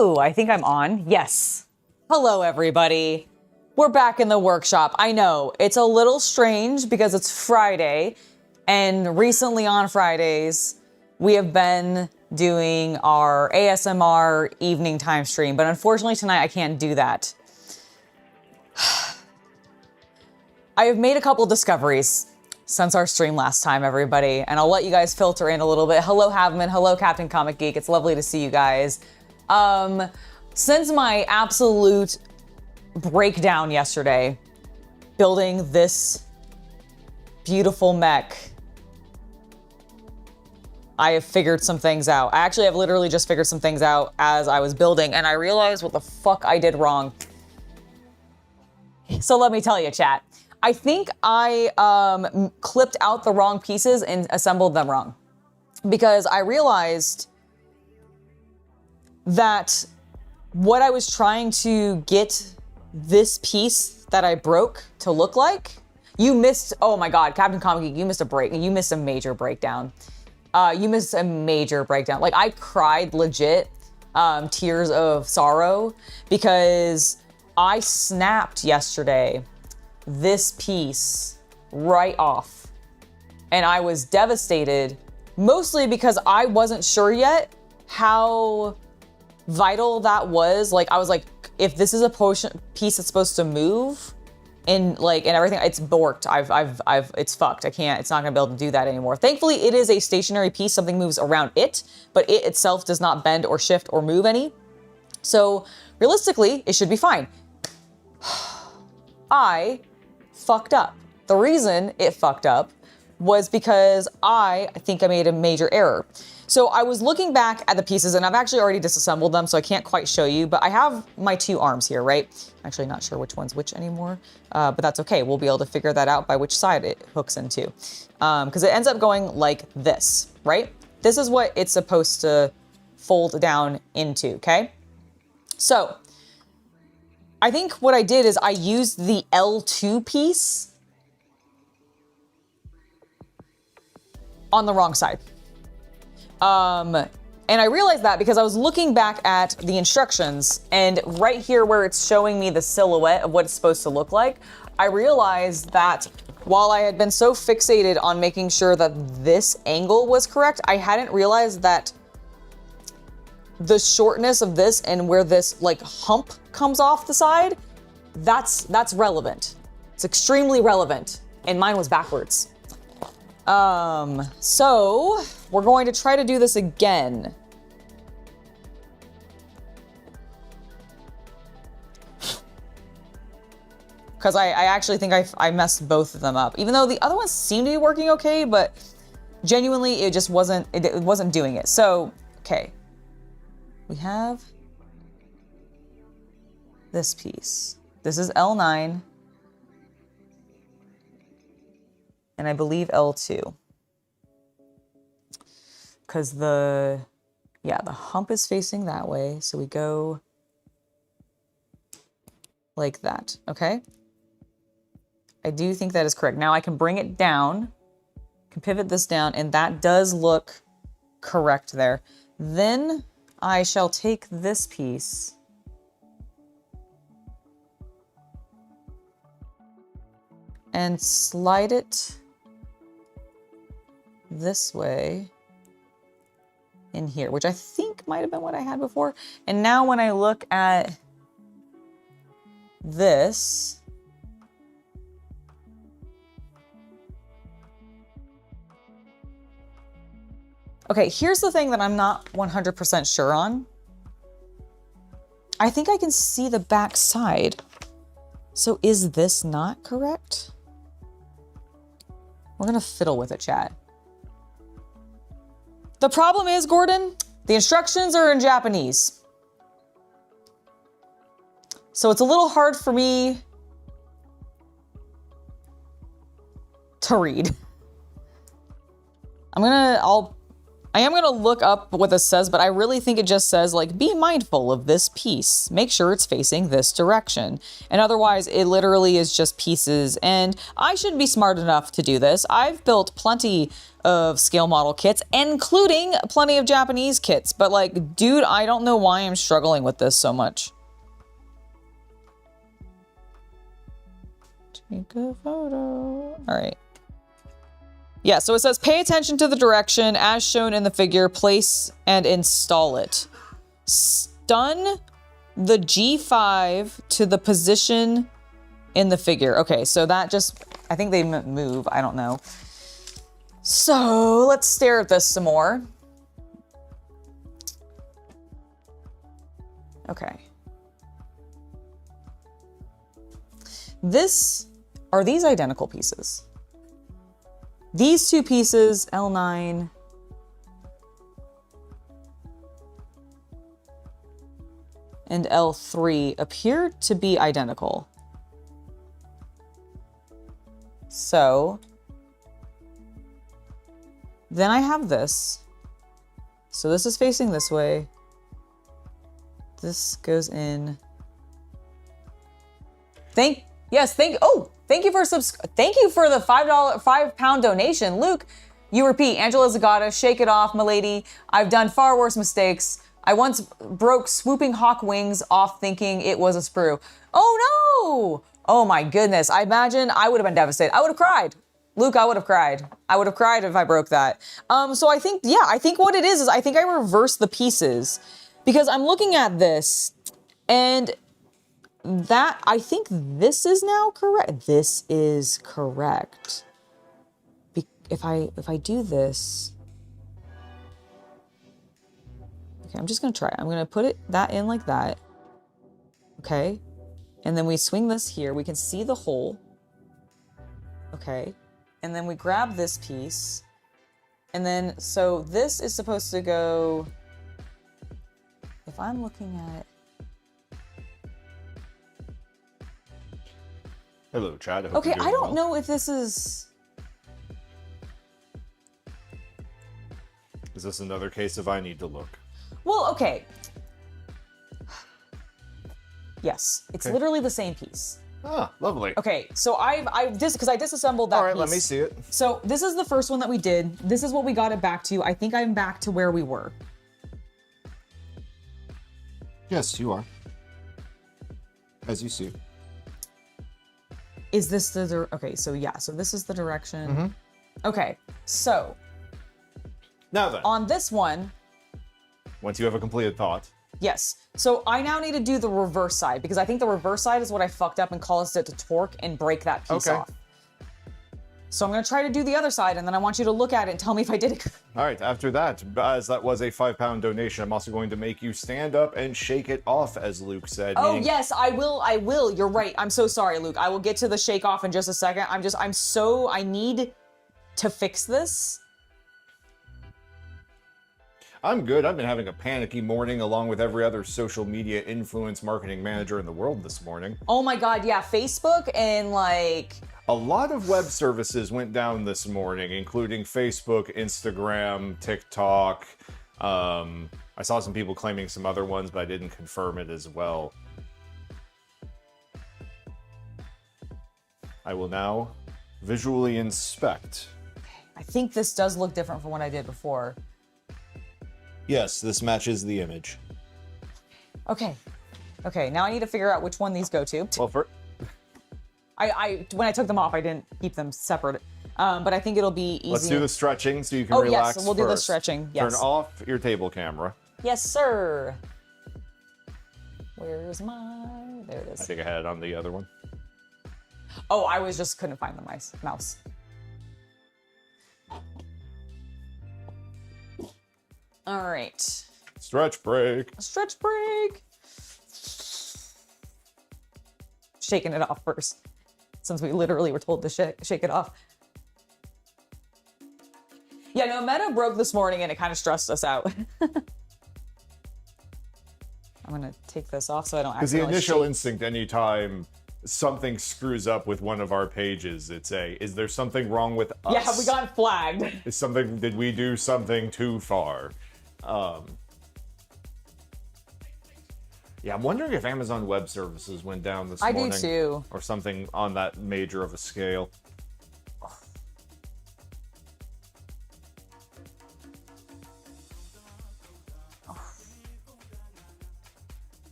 Oh, I think I'm on. Yes. Hello, everybody. We're back in the workshop. I know it's a little strange because it's Friday, and recently on Fridays, we have been doing our ASMR evening time stream, but unfortunately tonight I can't do that. I have made a couple discoveries since our stream last time, everybody, and I'll let you guys filter in a little bit. Hello, Havman. Hello, Captain Comic Geek. It's lovely to see you guys. Since my absolute breakdown yesterday, building this beautiful mech, I have figured some things out. I actually have literally just figured some things out as I was building, and I realized what the fuck I did wrong. So let me tell you, chat. I think I clipped out the wrong pieces and assembled them wrong, because I realized that what I was trying to get this piece that I broke to look like, you missed. Oh my God, Captain Comic Geek, you missed a break. You missed a major breakdown. You missed a major breakdown. Like, I cried legit tears of sorrow because I snapped yesterday this piece right off, and I was devastated, mostly because I wasn't sure yet how vital that was. Like, I was like, if this is a piece that's supposed to move and everything, it's borked. It's fucked. It's not gonna be able to do that anymore. Thankfully, it is a stationary piece. Something moves around it, but it itself does not bend or shift or move any. So realistically, it should be fine. I fucked up. The reason it fucked up was because I think I made a major error. So I was looking back at the pieces, and I've actually already disassembled them, so I can't quite show you, but I have my two arms here, right? I'm actually not sure which one's which anymore, but that's okay. We'll be able to figure that out by which side it hooks into. Because it ends up going like this, right? This is what it's supposed to fold down into, okay? So I think what I did is I used the L2 piece on the wrong side. And I realized that because I was looking back at the instructions, and right here where it's showing me the silhouette of what it's supposed to look like, I realized that while I had been so fixated on making sure that this angle was correct, I hadn't realized that the shortness of this and where this like hump comes off the side, that's relevant. It's extremely relevant, and mine was backwards. So we're going to try to do this again. Because I actually think I messed both of them up, even though the other ones seem to be working okay, but genuinely it just wasn't, it wasn't doing it. So, okay. We have this piece. This is L9. And I believe L2. Because the hump is facing that way. So we go like that, okay? I do think that is correct. Now I can bring it down, can pivot this down, and that does look correct there. Then I shall take this piece and slide it this way in here, which I think might have been what I had before. And now when I look at this, okay, here's the thing that I'm not 100% sure on. I think I can see the back side. So is this not correct? We're gonna fiddle with it, chat. The problem is, Gordon, the instructions are in Japanese. So it's a little hard for me to read. I I am gonna look up what this says, but I really think it just says like, be mindful of this piece. Make sure it's facing this direction. And otherwise it literally is just pieces, and I should be smart enough to do this. I've built plenty of scale model kits, including plenty of Japanese kits, but like, dude, I don't know why I'm struggling with this so much. Take a photo. All right. Yeah, so it says pay attention to the direction as shown in the figure, place and install it. Stun the G5 to the position in the figure. Okay, so that just, I think they move, I don't know. So let's stare at this some more. Okay. Are these identical pieces? These two pieces, L9, and L3, appear to be identical. So then I have this. So this is facing this way. This goes in. Thank you for the £5 donation. Luke, you repeat, Angela Zagata, shake it off, milady. I've done far worse mistakes. I once broke swooping hawk wings off thinking it was a sprue. Oh no! Oh my goodness. I imagine I would have been devastated. I would have cried. Luke, I would have cried. I would have cried if I broke that. So I think what it is I think I reversed the pieces because I'm looking at this and that, I think this is now correct. This is correct. If I do this, okay, I'm just gonna try. I'm gonna put that in like that. Okay, and then we swing this here. We can see the hole. Okay, and then we grab this piece, and then so this is supposed to go. If I'm looking at. Hello, Chad. Okay, I don't know if this is... Is this another case of I need to look? Well, okay. Yes, it's literally the same piece. Ah, lovely. Okay, so because I disassembled that piece. All right, let me see it. So this is the first one that we did. This is what we got it back to. I think I'm back to where we were. Yes, you are. As you see. Is this okay, so yeah, so this is the direction. Mm-hmm. Okay, so. Now then. On this one. Once you have a completed thought. Yes, so I now need to do the reverse side because I think the reverse side is what I fucked up and caused it to torque and break that piece off. So I'm gonna try to do the other side and then I want you to look at it and tell me if I did it. All right, after that, as that was a £5 donation, I'm also going to make you stand up and shake it off, as Luke said. Oh, yes, I will. You're right. I'm so sorry, Luke. I will get to the shake off in just a second. I need to fix this. I'm good. I've been having a panicky morning along with every other social media influence marketing manager in the world this morning. Oh my God, yeah, Facebook and like... A lot of web services went down this morning, including Facebook, Instagram, TikTok. I saw some people claiming some other ones, but I didn't confirm it as well. I will now visually inspect. I think this does look different from what I did before. Yes, this matches the image. Okay. Okay, now I need to figure out which one these go to. Well, when I took them off, I didn't keep them separate. But I think it'll be easy. Let's do the stretching so you can relax. Yes, we'll do the stretching. Yes. Turn off your table camera. Yes, sir. Where's my... There it is. I think I had it on the other one. Oh, I couldn't find the mouse. All right. Stretch break. Stretch break. Shaking it off first, since we literally were told to shake it off. Yeah, no, Meta broke this morning and it kind of stressed us out. I'm gonna take this off so I don't accidentally Because the initial instinct anytime something screws up with one of our pages, it's is there something wrong with us? Yeah, we got flagged. Did we do something too far? Yeah, I'm wondering if Amazon Web Services went down this morning. I do too. Or something on that major of a scale.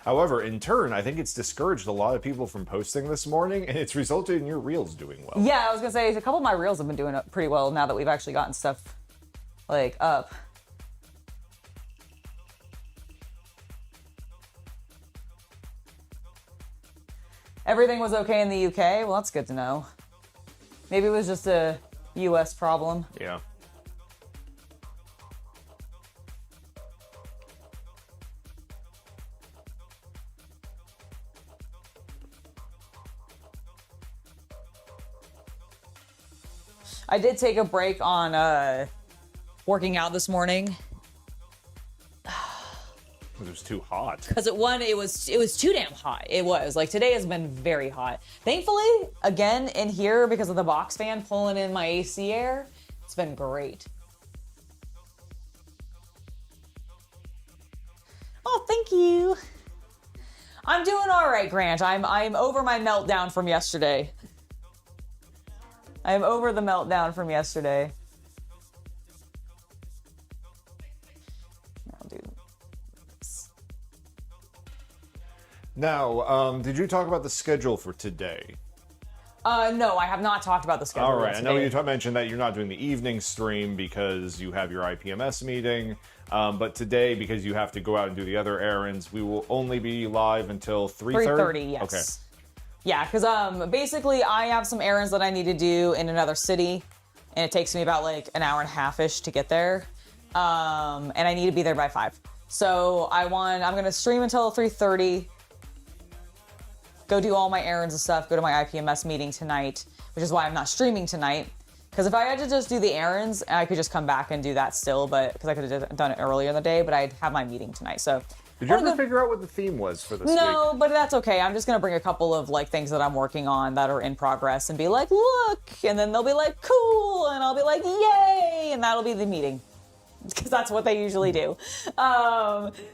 However, in turn, I think it's discouraged a lot of people from posting this morning, and it's resulted in your reels doing well. Yeah, I was gonna say a couple of my reels have been doing pretty well now that we've actually gotten stuff like up. Everything was okay in the UK? Well, that's good to know. Maybe it was just a US problem. Yeah. I did take a break on working out this morning. It was too hot. Because it was too damn hot. It was. Like, today has been very hot. Thankfully, again, in here, because of the box fan pulling in my AC air, it's been great. Oh, thank you. I'm doing all right, Grant. I'm over my meltdown from yesterday. I'm over the meltdown from yesterday. I'll do this. Now, did you talk about the schedule for today? No, I have not talked about the schedule. All right, today. I know you mentioned that you're not doing the evening stream because you have your IPMS meeting, but today, because you have to go out and do the other errands, we will only be live until 3:30? 3:30, yes. Okay. Yeah, because basically I have some errands that I need to do in another city, and it takes me about like an hour and a half-ish to get there, and I need to be there by 5. So I'm gonna stream until 3:30, go do all my errands and stuff, go to my IPMS meeting tonight, which is why I'm not streaming tonight. Because if I had to just do the errands, I could just come back and do that still, but because I could have done it earlier in the day, but I'd have my meeting tonight, so. Did you ever figure out what the theme was for this week? No, but that's okay. I'm just gonna bring a couple of like things that I'm working on that are in progress and be like, look, and then they'll be like, cool, and I'll be like, yay, and that'll be the meeting, because that's what they usually do.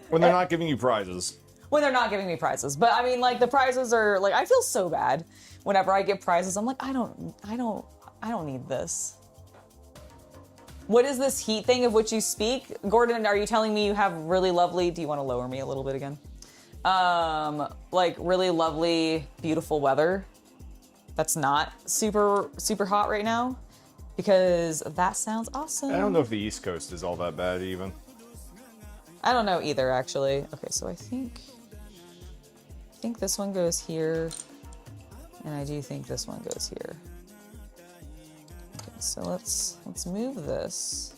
When they're not giving you prizes. When they're not giving me prizes, but I mean, like the prizes are like, I feel so bad whenever I get prizes. I'm like, I don't need this. What is this heat thing of which you speak? Gordon, are you telling me you have really lovely, do you want to lower me a little bit again? Like really lovely, beautiful weather that's not super, super hot right now? Because that sounds awesome. I don't know if the East Coast is all that bad even. I don't know either, actually. Okay, so I think this one goes here, and I do think this one goes here. So let's move this.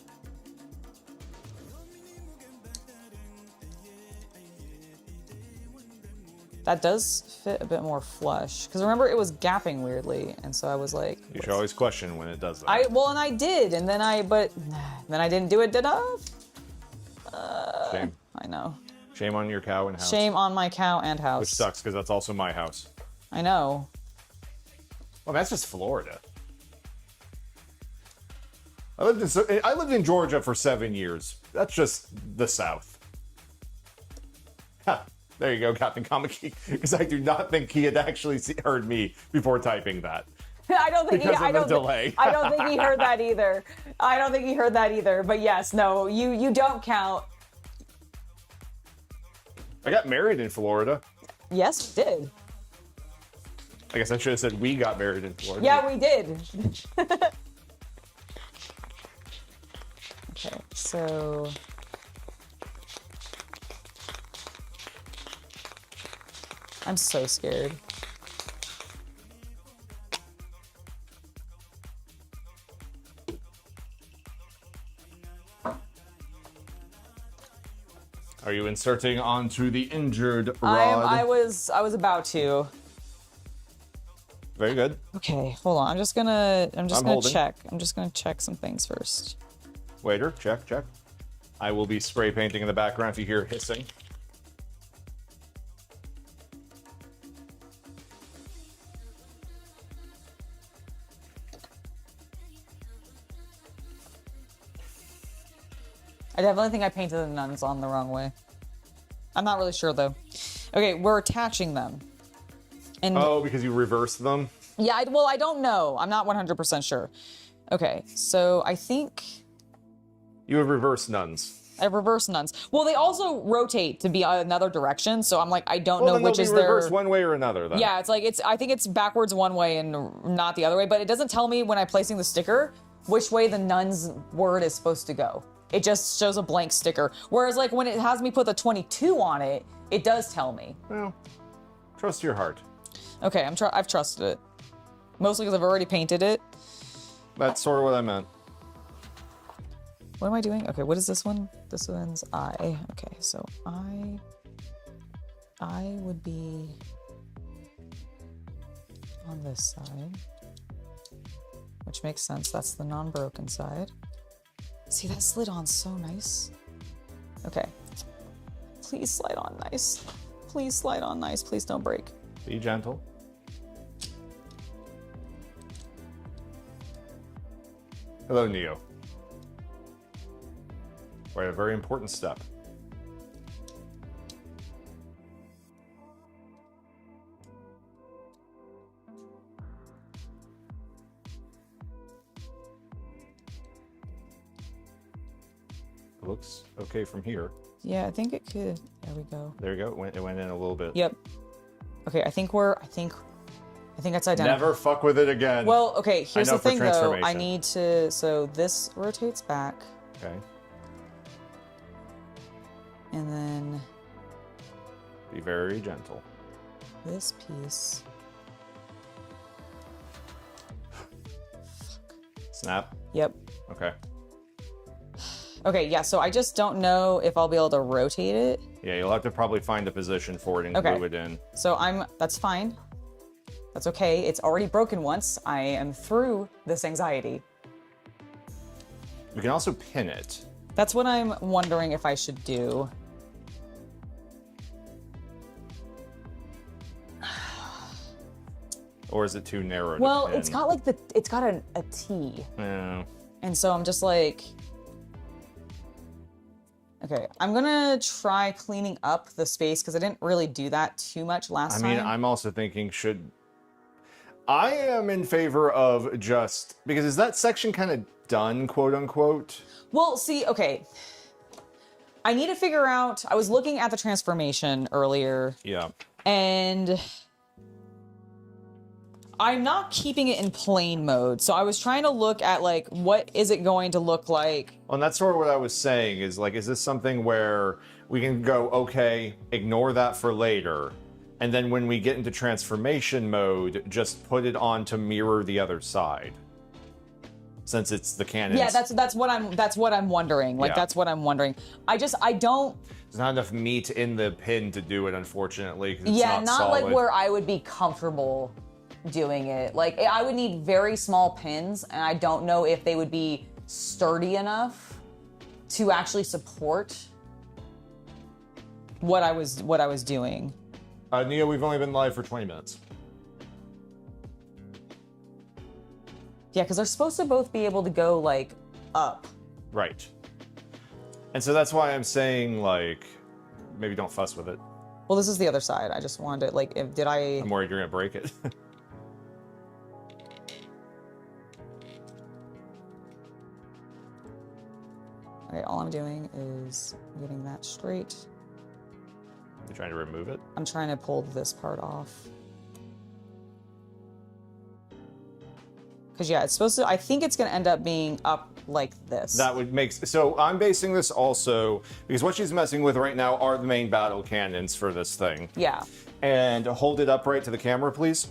That does fit a bit more flush. Because remember, it was gapping weirdly, and so I was like... You should always question when it does that. And I did, and then I didn't do it enough. Shame. I know. Shame on your cow and house. Shame on my cow and house. Which sucks, because that's also my house. I know. Well, that's just Florida. I lived in Georgia for 7 years. That's just the South. Ha, there you go, Captain Comic Geek. Because I do not think he had actually heard me before typing that. I don't think because of the delay. I don't think he heard that either. I don't think he heard that either. But yes, no, you don't count. I got married in Florida. Yes, we did. I guess I should have said we got married in Florida. Yeah, we did. Okay, so... I'm so scared. Are you inserting onto the injured rod? I was about to. Very good. Okay, hold on. I'm just gonna holding. check. I'm just gonna check some things first. Waiter, check. I will be spray painting in the background if you hear hissing. I definitely think I painted the nuns on the wrong way. I'm not really sure though. Okay, we're attaching them. And oh, because you reversed them? yeah, well, I don't know. I'm not 100% sure. Okay, so I think You have reversed nuns. I reverse nuns. Well, they also rotate to be another direction, so I'm like, I don't Well, know then which they'll is be their... reversed one way or another, then. Yeah, it's like, I think it's backwards one way and not the other way, but it doesn't tell me when I'm placing the sticker which way the nun's word is supposed to go. It just shows a blank sticker. Whereas like when it has me put the 22 on it, it does tell me. Well, trust your heart. Okay, I've trusted it. Mostly because I've already painted it. That's sort of what I meant. What am I doing? Okay, what is this one? This one's I. Okay, so I would be on this side, which makes sense. That's the non-broken side. See, that slid on so nice. Okay. Please slide on nice. Please slide on nice. Please don't break. Be gentle. Hello, Neo. We're at a very important step. It looks okay from here. Yeah, I think it could. There we go. There you go. It went in a little bit. Yep. Okay, I think that's identical. Never fuck with it again. Well, okay, here's know the for thing though. I transformation. need to, so this rotates back. Okay. And then Be very gentle. this piece. Snap. Yep. Okay. Okay, yeah, so I just don't know if I'll be able to rotate it. Yeah, you'll have to probably find a position for it and Okay. glue it in. So that's fine. That's okay. It's already broken once. I am through this anxiety. You can also pin it. That's what I'm wondering if I should do. Or is it too narrow Well, to pin? it's got like it's got a T. Yeah. And so I'm just like, okay, I'm gonna try cleaning up the space because I didn't really do that too much last time. I mean, I'm also thinking, I am in favor of just, because is that section kind of done, quote unquote? Well, see, okay. I need to figure out, I was looking at the transformation earlier. Yeah. And I'm not keeping it in plain mode. So I was trying to look at like, what is it going to look like? Well, and that's sort of what I was saying is like, is this something where we can go, okay, ignore that for later. And then when we get into transformation mode, just put it on to mirror the other side. Since it's the cannons. Yeah, that's what I'm wondering. Like, Yeah. that's what I'm wondering. I don't. There's not enough meat in the pin to do it, unfortunately. 'Cause it's Yeah, not not solid. like where I would be comfortable doing it. Like, I would need very small pins, and I don't know if they would be sturdy enough to actually support what I was doing. Neo, we've only been live for 20 minutes. Yeah, because they're supposed to both be able to go like up. Right. And so that's why I'm saying, like, maybe don't fuss with it. Well, this is the other side. I just wanted to, like, did I? I'm worried you're gonna break it. Okay, all I'm doing is getting that straight. You're trying to remove it? I'm trying to pull this part off. Because yeah, it's supposed to, I think it's gonna end up being up like this. That would make, so I'm basing this also, because what she's messing with right now are the main battle cannons for this thing. Yeah. And hold it upright to the camera, please.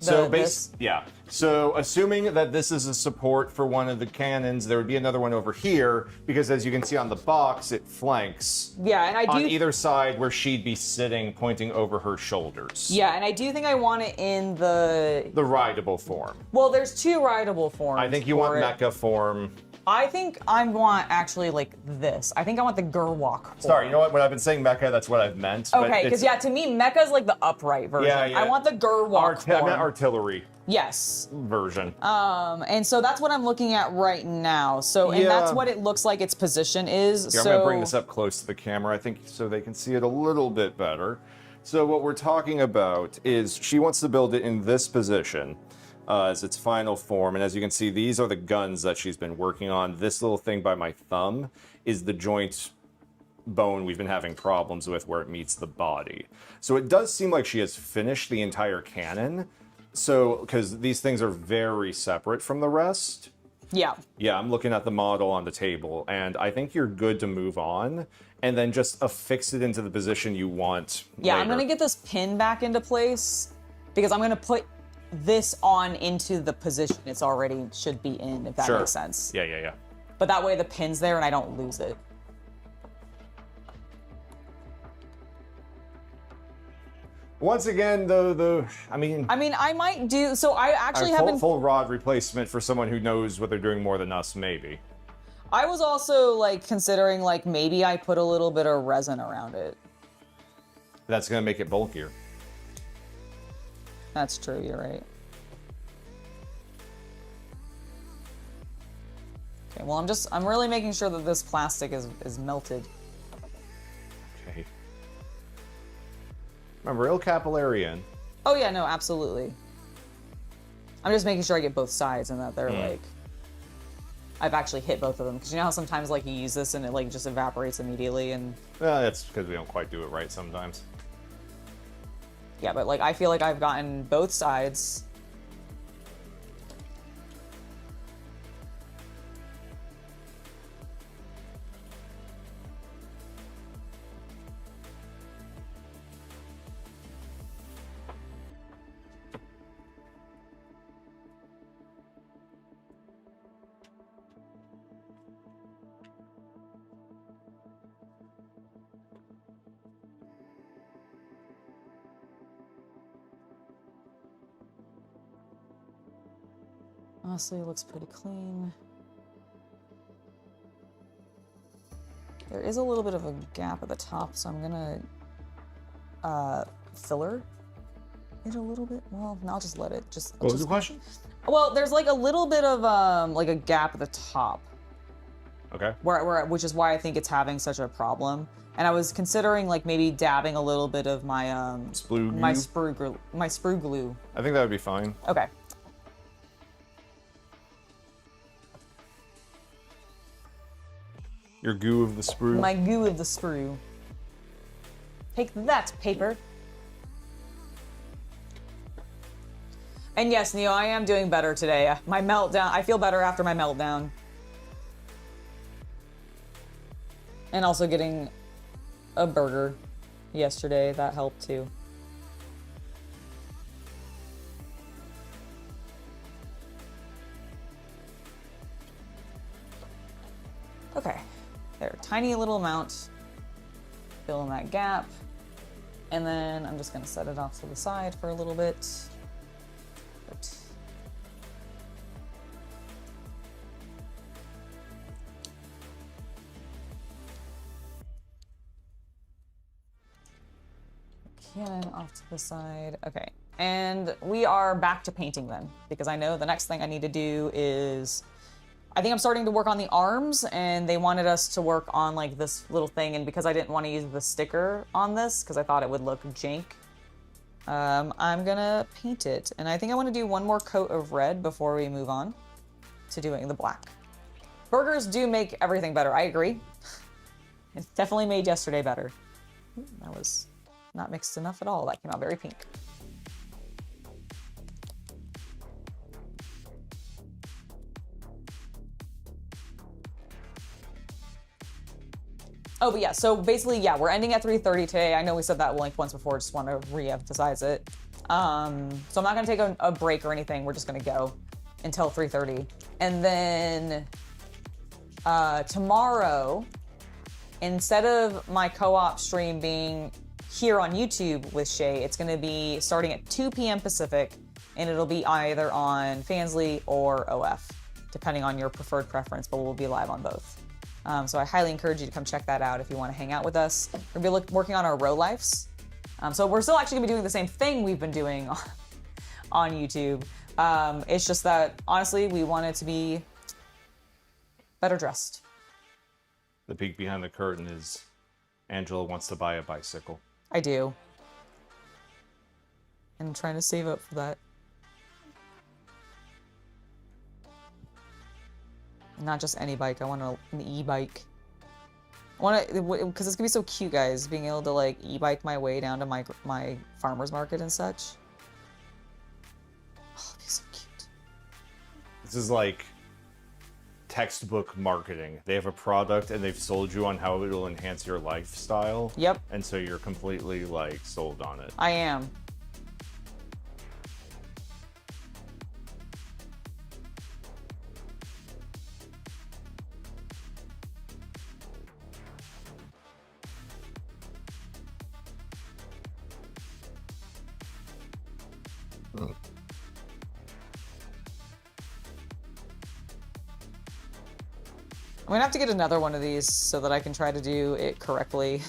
So this? yeah. So assuming that this is a support for one of the cannons, there would be another one over here, because as you can see on the box, it flanks Yeah, and I on do. either side where she'd be sitting, pointing over her shoulders. Yeah, and I do think I want it in the. The rideable form. Well, there's two rideable forms. I think you for want it. mecha form. I think I want actually like this. I think I want the Gerwalk form. Sorry, you know what? When I've been saying mecha, that's what I've meant. Okay, because yeah, to me, mecha's like the upright version. Yeah. I want the Gerwalk form. I meant artillery Yes. version. And so that's what I'm looking at right now. So, and that's what it looks like its position is. Yeah, so I'm gonna bring this up close to the camera, I think, so they can see it a little bit better. So what we're talking about is she wants to build it in this position as its final form. And as you can see, these are the guns that she's been working on. This little thing by my thumb is the joint bone we've been having problems with where it meets the body. So it does seem like she has finished the entire cannon. So, because these things are very separate from the rest. Yeah. Yeah, I'm looking at the model on the table, and I think you're good to move on, and then just affix it into the position you want Yeah, later. I'm gonna get this pin back into place because I'm gonna put this on into the position it's already should be in, if that makes sense. Yeah. But that way the pin's there and I don't lose it. Once again, I mean, I might do, so I actually haven't... Full rod replacement for someone who knows what they're doing more than us, maybe. I was also, like, considering, like, maybe I put a little bit of resin around it. That's gonna make it bulkier. That's true, you're right. Okay, well, I'm really making sure that this plastic is melted. Okay. Remember, real capillarian. Oh yeah, no, absolutely. I'm just making sure I get both sides and that they're like, I've actually hit both of them. Because you know how sometimes like you use this and it like just evaporates immediately and... Well, that's because we don't quite do it right sometimes. Yeah, but like I feel like I've gotten both sides. Honestly, it looks pretty clean. There is a little bit of a gap at the top, so I'm gonna filler it a little bit. Well, no, I'll just let it just... What was the question? Well, there's like a little bit of like a gap at the top. Okay. Which is why I think it's having such a problem. And I was considering like maybe dabbing a little bit of my sprue glue. I think that would be fine. Okay. Your goo of the sprue. My goo of the sprue. Take that, paper. And yes, Neo, I am doing better today. My meltdown, I feel better after my meltdown. And also getting a burger yesterday, that helped too. Okay. There, tiny little amount, fill in that gap, and then I'm just gonna set it off to the side for a little bit. Cannon off to the side, okay. And we are back to painting then, because I know the next thing I need to do is I think I'm starting to work on the arms, and they wanted us to work on like this little thing, and because I didn't want to use the sticker on this because I thought it would look jank, I'm gonna paint it. And I think I want to do one more coat of red before we move on to doing the black. Burgers do make everything better, I agree. It definitely made yesterday better. That was not mixed enough at all. That came out very pink. Oh, but yeah, so basically, yeah, we're ending at 3:30 today. I know we said that like once before, just want to re-emphasize it. So I'm not gonna take a break or anything. We're just gonna go until 3:30. And then tomorrow, instead of my co-op stream being here on YouTube with Shay, it's gonna be starting at 2 p.m. Pacific, and it'll be either on Fansly or OF. depending on your preferred preference, but we'll be live on both. So I highly encourage you to come check that out if you want to hang out with us. We're going to be working on our row lives. So we're still actually going to be doing the same thing we've been doing on YouTube. It's just that, honestly, we want it to be better dressed. The peek behind the curtain is Angela wants to buy a bicycle. I do. And I'm trying to save up for that. Not just any bike, I want an e-bike. I want to, because it's gonna be so cute, guys, being able to like e-bike my way down to my farmer's market and such. Oh, it'd be so cute. This is like textbook marketing. They have a product and they've sold you on how it'll enhance your lifestyle. Yep. And so you're completely like sold on it. I am. I'm gonna have to get another one of these so that I can try to do it correctly.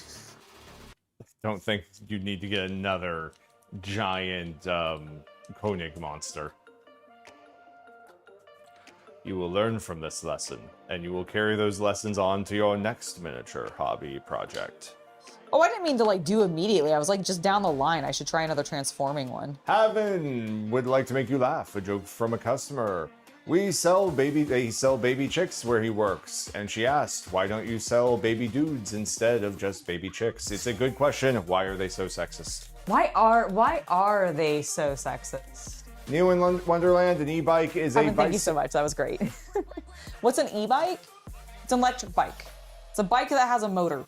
Don't think you need to get another giant Konig Monster. You will learn from this lesson, and you will carry those lessons on to your next miniature hobby project. Oh, I didn't mean to like do immediately. I was like just down the line. I should try another transforming one. Haven would like to make you laugh. A joke from a customer. They sell baby chicks where he works. And she asked, why don't you sell baby dudes instead of just baby chicks? It's a good question. Why are they so sexist? Why are they so sexist? New in Wonderland, an e-bike is a bike. Thank you so much. That was great. What's an e-bike? It's an electric bike. It's a bike that has a motor.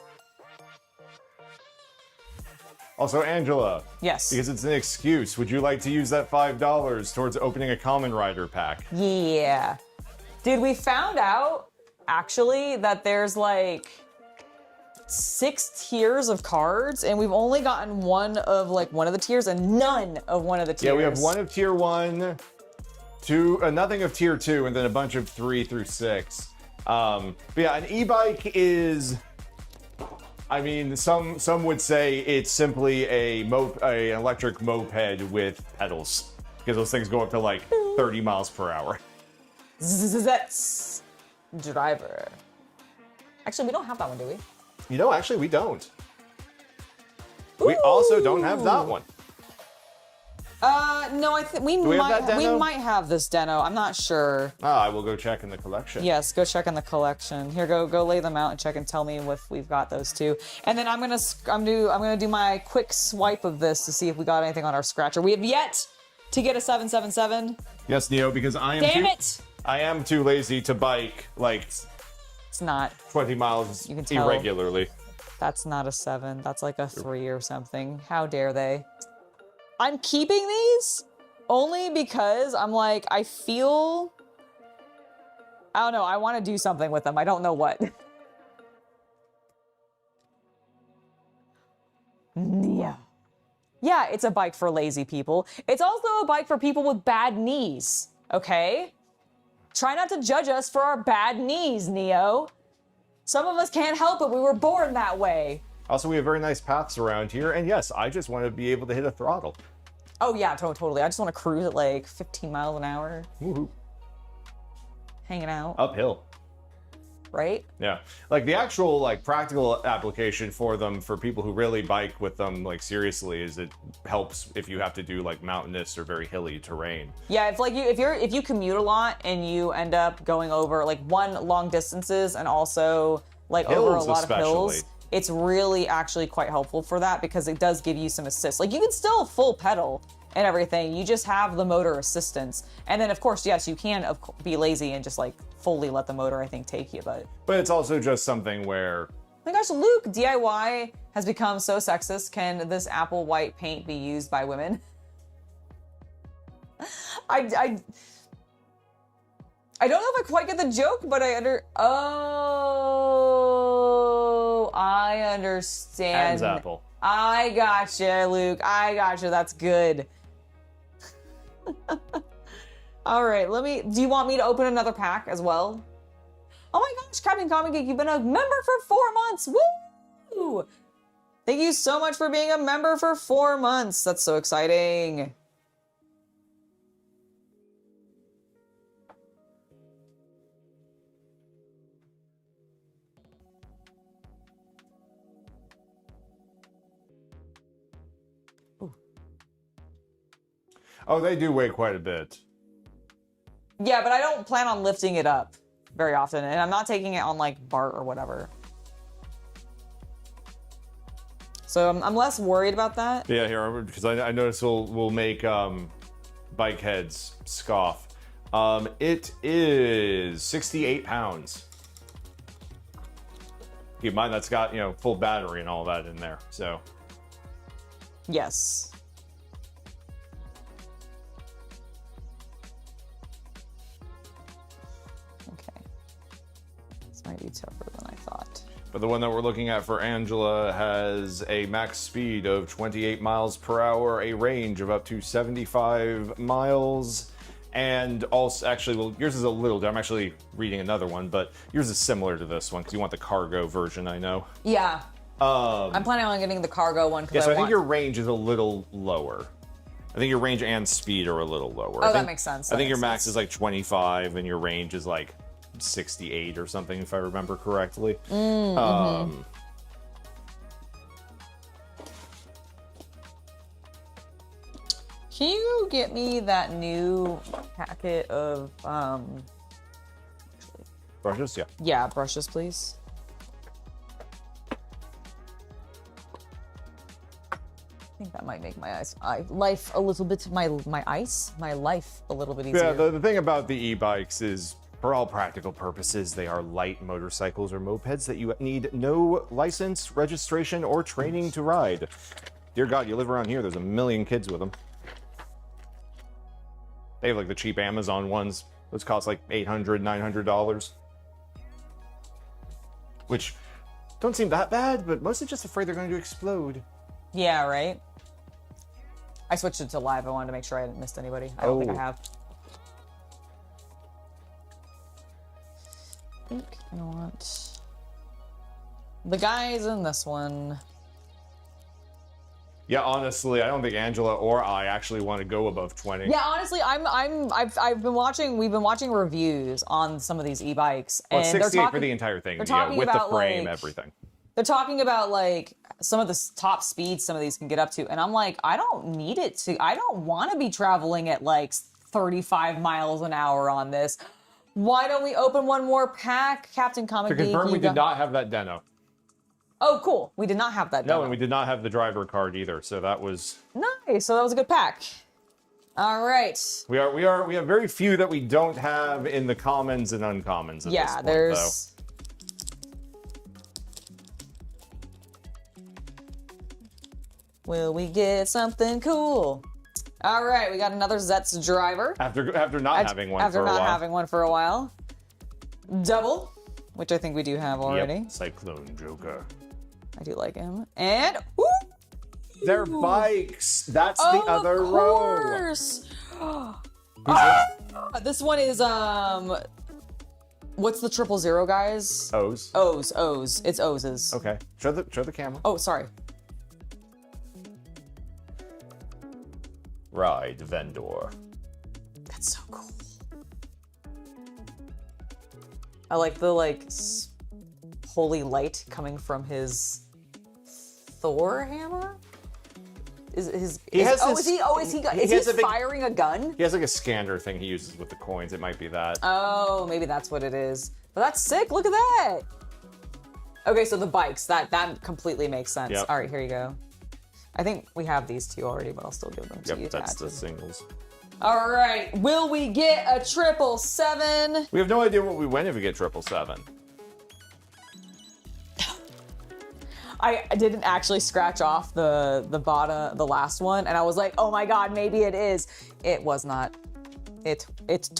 Also, Angela. Yes. Because it's an excuse. Would you like to use that $5 towards opening a Common Rider pack? Yeah. Dude, we found out, actually, that there's like 6 tiers of cards, and we've only gotten one of the tiers and none of one of the tiers. Yeah, we have one of tier 1, nothing of tier 2, and then a bunch of 3 through 6. But yeah, an e-bike is... I mean, some would say it's simply an electric moped with pedals, because those things go up to like 30 miles per hour. That's driver. Actually, we don't have that one, do we? You know, actually, we don't. We also don't have that one. No, I think we might have this Deno. I'm not sure. I will go check in the collection. Yes, go check in the collection. Here, go lay them out and check and tell me if we've got those two. And then I'm gonna do my quick swipe of this to see if we got anything on our scratcher. We have yet to get a 777. Yes, Neo, because I am too lazy to bike like it's not 20 miles you can tell irregularly. That's not a 7. That's like a 3 or something. How dare they? I'm keeping these only because I'm like, I don't know, I want to do something with them. I don't know what. Yeah. Yeah, it's a bike for lazy people. It's also a bike for people with bad knees, okay? Try not to judge us for our bad knees, Neo. Some of us can't help it. We were born that way. Also, we have very nice paths around here, and yes, I just want to be able to hit a throttle. Oh yeah, totally. I just want to cruise at like 15 miles an hour. Woohoo. Hanging out. Uphill. Right? Yeah. Like the actual like practical application for them for people who really bike with them like seriously is it helps if you have to do like mountainous or very hilly terrain. Yeah, if you commute a lot and you end up going over like long distances and also like Hills over a lot especially. of hills, it's really actually quite helpful for that because it does give you some assist. Like you can still full pedal and everything, you just have the motor assistance. And then of course, yes, you can be lazy and just like fully let the motor, I think, take you, but it's also just something where... Oh my gosh, Luke, DIY has become so sexist. Can this apple white paint be used by women? I don't know if I quite get the joke, but I understand. Adam's apple. I gotcha, Luke. I gotcha. That's good. All right, do you want me to open another pack as well? Oh my gosh, Captain Comic Geek, you've been a member for 4 months. Woo! Thank you so much for being a member for 4 months. That's so exciting. Oh, they do weigh quite a bit. Yeah, but I don't plan on lifting it up very often, and I'm not taking it on like BART or whatever. So I'm less worried about that. Yeah, here, because I noticed we'll make bike heads scoff. It is 68 pounds. Keep in mind that's got, you know, full battery and all that in there, so. Yes. Okay. This might be tougher than I thought. But the one that we're looking at for Angela has a max speed of 28 miles per hour, a range of up to 75 miles, and also, actually, well, yours is a little, I'm actually reading another one, but yours is similar to this one, because you want the cargo version, I know. Yeah. I'm planning on getting the cargo one. Yeah, so I think your range is a little lower. I think your range and speed are a little lower. Oh, that makes sense. I think your max is like 25, and your range is like 68 or something, if I remember correctly. Can you get me that new packet of Brushes, yeah. Yeah, brushes, please. I think that might make my life a little bit my life a little bit easier. Yeah, the thing about the e-bikes is, for all practical purposes, they are light motorcycles or mopeds that you need no license, registration, or training to ride. Dear God, you live around here, there's a million kids with them. They have like the cheap Amazon ones. Those cost like $800, $900. Which don't seem that bad, but mostly just afraid they're going to explode. Yeah, right? I switched it to live. I wanted to make sure I hadn't missed anybody. I don't think I have. I think I want the guys in this one. Yeah, honestly, I don't think Angela or I actually want to go above 20. Yeah, honestly, we've been watching reviews on some of these e-bikes, Well, and 68 for the entire thing, they're talking with the about, frame, like, everything. They're talking about like some of the top speeds some of these can get up to, and I'm like, I don't need it to. I don't want to be traveling at like 35 miles an hour on this. Why don't we open one more pack, Captain Comic Geek? To confirm, we did not have that Deno. Oh, cool. We did not have that. No, demo. and we did not have the driver card either, so that was nice. So that was a good pack. All right. We have very few that we don't have in the commons and uncommons at this point, there's. Will we get something cool? All right, we got another Zet's driver. After not having one for a while. After not having one for a while. Double, which I think we do have already. Yep, Cyclone Joker. I do like him. And woo! They're bikes. That's the other row. Of course. This one is what's the 000, guys? O's. O's. It's O's. Okay. Show the camera. Oh, sorry. Ride vendor. That's so cool. I like the holy light coming from his Thor hammer. Is he firing a gun? He has like a scanner thing he uses with the coins. It might be that. Oh, maybe that's what it is. But that's sick. Look at that. Okay, so the bikes, that completely makes sense. Yep. All right, here you go. I think we have these two already, but I'll still give them to you. Yep, that's the singles. All right, will we get a 777? We have no idea what we win if we get 777. I didn't actually scratch off the bottom, the last one, and I was like, oh my god, maybe it is. It was not. It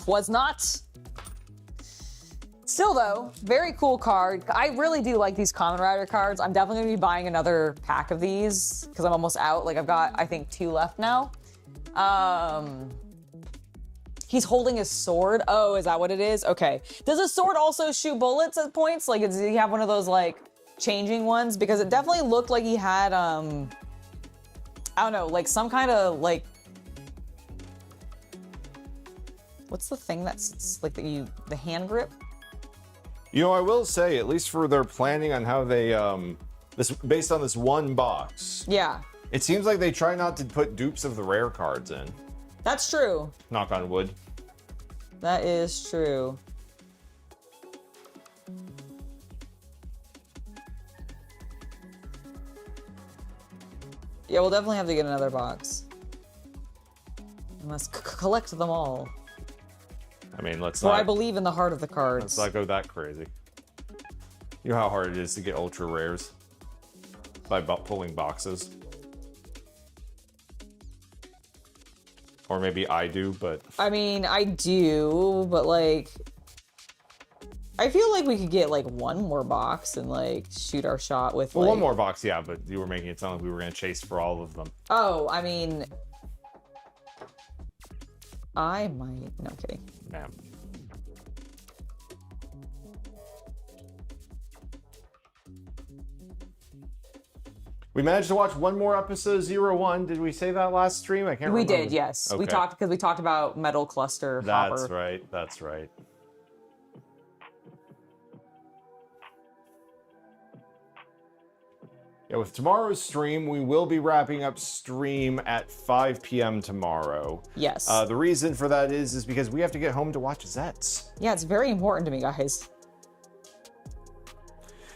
was not. Still though, very cool card. I really do like these Kamen Rider cards. I'm definitely gonna be buying another pack of these because I'm almost out. Like I've got, I think, 2 left now. He's holding his sword. Oh, is that what it is? Okay. Does a sword also shoot bullets at points? Like, does he have one of those, like, changing ones? Because it definitely looked like he had, I don't know, like, some kind of, like... What's the thing that's, like, the hand grip? You know, I will say, at least for their planning on how they, based on this one box. Yeah. It seems like they try not to put dupes of the rare cards in. That's true. Knock on wood. That is true. Yeah, we'll definitely have to get another box. We must collect them all. I mean, let's For not... I believe in the heart of the cards. Let's not go that crazy. You know how hard it is to get ultra rares? By pulling boxes. Or maybe I do, but... I mean, I do, but like... I feel like we could get like one more box and like shoot our shot with Well, like... one more box, yeah, but you were making it sound like we were going to chase for all of them. Oh, I mean... I might... No, I'm kidding. Man. We managed to watch one more episode of 01. Did we say that last stream? I can't remember. We did, yes. Okay. We talked about Metal Cluster Hopper. That's right. That's right. Yeah, with tomorrow's stream, we will be wrapping up stream at 5 p.m. tomorrow. Yes. The reason for that is because we have to get home to watch Zets. Yeah, it's very important to me, guys.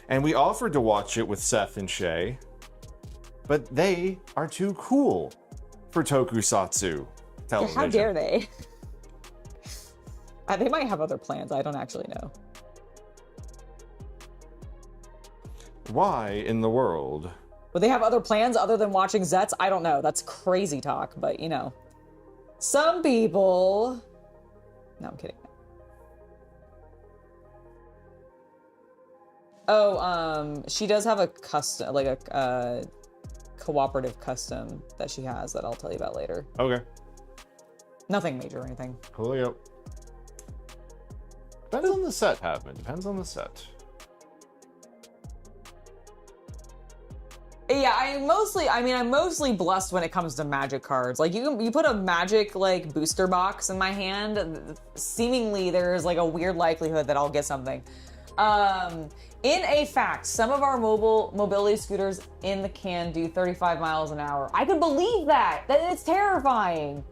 And we offered to watch it with Seth and Shay, but they are too cool for tokusatsu television. How dare they? They might have other plans. I don't actually know. Why in the world? Would they have other plans other than watching Zets? I don't know. That's crazy talk, but you know. Some people... No, I'm kidding. Oh, she does have a custom, like a cooperative custom that she has that I'll tell you about later. Okay. Nothing major or anything. Coolio. Depends on the set, Havman. Depends on the set. Yeah, I'm mostly blessed when it comes to magic cards. Like you put a magic like booster box in my hand, seemingly there's like a weird likelihood that I'll get something. In a fact, some of our mobility scooters in the can do 35 miles an hour. I could believe that. It's terrifying.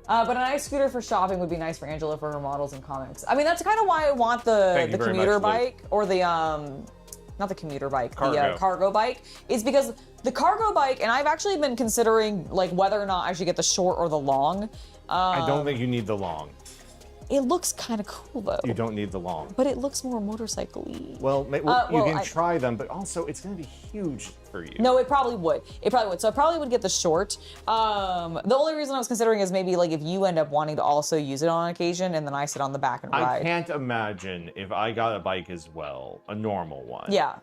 But a nice scooter for shopping would be nice for Angela for her models and comics. I mean, that's kind of why I want the commuter bike or the not the commuter bike, the cargo bike, is because the cargo bike, and I've actually been considering like whether or not I should get the short or the long. I don't think you need the long. It looks kind of cool though. You don't need the long. But it looks more motorcycle-y. Well, you can try them, but also it's going to be huge for you. No, it probably would. So I probably would get the short. The only reason I was considering is maybe like if you end up wanting to also use it on occasion and then I sit on the back and ride. I can't imagine if I got a bike as well, a normal one. Yeah.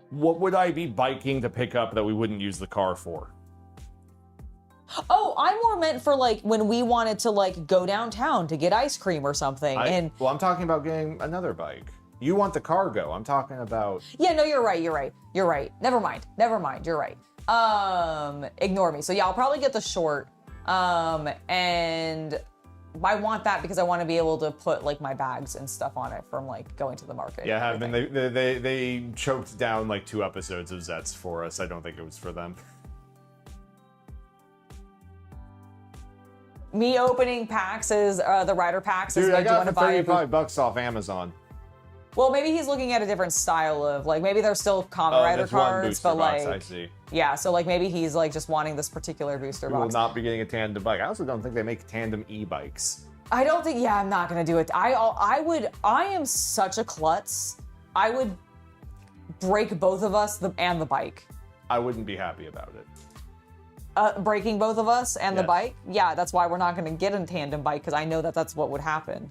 What would I be biking to pick up that we wouldn't use the car for? Oh, I more meant for like when we wanted to like go downtown to get ice cream or something. Well, I'm talking about getting another bike. You want the cargo. I'm talking about... Yeah, no, you're right. Never mind. You're right. Ignore me. So yeah, I'll probably get the short. And I want that because I want to be able to put like my bags and stuff on it from like going to the market. Yeah, they choked down like 2 episodes of Zets for us. I don't think it was for them. Me opening packs is the rider packs. Dude, I got it for $35 off Amazon. Well, maybe he's looking at a different style of like maybe they're still common rider cards, but like I see. Yeah, so like maybe he's like just wanting this particular booster box. We will not be getting a tandem bike. I also don't think they make tandem e-bikes. I don't think. Yeah, I'm not gonna do it. I am such a klutz. I would break both of us and the bike. I wouldn't be happy about it. Breaking both of us and the bike? Yeah, that's why we're not going to get a tandem bike, because I know that that's what would happen.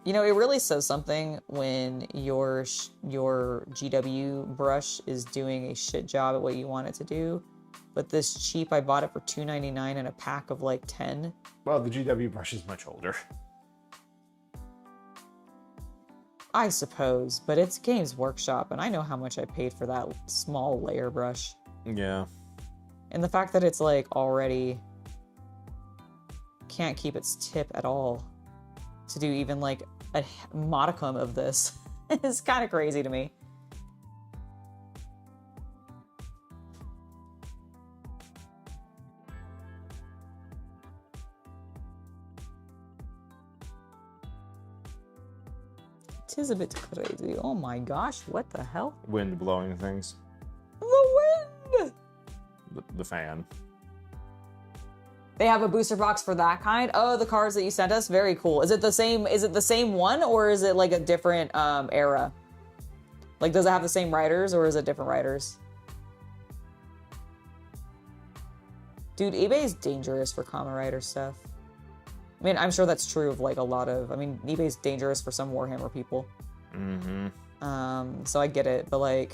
You know, it really says something when your GW brush is doing a shit job at what you want it to do. But this cheap, I bought it for $2.99 in a pack of like 10. Well, the GW brush is much older. I suppose, but it's Games Workshop, and I know how much I paid for that small layer brush. Yeah. And the fact that it's like already can't keep its tip at all to do even like a modicum of this is kind of crazy to me. It is a bit crazy. Oh my gosh, what the hell? Wind blowing things. The wind! The fan. They have a booster box for that kind. Oh, the cards that you sent us, very cool. Is it the same one, or is it like a different era? Like, does it have the same writers, or is it different writers? Dude, eBay's dangerous for common writer stuff. I mean, I'm sure that's true of like a lot of, I mean, eBay's dangerous for some Warhammer people. So I get it, but like,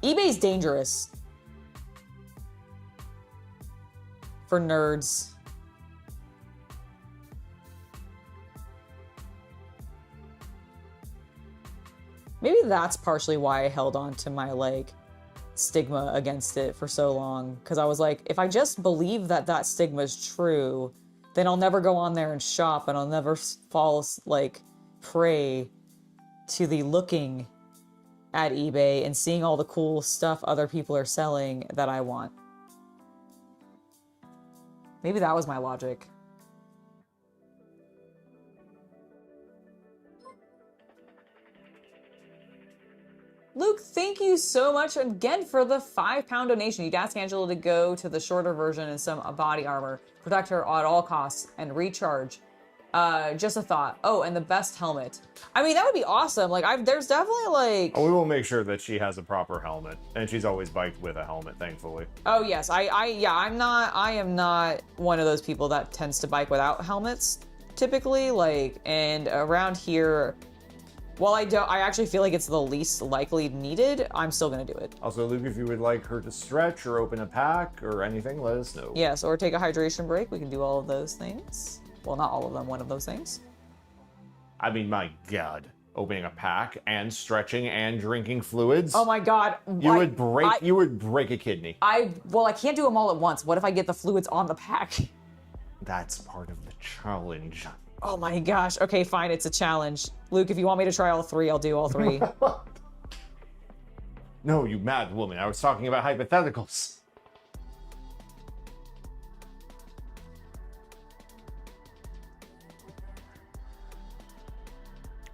eBay's dangerous for nerds. Maybe that's partially why I held on to my like stigma against it for so long, because I was like, if I just believe that that stigma is true, then I'll never go on there and shop, and I'll never fall like prey to the looking at eBay and seeing all the cool stuff other people are selling that I want. Maybe that was my logic. Luke, thank you so much again for the £5 donation. You'd ask Angela to go to the shorter version and some body armor, protect her at all costs, and recharge. Just a thought. Oh, and the best helmet. I mean, that would be awesome. Like, there's definitely like. Oh, we will make sure that she has a proper helmet, and she's always biked with a helmet, thankfully. I am not one of those people that tends to bike without helmets, typically. Like, and around here, while I actually feel like it's the least likely needed, I'm still gonna do it. Also, Luke, if you would like her to stretch or open a pack or anything, let us know. Yes, or take a hydration break. We can do all of those things. Well, not all of them, one of those things. I mean, my God. Opening a pack and stretching and drinking fluids. Oh my God. You would break a kidney. I can't do them all at once. What if I get the fluids on the pack? That's part of the challenge. Oh my gosh. Okay, fine. It's a challenge. Luke, if you want me to try all three, I'll do all three. No, you mad woman. I was talking about hypotheticals.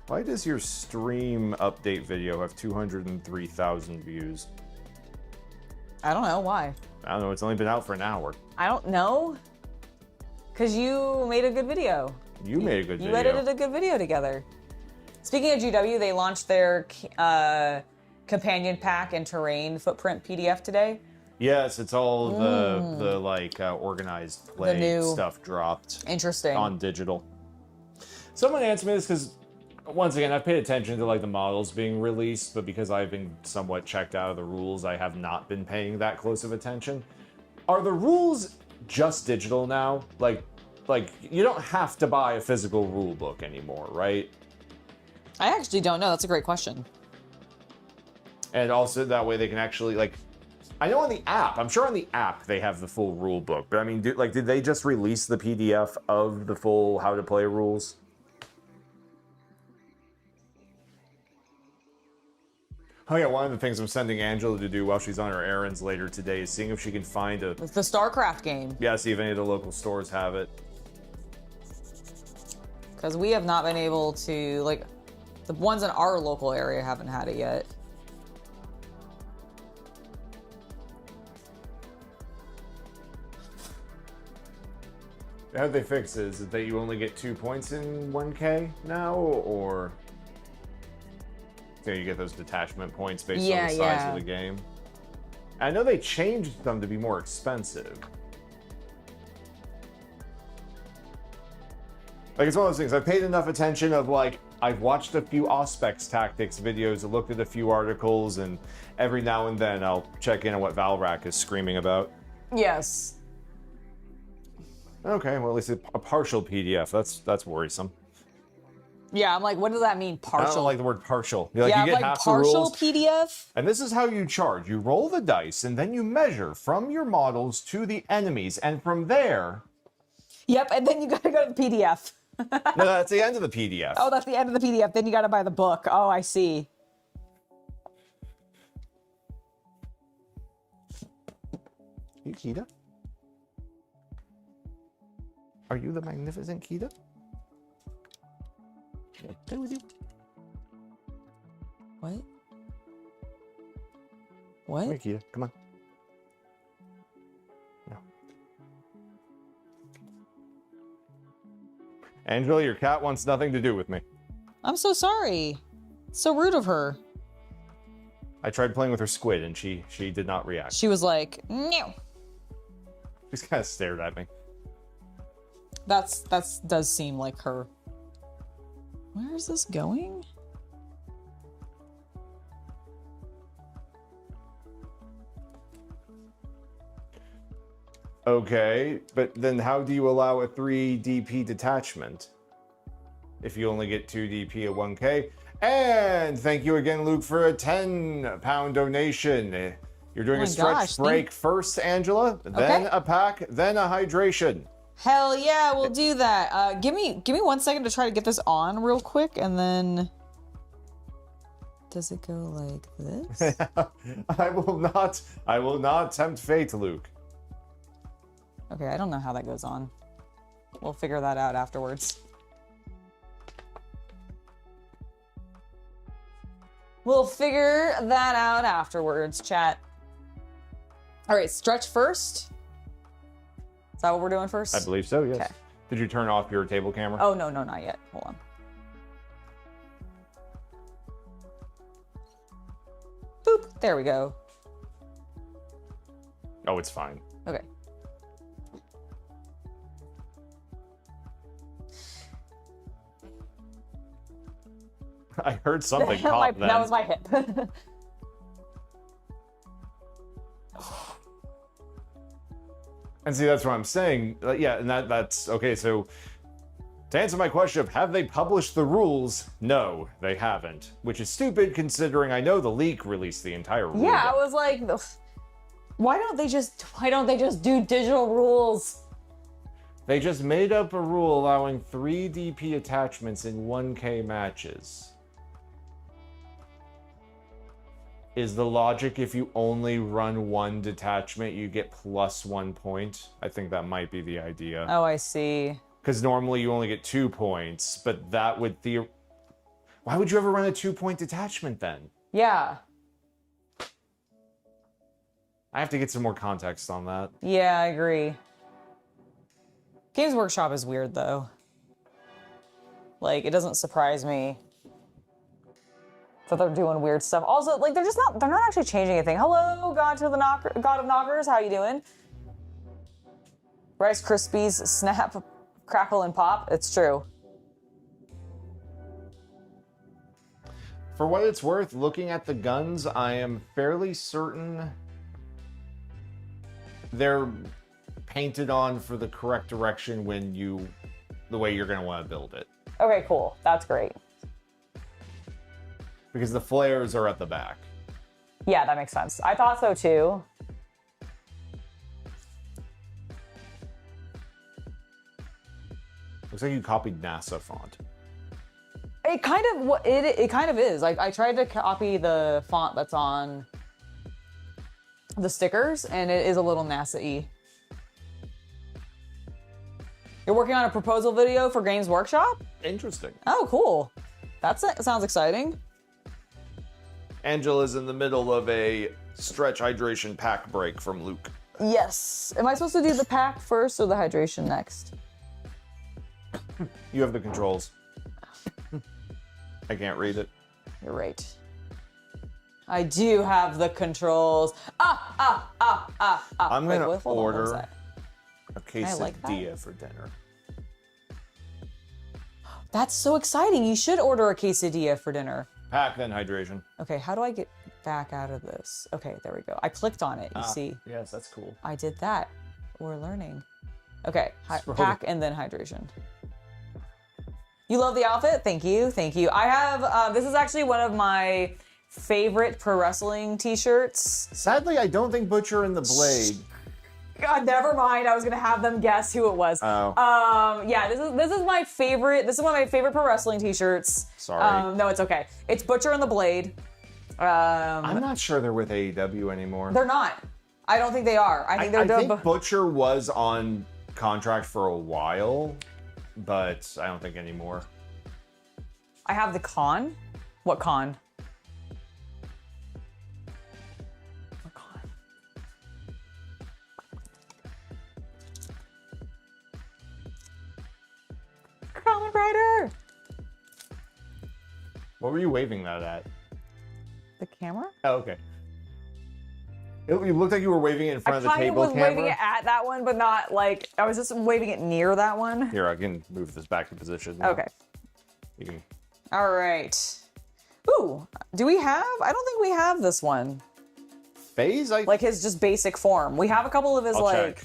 Why does your stream update video have 203,000 views? I don't know. Why? I don't know. It's only been out for an hour. I don't know. Because you made a good video. You made a good video. You edited a good video together. Speaking of GW, they launched their companion pack and terrain footprint PDF today. Yes, it's all the like organized play stuff dropped. Interesting. On digital. Someone answer me this, because once again, I've paid attention to like the models being released, but because I've been somewhat checked out of the rules, I have not been paying that close of attention. Are the rules just digital now? Like you don't have to buy a physical rule book anymore, right? I actually don't know. That's a great question. And also that way they can actually like, I know on the app, I'm sure on the app they have the full rule book, but I mean, did they just release the PDF of the full how to play rules? Oh yeah, one of the things I'm sending Angela to do while she's on her errands later today is seeing if she can find the StarCraft game. Yeah, see if any of the local stores have it. Because we have not been able to, like, the ones in our local area haven't had it yet. How they fix it? Is it that you only get 2 points in 1K now, or you get those detachment points based on the size of the game? I know they changed them to be more expensive. Like, it's one of those things. I've paid enough attention of, like, I've watched a few Auspex tactics videos, looked at a few articles, and every now and then I'll check in on what Valrak is screaming about. Yes. Okay, well, at least a partial PDF. That's worrisome. Yeah, I'm like, what does that mean, partial? I don't like the word partial. Like, yeah, you get like half partial the rules. PDF? And this is how you charge. You roll the dice, and then you measure from your models to the enemies, and from there... Yep, and then you gotta go to the PDF. No, that's the end of the PDF. Oh, that's the end of the PDF. Then you gotta buy the book. Oh, I see. You Kita? Are you the magnificent Kita? Play with you. What? Come What? here, Kita. Come on. No. Angela, your cat wants nothing to do with me. I'm so sorry. So rude of her. I tried playing with her squid, and she did not react. She was like, no. She just kind of stared at me. That's does seem like her. Where is this going? Okay, but then how do you allow a 3 DP detachment if you only get 2 DP at 1K? And thank you again, Luke, for a 10-pound donation. You're doing Oh a my stretch gosh, break first, Angela, then a pack, then a hydration. Hell yeah, we'll do that. Give me 1 second to try to get this on real quick, and then does it go like this? I will not tempt fate, Luke. Okay, I don't know how that goes on. We'll figure that out afterwards. We'll figure that out afterwards, chat. All right, stretch first. Is that what we're doing first? I believe so, yes. Okay. Did you turn off your table camera? Oh, no, not yet. Hold on. Boop, there we go. Oh, it's fine. Okay. I heard something pop then. That was my hip. And see, that's what I'm saying. Yeah, and that's okay. So to answer my question of have they published the rules? No, they haven't. Which is stupid considering I know the leak released the entire rule. Yeah, I was like, why don't they just do digital rules? They just made up a rule allowing 3 DP attachments in 1K matches. Is the logic if you only run 1 detachment, you get plus 1 point? I think that might be the idea. Oh, I see. Because normally you only get 2 points, but that would why would you ever run a 2-point detachment then? Yeah. I have to get some more context on that. Yeah, I agree. Games Workshop is weird though. Like, it doesn't surprise me that they're doing weird stuff. Also, like, they're not actually changing anything. Hello, God of Knockers, how you doing? Rice Krispies, snap, crackle, and pop. It's true. For what it's worth, looking at the guns, I am fairly certain they're painted on for the correct direction the way you're going to want to build it. Okay, cool. That's great. Because the flares are at the back. Yeah, that makes sense. I thought so too. Looks like you copied NASA font. It kind of is. I tried to copy the font that's on the stickers, and it is a little NASA-y. You're working on a proposal video for Games Workshop? Interesting. Oh, cool. That sounds exciting. Angela's in the middle of a stretch hydration pack break from Luke. Yes. Am I supposed to do the pack first or the hydration next? You have the controls. I can't read it. You're right. I do have the controls. I'm Wait, gonna hold on, what was order that? a quesadilla like that? for dinner. That's so exciting. You should order a quesadilla for dinner. Pack, then hydration. Okay, how do I get back out of this? Okay, there we go. I clicked on it, you see. Yes, that's cool. I did that. We're learning. Okay, pack and then hydration. You love the outfit? Thank you, thank you. I have, this is actually one of my favorite pro wrestling t-shirts. Sadly, I don't think Butcher and the Blade. God, never mind. I was gonna have them guess who it was. Oh. Yeah, this is my favorite. This is one of my favorite pro wrestling t-shirts. Sorry. No, it's okay. It's Butcher and the Blade. I'm not sure they're with AEW anymore. They're not. I don't think they are. I think they're I think Butcher was on contract for a while, but I don't think anymore. I have the con. What con? What con? Kamen Rider! What were you waving that at? The camera? Oh, okay. It looked like you were waving it in front of the table I kind of was camera. waving it at that one, but not like, I was just waving it near that one. Here, I can move this back to position. Okay. You can... All right. Ooh, do we have? I don't think we have this one. Phase? Like his just basic form. We have a couple of his I'll like. check.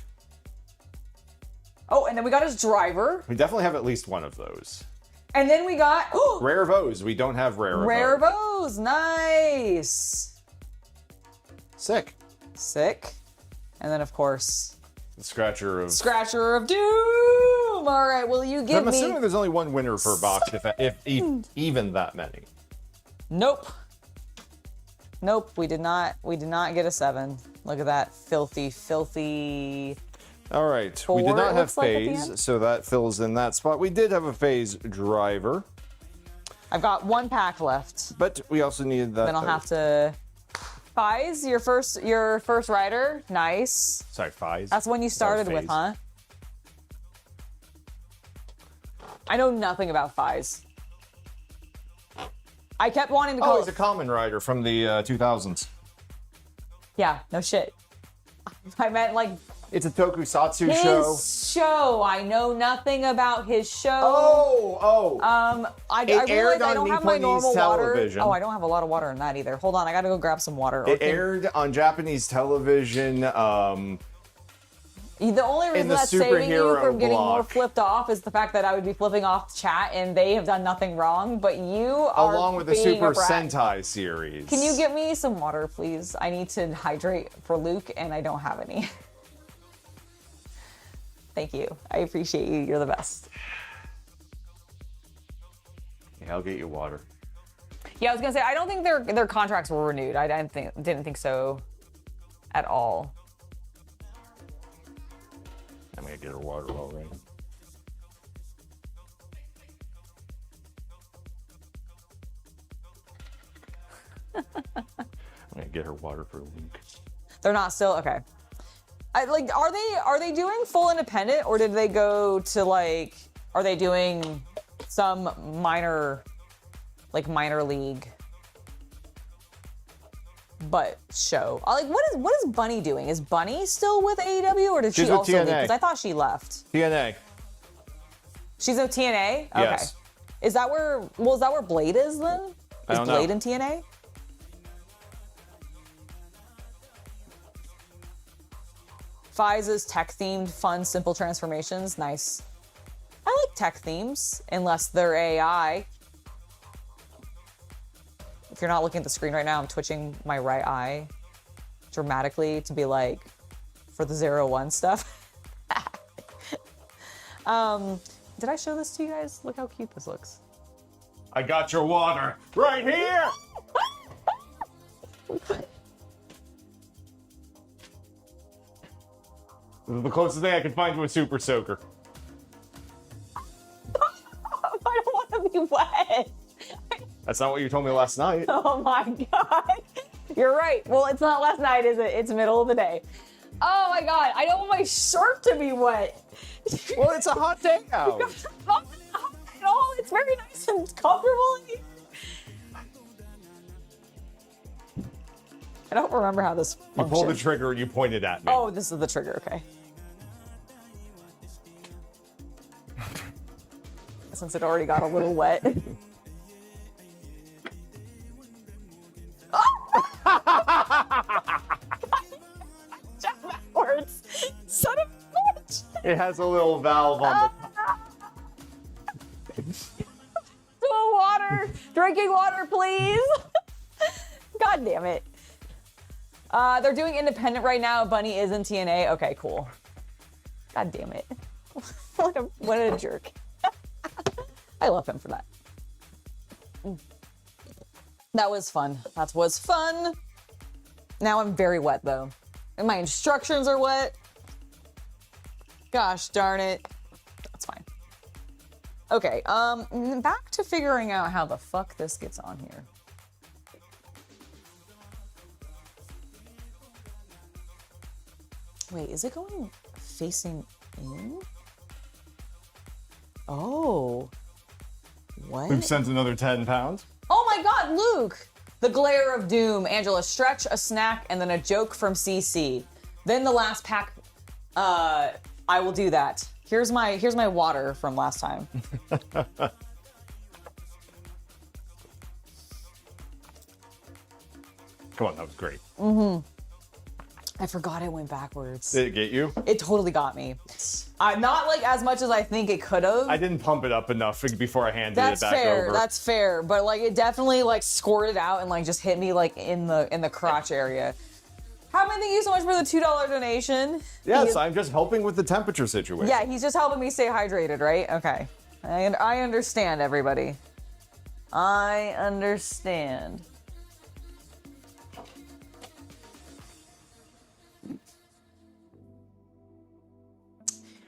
Oh, and then we got his driver. We definitely have at least one of those. And then we got Rare Vos. We don't have Rare Vos. Nice. Sick. Sick. And then of course The Scratcher of Doom. All right, will you give I'm me? assuming there's only one winner per box, if even that many. Nope. Nope. We did not get a 7. Look at that filthy. All right, we 4, did not it have looks like, at the Phase, end. so that fills in that spot. We did have a Phase driver, I've got 1 pack left. but we also needed that. Then I'll have to. Fies, your first rider. Nice. Sorry, Phase. That's one you started with, Phase. huh? I know nothing about Fies. I kept wanting to Oh, call he's a common rider from the 2000s. Yeah, no shit. I meant like It's a tokusatsu his show. show. I know nothing about his show. Oh. I It aired realized I on don't have my Nipponese normal water. television. Oh, I don't have a lot of water in that either. Hold on, I gotta go grab some water. It aired on Japanese television. The only reason the that's saving you superhero from getting more block. flipped off is the fact that I would be flipping off chat and they have done nothing wrong, but you are Along with the being Super a brat. Sentai series. Can you get me some water, please? I need to hydrate for Luke and I don't have any. Thank you. I appreciate you. You're the best. Yeah, I'll get you water. Yeah, I was gonna say I don't think their contracts were renewed. I didn't think so at all. I'm gonna get her water already. I'm gonna get her water for Luke. They're not still okay. Are they doing full independent or did they go to like? Are they doing some minor league? But show. Like, what is Bunny doing? Is Bunny still with AEW or did She's she with also leave? TNA. Because I thought she left. TNA. She's with TNA? Okay. Yes. Is that where Blade is then? I Is don't Blade know. in TNA? Fize's tech themed, fun, simple transformations. Nice. I like tech themes, unless they're AI. If you're not looking at the screen right now, I'm twitching my right eye dramatically to be like, for the 0-1 stuff. Did I show this to you guys? Look how cute this looks. I got your water right here. This is the closest thing I can find to a super soaker. I don't want to be wet. That's not what you told me last night. Oh my God. You're right. Well, it's not last night, is it? It's middle of the day. Oh my God. I don't want my shirt to be wet. Well, it's a hot day out. Not at all. It's very nice and comfortable in here. I don't remember how this You functions. pulled the trigger and you pointed at me. Oh, this is the trigger. Okay. since it already got a little wet. Jump backwards. Son of a bitch. It has a little valve on the Water. Drinking water, please. God damn it. They're doing independent right now. Bunny is in TNA. Okay, cool. God damn it. What a jerk. I love him for that. That was fun. That was fun. Now I'm very wet though. And my instructions are wet. Gosh darn it. That's fine. Okay, back to figuring out how the fuck this gets on here. Wait, is it going facing in? Oh. What? Luke sends another 10 pounds. Oh my god, Luke! The glare of doom. Angela, stretch, a snack, and then a joke from CC. Then the last pack, I will do that. Here's my water from last time. Come on, that was great. Mm-hmm. I forgot it went backwards. Did it get you? It totally got me. Not like as much as I think it could have. I didn't pump it up enough before I handed it back over. That's fair. But like it definitely like squirted out and like just hit me like in the crotch area. Hammond, thank you so much for the $2 donation. Yes, I'm just helping with the temperature situation. Yeah, he's just helping me stay hydrated, right? Okay. I understand, everybody. I understand.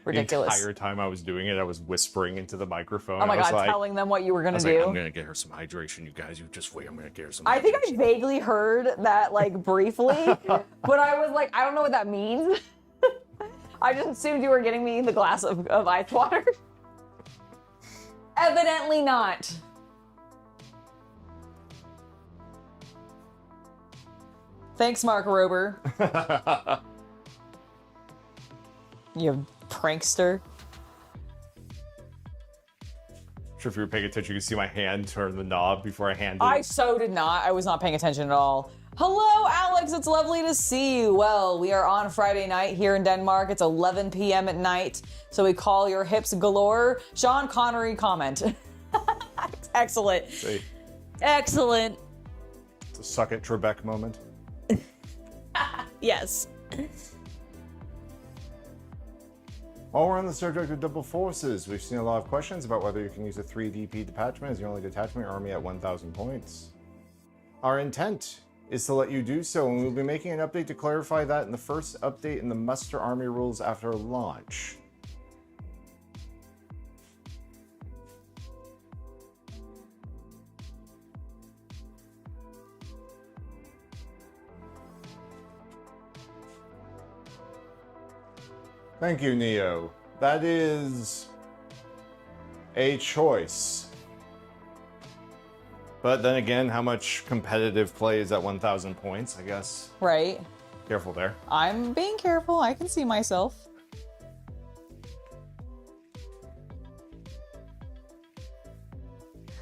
Ridiculous. The entire time I was doing it, I was whispering into the microphone. Oh my God, like, telling them what you were going to do. do. I'm going to get her some hydration, you guys. You just wait. I'm going to get her some I hydration. think I vaguely heard that, like, briefly, but I was like, I don't know what that means. I just assumed you were getting me the glass of ice water. Evidently not. Thanks, Mark Rober. You prankster. Sure, if you were paying attention, you could see my hand turn the knob before I handed I it. so did not. I was not paying attention at all. Hello, Alex. It's lovely to see you. Well, we are on Friday night here in Denmark. It's 11 p.m. at night, so we call your hips galore. Sean Connery comment. Excellent. See, Excellent. it's a suck at Trebek moment. Yes. While we're on the subject of double forces, we've seen a lot of questions about whether you can use a 3DP detachment as your only detachment army at 1,000 points. Our intent is to let you do so, and we'll be making an update to clarify that in the first update in the muster army rules after launch. Thank you, Neo. That is a choice. But then again, how much competitive play is at 1,000 points, I guess? Right. Careful there. I'm being careful. I can see myself.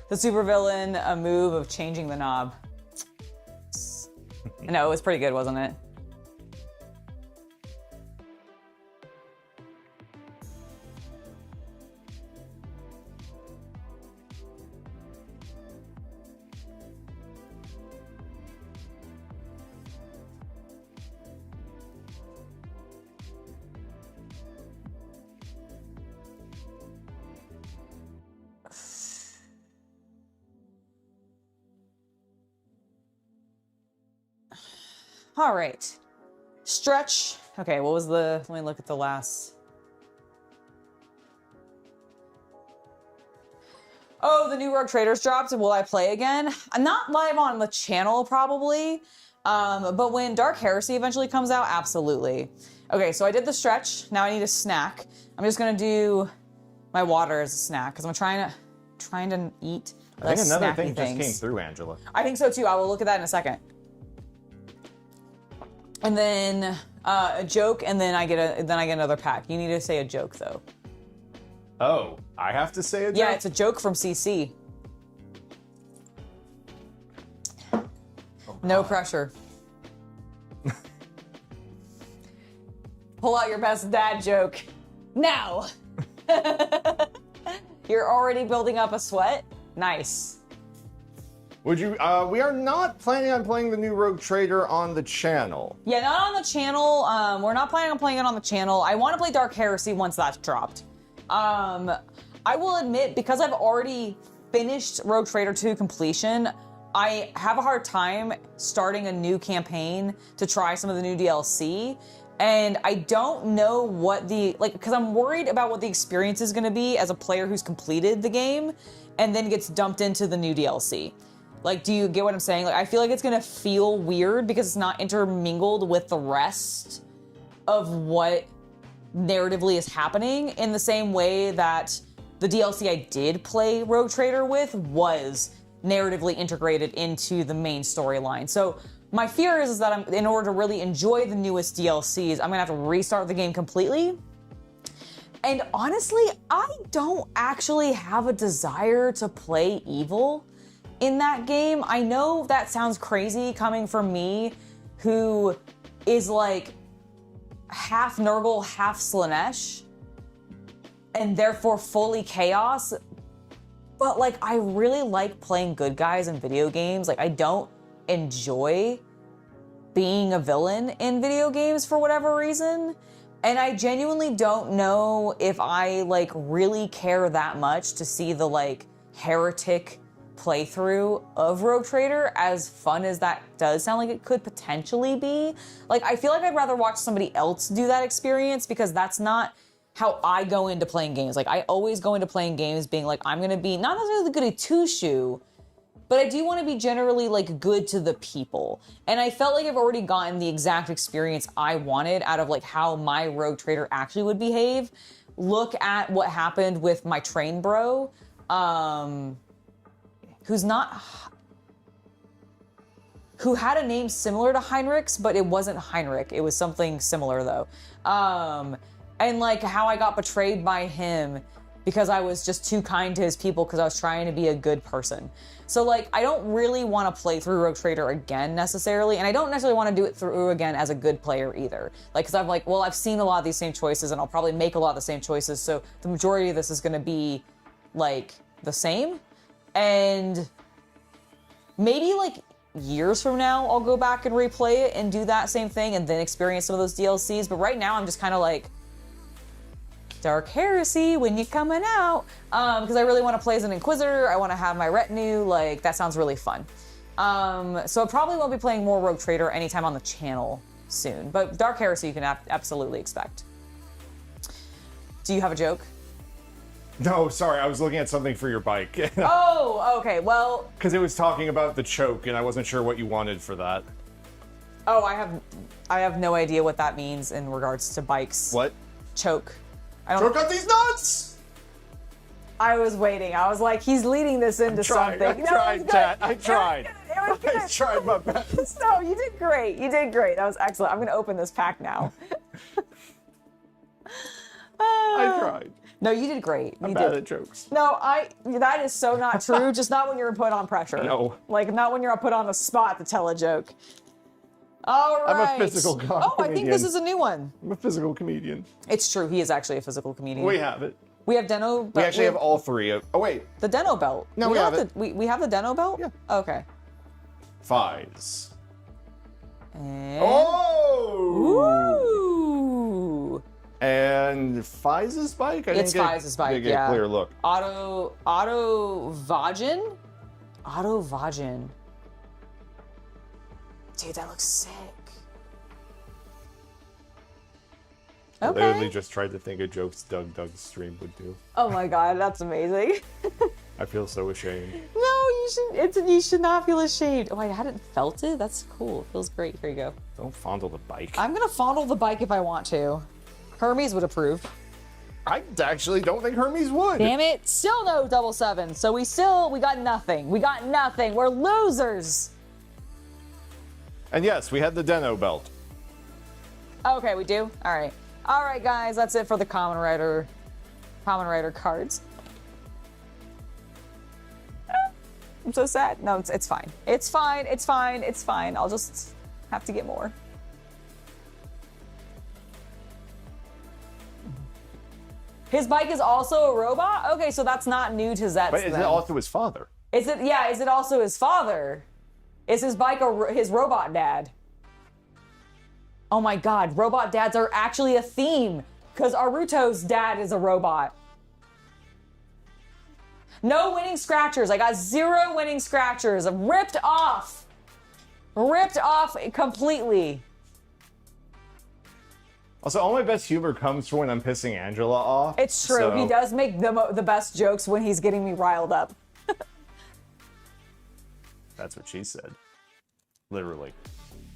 The supervillain, a move of changing the knob. No, it was pretty good, wasn't it? All right. Stretch. Okay, what was the... Let me look at the last... Oh, the new Rogue Traders dropped, and will I play again? I'm not live on the channel, probably. But when Dark Heresy eventually comes out, absolutely. Okay, so I did the stretch. Now I need a snack. I'm just gonna do my water as a snack, because I'm trying to eat I think another thing things. just came through, Angela. I think so, too. I will look at that in a second. And then a joke, and then I get another pack. You need to say a joke though. Oh, I have to say it. Yeah, it's a joke from CC. No pressure. Pull out your best dad joke. Now. You're already building up a sweat? Nice. Would you, we are not planning on playing the new Rogue Trader on the channel. Yeah, not on the channel. We're not planning on playing it on the channel. I want to play Dark Heresy once that's dropped. I will admit, because I've already finished Rogue Trader 2 completion, I have a hard time starting a new campaign to try some of the new DLC. And I don't know what because I'm worried about what the experience is going to be as a player who's completed the game and then gets dumped into the new DLC. Like, do you get what I'm saying? Like, I feel like it's going to feel weird because it's not intermingled with the rest of what narratively is happening in the same way that the DLC I did play Rogue Trader with was narratively integrated into the main storyline. So my fear is that in order to really enjoy the newest DLCs, I'm gonna have to restart the game completely. And honestly, I don't actually have a desire to play evil in that game. I know that sounds crazy coming from me, who is like half Nurgle, half Slaanesh, and therefore fully chaos. But like, I really like playing good guys in video games. Like, I don't enjoy being a villain in video games for whatever reason. And I genuinely don't know if I like really care that much to see the like heretic playthrough of Rogue Trader, as fun as that does sound like it could potentially be. Like, I feel like I'd rather watch somebody else do that experience, because that's not how I go into playing games. Like, I always go into playing games being like, I'm gonna be not necessarily the goody two-shoe, but I do want to be generally like good to the people. And I felt like I've already gotten the exact experience I wanted out of like how my Rogue Trader actually would behave. Look at what happened with my train bro, who had a name similar to Heinrich's, but it wasn't Heinrich. It was something similar though. And like how I got betrayed by him because I was just too kind to his people because I was trying to be a good person. So like, I don't really want to play through Rogue Trader again necessarily, and I don't necessarily want to do it through again as a good player either. Like, because I'm like, well, I've seen a lot of these same choices and I'll probably make a lot of the same choices, so the majority of this is going to be like the same. And maybe like years from now, I'll go back and replay it and do that same thing and then experience some of those DLCs. But right now I'm just kind of like, Dark Heresy, when you coming out? Because I really want to play as an Inquisitor. I want to have my retinue. Like, that sounds really fun. So I probably won't be playing more Rogue Trader anytime on the channel soon. But Dark Heresy you can absolutely expect. Do you have a joke? No, sorry, I was looking at something for your bike. Oh, okay, well... Because it was talking about the choke, and I wasn't sure what you wanted for that. Oh, I have no idea what that means in regards to bikes. What? Choke. Choke on these nuts! I was waiting. I was like, he's leading this into something. I tried, chat. I tried. It was good. I tried my best. No, you did great. You did great. That was excellent. I'm going to open this pack now. I tried. No, you did great. I'm bad at jokes. No, that is so not true. Just not when you're put on pressure. No. Like, not when you're put on the spot to tell a joke. All right. I'm a physical comedian. Oh, I think this is a new one. I'm a physical comedian. It's true. He is actually a physical comedian. We have it. We have Deno belt. We actually have all three of... Oh, wait. The Deno belt. No, we have it. We have the Deno belt? Yeah. Okay. Fies. And... Oh! Ooh! And Fies' bike? It's Fies' bike, didn't get a clear look. Otto Vajin? Otto Vajin. Dude, that looks sick. I Okay. literally just tried to think of jokes Doug's stream would do. Oh my god, that's amazing. I feel so ashamed. No, you should not feel ashamed. Oh, I hadn't felt it? That's cool. It feels great. Here you go. Don't fondle the bike. I'm gonna fondle the bike if I want to. Hermes would approve. I actually don't think Hermes would. Damn it. Still no double seven. So we got nothing. We got nothing. We're losers. And yes, we had the Deno belt. Okay, we do? All right. All right, guys. That's it for the Kamen Rider Common Rider cards. I'm so sad. No, it's fine. It's fine. It's fine. It's fine. I'll just have to get more. His bike is also a robot? Okay, so that's not new to Zets. But is it also his father? Is it? Yeah, is it also his father? Is his bike his robot dad? Oh my god, robot dads are actually a theme because Aruto's dad is a robot. No winning scratchers. I got 0 winning scratchers. I'm ripped off. Ripped off completely. Also, all my best humor comes from when I'm pissing Angela off. It's true. So... He does make the best jokes when he's getting me riled up. That's what she said. Literally.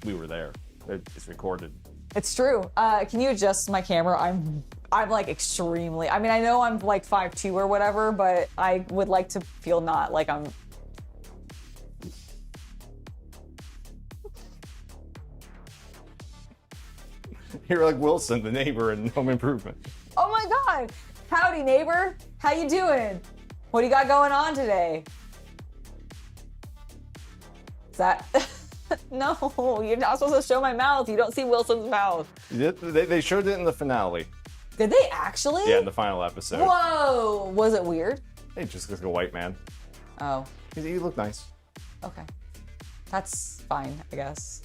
We were there. It's recorded. It's true. Can you adjust my camera? I'm like extremely, I mean, I know I'm like 5'2" or whatever, but I would like to feel not like I'm. You're like Wilson, the neighbor in Home Improvement. Oh my God. Howdy, neighbor. How you doing? What do you got going on today? Is that... No, you're not supposed to show my mouth. You don't see Wilson's mouth. They showed it in the finale. Did they actually? Yeah, in the final episode. Whoa! Was it weird? Hey, just like a white man. Oh. You look nice. Okay. That's fine, I guess.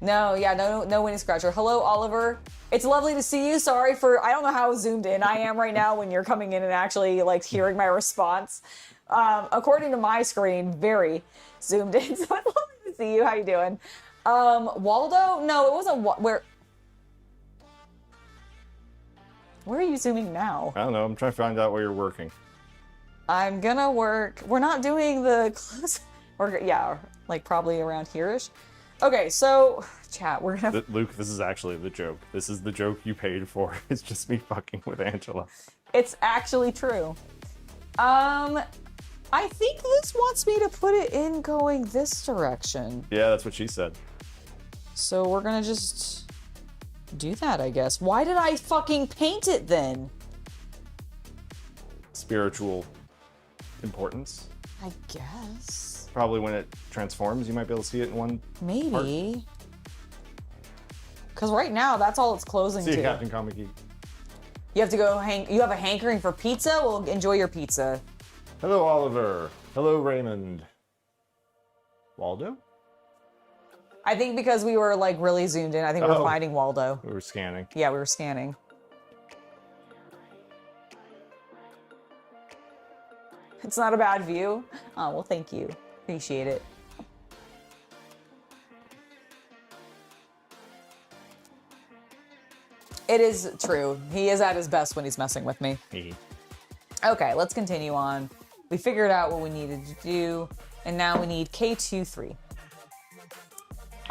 No, yeah, no winning scratcher. Hello, Oliver. It's lovely to see you. Sorry for, I don't know how zoomed in I am right now when you're coming in and actually like hearing my response. According to my screen, very zoomed in. So it's lovely to see you. How you doing? Waldo? No, it wasn't. Where are you zooming now? I don't know. I'm trying to find out where you're working. I'm gonna work. We're not doing the close. Yeah, like probably around here-ish. Okay, so chat, we're gonna... Luke, this is actually the joke. This is the joke you paid for. It's just me fucking with Angela. It's actually true. I think this wants me to put it in going this direction. Yeah, that's what she said. So we're gonna just do that, I guess. Why did I fucking paint it then? Spiritual importance. I guess. Probably when it transforms, you might be able to see it in one Maybe. Because right now, that's all it's closing See you, to. Captain Comic Geek. You have to go you have a hankering for pizza? Well, enjoy your pizza. Hello, Oliver. Hello, Raymond. Waldo? I think because we were like really zoomed in, I think we were finding Waldo. We were scanning. Yeah, we were scanning. It's not a bad view. Oh, well, thank you. Appreciate it. It is true. He is at his best when he's messing with me. Okay, let's continue on. We figured out what we needed to do, and now we need K23.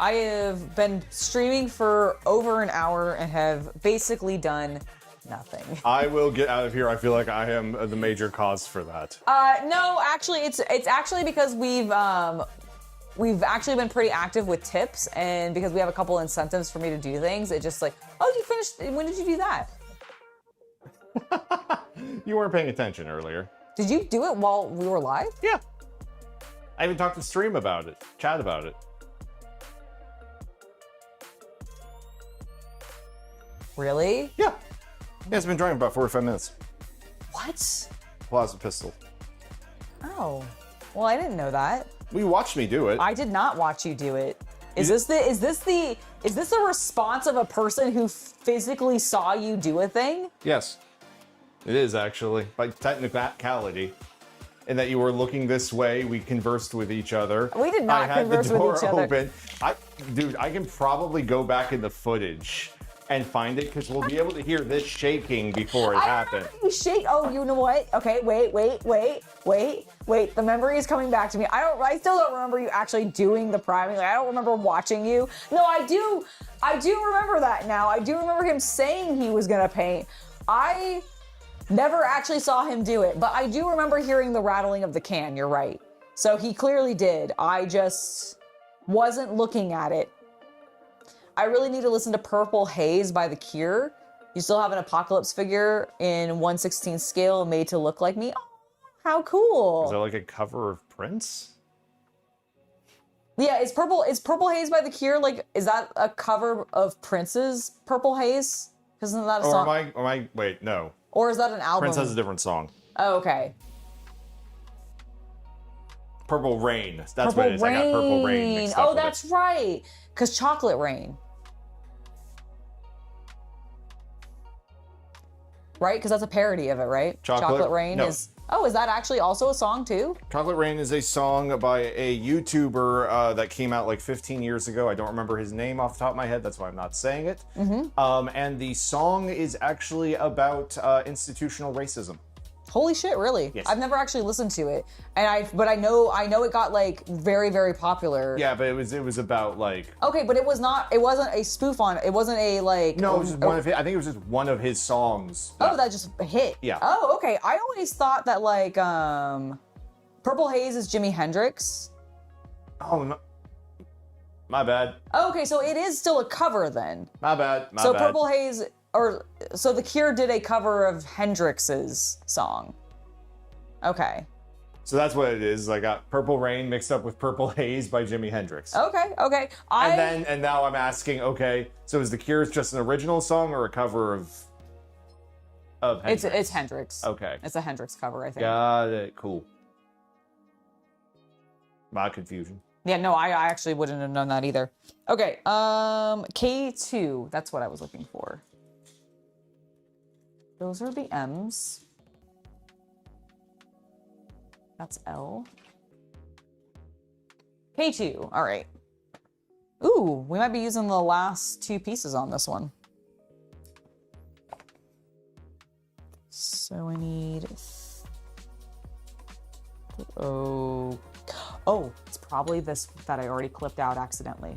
I have been streaming for over an hour and have basically done nothing. I will get out of here. I feel like I am the major cause for that. No, actually, it's actually because we've actually been pretty active with tips, and because we have a couple incentives for me to do things. It just like, oh, you finished. When did you do that? You weren't paying attention earlier. Did you do it while we were live? Yeah. I even talked to stream about it, chat about it. Really? Yeah. Yeah, it's been drying about 45 minutes. What? Plasma pistol. Oh. Well, I didn't know that. You watched me do it. I did not watch you do it. Is this a response of a person who physically saw you do a thing? Yes. It is actually, by technicality. In that you were looking this way, we conversed with each other. We did not converse with each other. Open. Dude, I can probably go back in the footage and find it because we'll be able to hear this shaking before it happened. You shake. Oh, you know what? Okay, wait. The memory is coming back to me. I still don't remember you actually doing the priming. Like, I don't remember watching you. No, I do remember that now. I do remember him saying he was gonna paint. I never actually saw him do it, but I do remember hearing the rattling of the can. You're right. So he clearly did. I just wasn't looking at it. I really need to listen to Purple Haze by The Cure. You still have an Apocalypse figure in 1/16 scale made to look like me. Oh, how cool. Is that like a cover of Prince? Yeah, is Purple Haze by The Cure, like, is that a cover of Prince's Purple Haze? Isn't that a song? Wait, no. Or is that an album? Prince has a different song. Oh, okay. Purple Rain. That's what it is. I got Purple Rain mixed up. Oh, that's right. Because Chocolate Rain. Right? Because that's a parody of it, right? Chocolate Rain is... Oh, is that actually also a song too? Chocolate Rain is a song by a YouTuber that came out like 15 years ago. I don't remember his name off the top of my head. That's why I'm not saying it. And the song is actually about institutional racism. Holy shit, really? Yes. I've never actually listened to it. But I know it got like very, very popular. Yeah, but it was about like... Okay, but it wasn't a spoof on it. It wasn't a like... No, it was just one of his, I think it was just one of his songs. That just hit. Yeah. Oh, okay. I always thought that like Purple Haze is Jimi Hendrix. Oh, no. My bad. Oh, okay, so it is still a cover then. My bad. My so bad. Purple Haze, so The Cure did a cover of Hendrix's song. Okay. So that's what it is. I got Purple Rain mixed up with Purple Haze by Jimi Hendrix. Okay. And now I'm asking, okay, so is The Cure just an original song or a cover of Hendrix? It's Hendrix. Okay. It's a Hendrix cover, I think. Got it. Cool. My confusion. Yeah, no, I actually wouldn't have known that either. Okay, K2, that's what I was looking for. Those are the M's. That's L. K2, all right. Ooh, we might be using the last two pieces on this one. So I need... Oh, it's probably this that I already clipped out accidentally.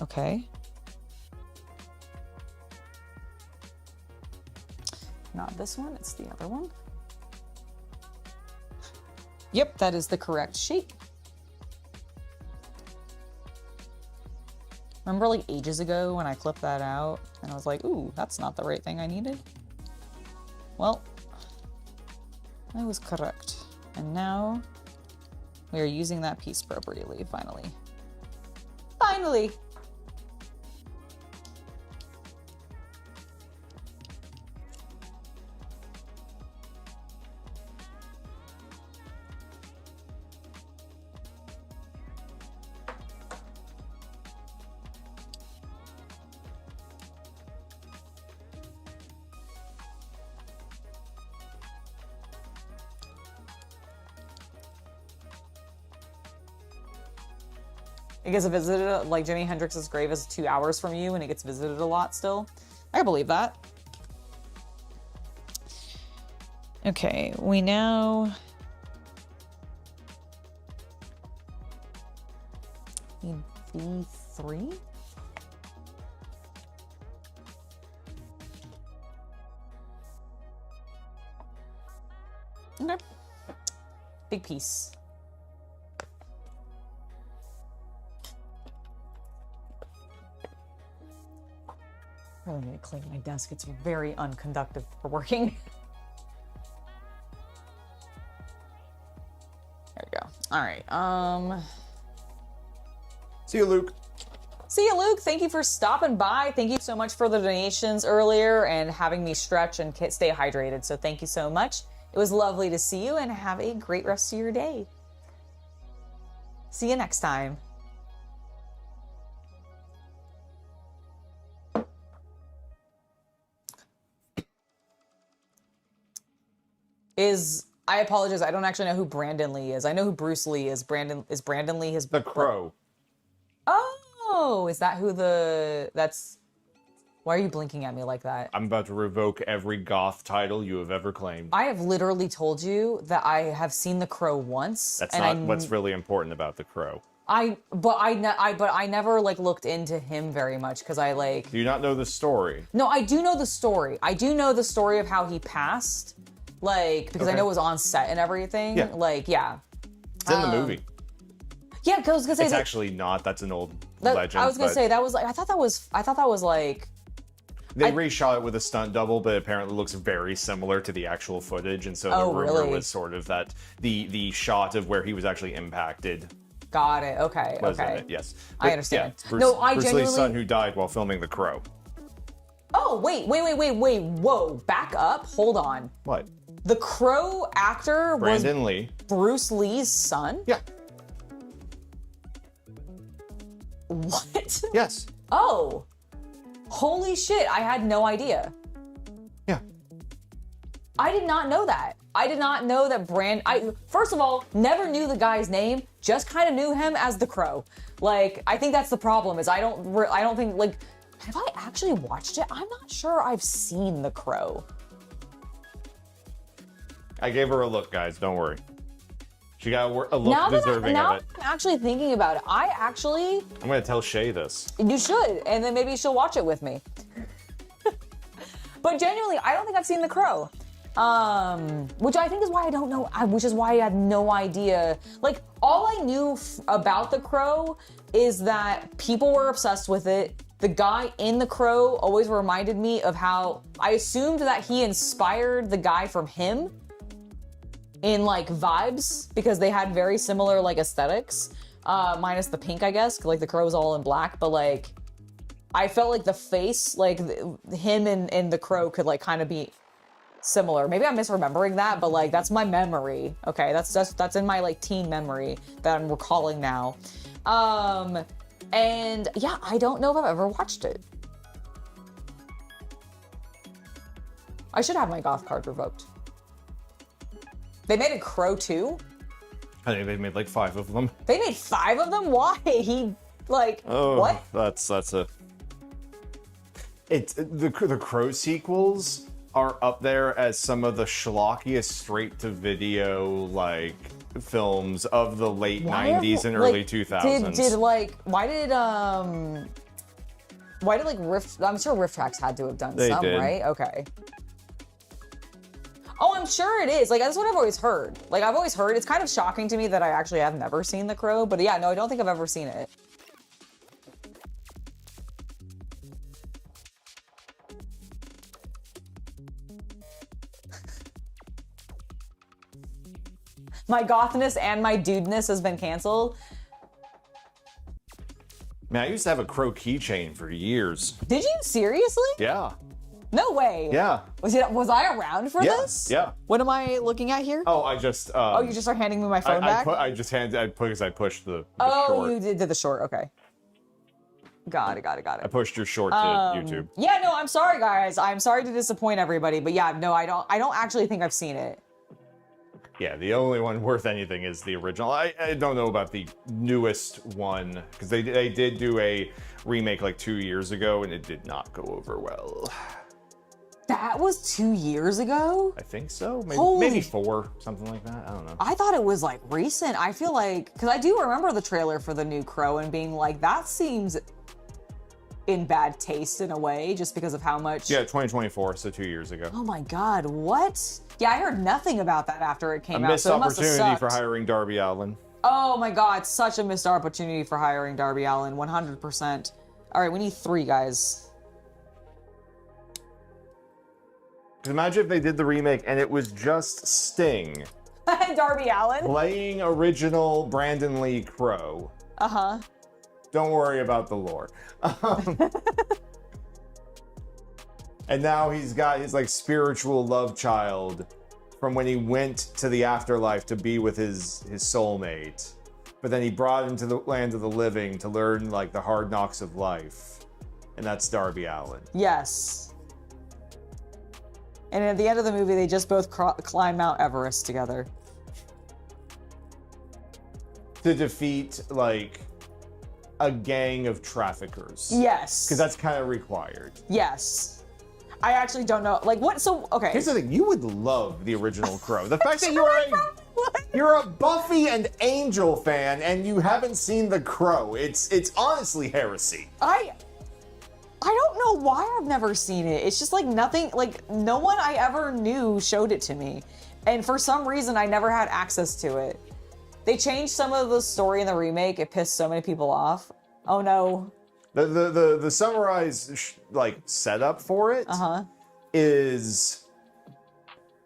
Okay. Not this one, it's the other one. Yep, that is the correct shape. Remember like ages ago when I clipped that out and I was like, ooh, that's not the right thing I needed? Well, I was correct. And now we are using that piece appropriately, finally. Finally! It gets visited, like Jimi Hendrix's grave is 2 hours from you and it gets visited a lot still. I can believe that. Okay, we now need V3. Okay. Big piece. I really need to clean my desk. It's very unconductive for working. There we go. All right. See you, Luke. See you, Luke. Thank you for stopping by. Thank you so much for the donations earlier and having me stretch and stay hydrated. So thank you so much. It was lovely to see you and have a great rest of your day. See you next time. I apologize. I don't actually know who Brandon Lee is. I know who Bruce Lee is. Brandon Lee his The Crow. Oh, is that who that's why are you blinking at me like that? I'm about to revoke every goth title you have ever claimed. I have literally told you that I have seen The Crow once. That's not what's really important about The Crow. But I never like looked into him very much because I like. Do you not know the story? No, I do know the story. I do know the story of how he passed. Like, because I know it was on set and everything. Yeah. Like, yeah. It's in the movie. Yeah, because I was gonna say it's actually not. That's an old legend. I was gonna say that was like I thought that was like They reshot it with a stunt double, but apparently looks very similar to the actual footage, and so the rumor really? was sort of that the shot of where he was actually impacted. Got it. Okay. Was in Okay. it, yes. I understand. Yeah, Bruce, No, I Bruce genuinely. Lee's son who died while filming The Crow. Oh wait. Whoa. Back up. Hold on. What? The Crow actor Brandon was Lee. Bruce Lee's son. Yeah. What? Yes. Oh. Holy shit! I had no idea. Yeah. I did not know that. I did not know that I first of all never knew the guy's name. Just kind of knew him as the Crow. Like I think that's the problem. Is I don't think like have I actually watched it? I'm not sure I've seen The Crow. I gave her a look, guys. Don't worry. She got a look deserving now of it. I'm actually thinking about it. I'm gonna tell Shay this. You should, and then maybe she'll watch it with me. But genuinely, I don't think I've seen The Crow. Which I think is why I don't know, which is why I had no idea. Like, all I knew about The Crow is that people were obsessed with it. The guy in The Crow always reminded me of how I assumed that he inspired the guy from him in like vibes because they had very similar like aesthetics, minus the pink, I guess. Like The Crow's all in black, but like I felt like the face, like him and The Crow could like kind of be similar. Maybe I'm misremembering that, but like that's my memory. Okay, that's in my like teen memory that I'm recalling now. And yeah, I don't know if I've ever watched it. I should have my goth card revoked. They made a Crow too? I think they made like 5 of them. They made 5 of them? Why? He like what? That's a. It's the Crow sequels are up there as some of the schlockiest straight-to-video like films of the late 90s and early 2000s. Did like why did like Rift? I'm sure Rift Tracks had to have done some, did. right? Okay. Oh, I'm sure it is. Like, that's what I've always heard. Like, I've always heard. It's kind of shocking to me that I actually have never seen The Crow. But yeah, no, I don't think I've ever seen it. My gothness and my dudeness has been canceled. Man, I used to have a Crow keychain for years. Did you? Seriously? Yeah. No way. Yeah. Was I around for this? Yeah. What am I looking at here? Oh, I just. Oh, you just are handing me my phone back? I because I pushed the oh, short. you did the short. Okay. Got it. I pushed your short to YouTube. Yeah, no, I'm sorry, guys. I'm sorry to disappoint everybody, but yeah, no, I don't actually think I've seen it. Yeah, the only one worth anything is the original. I don't know about the newest one because they did do a remake like 2 years ago and it did not go over well. That was 2 years ago? I think so. Holy- Maybe 4, something like that. I don't know. I thought it was like recent. I feel like, because I do remember the trailer for the new Crow and being like, that seems in bad taste in a way, just because of how much. Yeah, 2024, so 2 years ago. Oh my God, what? Yeah, I heard nothing about that after it came A out. missed So it must have opportunity sucked. for hiring Darby Allin. Oh my God, such a missed opportunity for hiring Darby Allin, 100%. All right, we need 3 guys. Imagine if they did the remake and it was just Sting Darby Allin? playing original Brandon Lee Crow. Uh-huh. Don't worry about the lore. And now he's got his like spiritual love child from when he went to the afterlife to be with his soulmate. But then he brought him to the land of the living to learn like the hard knocks of life. And that's Darby Allin. Yes. And at the end of the movie, they just both climb Mount Everest together. To defeat like a gang of traffickers. Yes. Because that's kind of required. Yes. I actually don't know. Like, what? So, okay. Here's the thing, you would love the original Crow. The fact that you're a Buffy and Angel fan and you haven't seen The Crow, it's honestly heresy. I don't know why I've never seen it. It's just like nothing, like no one I ever knew showed it to me. And for some reason, I never had access to it. They changed some of the story in the remake. It pissed so many people off. Oh no. The summarized like setup for it is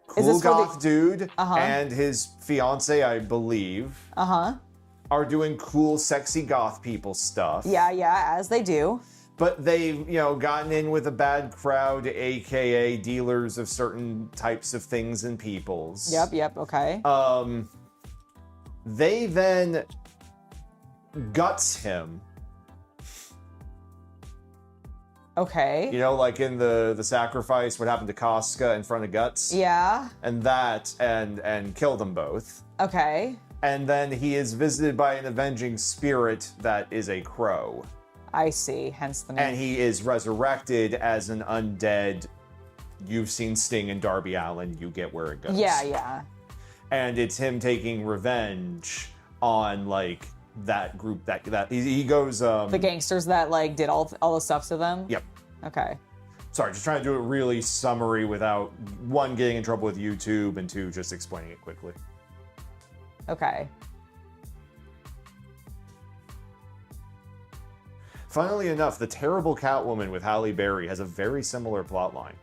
cool goth dude and his fiance, I believe, are doing cool, sexy goth people stuff. Yeah, as they do. But they've, gotten in with a bad crowd, aka dealers of certain types of things and peoples. Yep, okay. They then guts him. Okay. Like in the sacrifice, what happened to Casca in front of Guts? Yeah. And that, and kill them both. Okay. And then he is visited by an avenging spirit that is a crow. I see, hence the name. And he is resurrected as an undead. You've seen Sting and Darby Allin, you get where it goes. Yeah. And it's him taking revenge on, like, that group that he goes... the gangsters that, like, did all the stuff to them? Yep. Okay. Sorry, just trying to do it really summary without, one, getting in trouble with YouTube, and two, just explaining it quickly. Okay. Funnily enough, the terrible Catwoman with Halle Berry has a very similar plotline.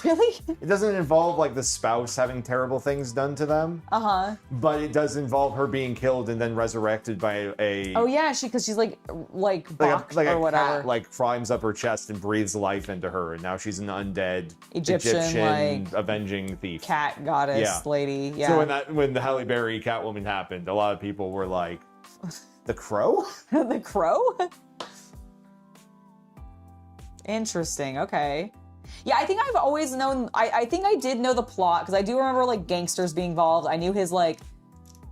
Really? It doesn't involve, like, the spouse having terrible things done to them. But it does involve her being killed and then resurrected by a... Oh, yeah, because she's, like boxed like or a whatever. cat, like, climbs up her chest and breathes life into her, and now she's an undead Egyptian like, avenging thief. Cat goddess lady, yeah. So when the Halle Berry Catwoman happened, a lot of people were like, the Crow? The Crow? Interesting, okay. Yeah, I think I've always known, I think I did know the plot, because I do remember, like, gangsters being involved. I knew his, like,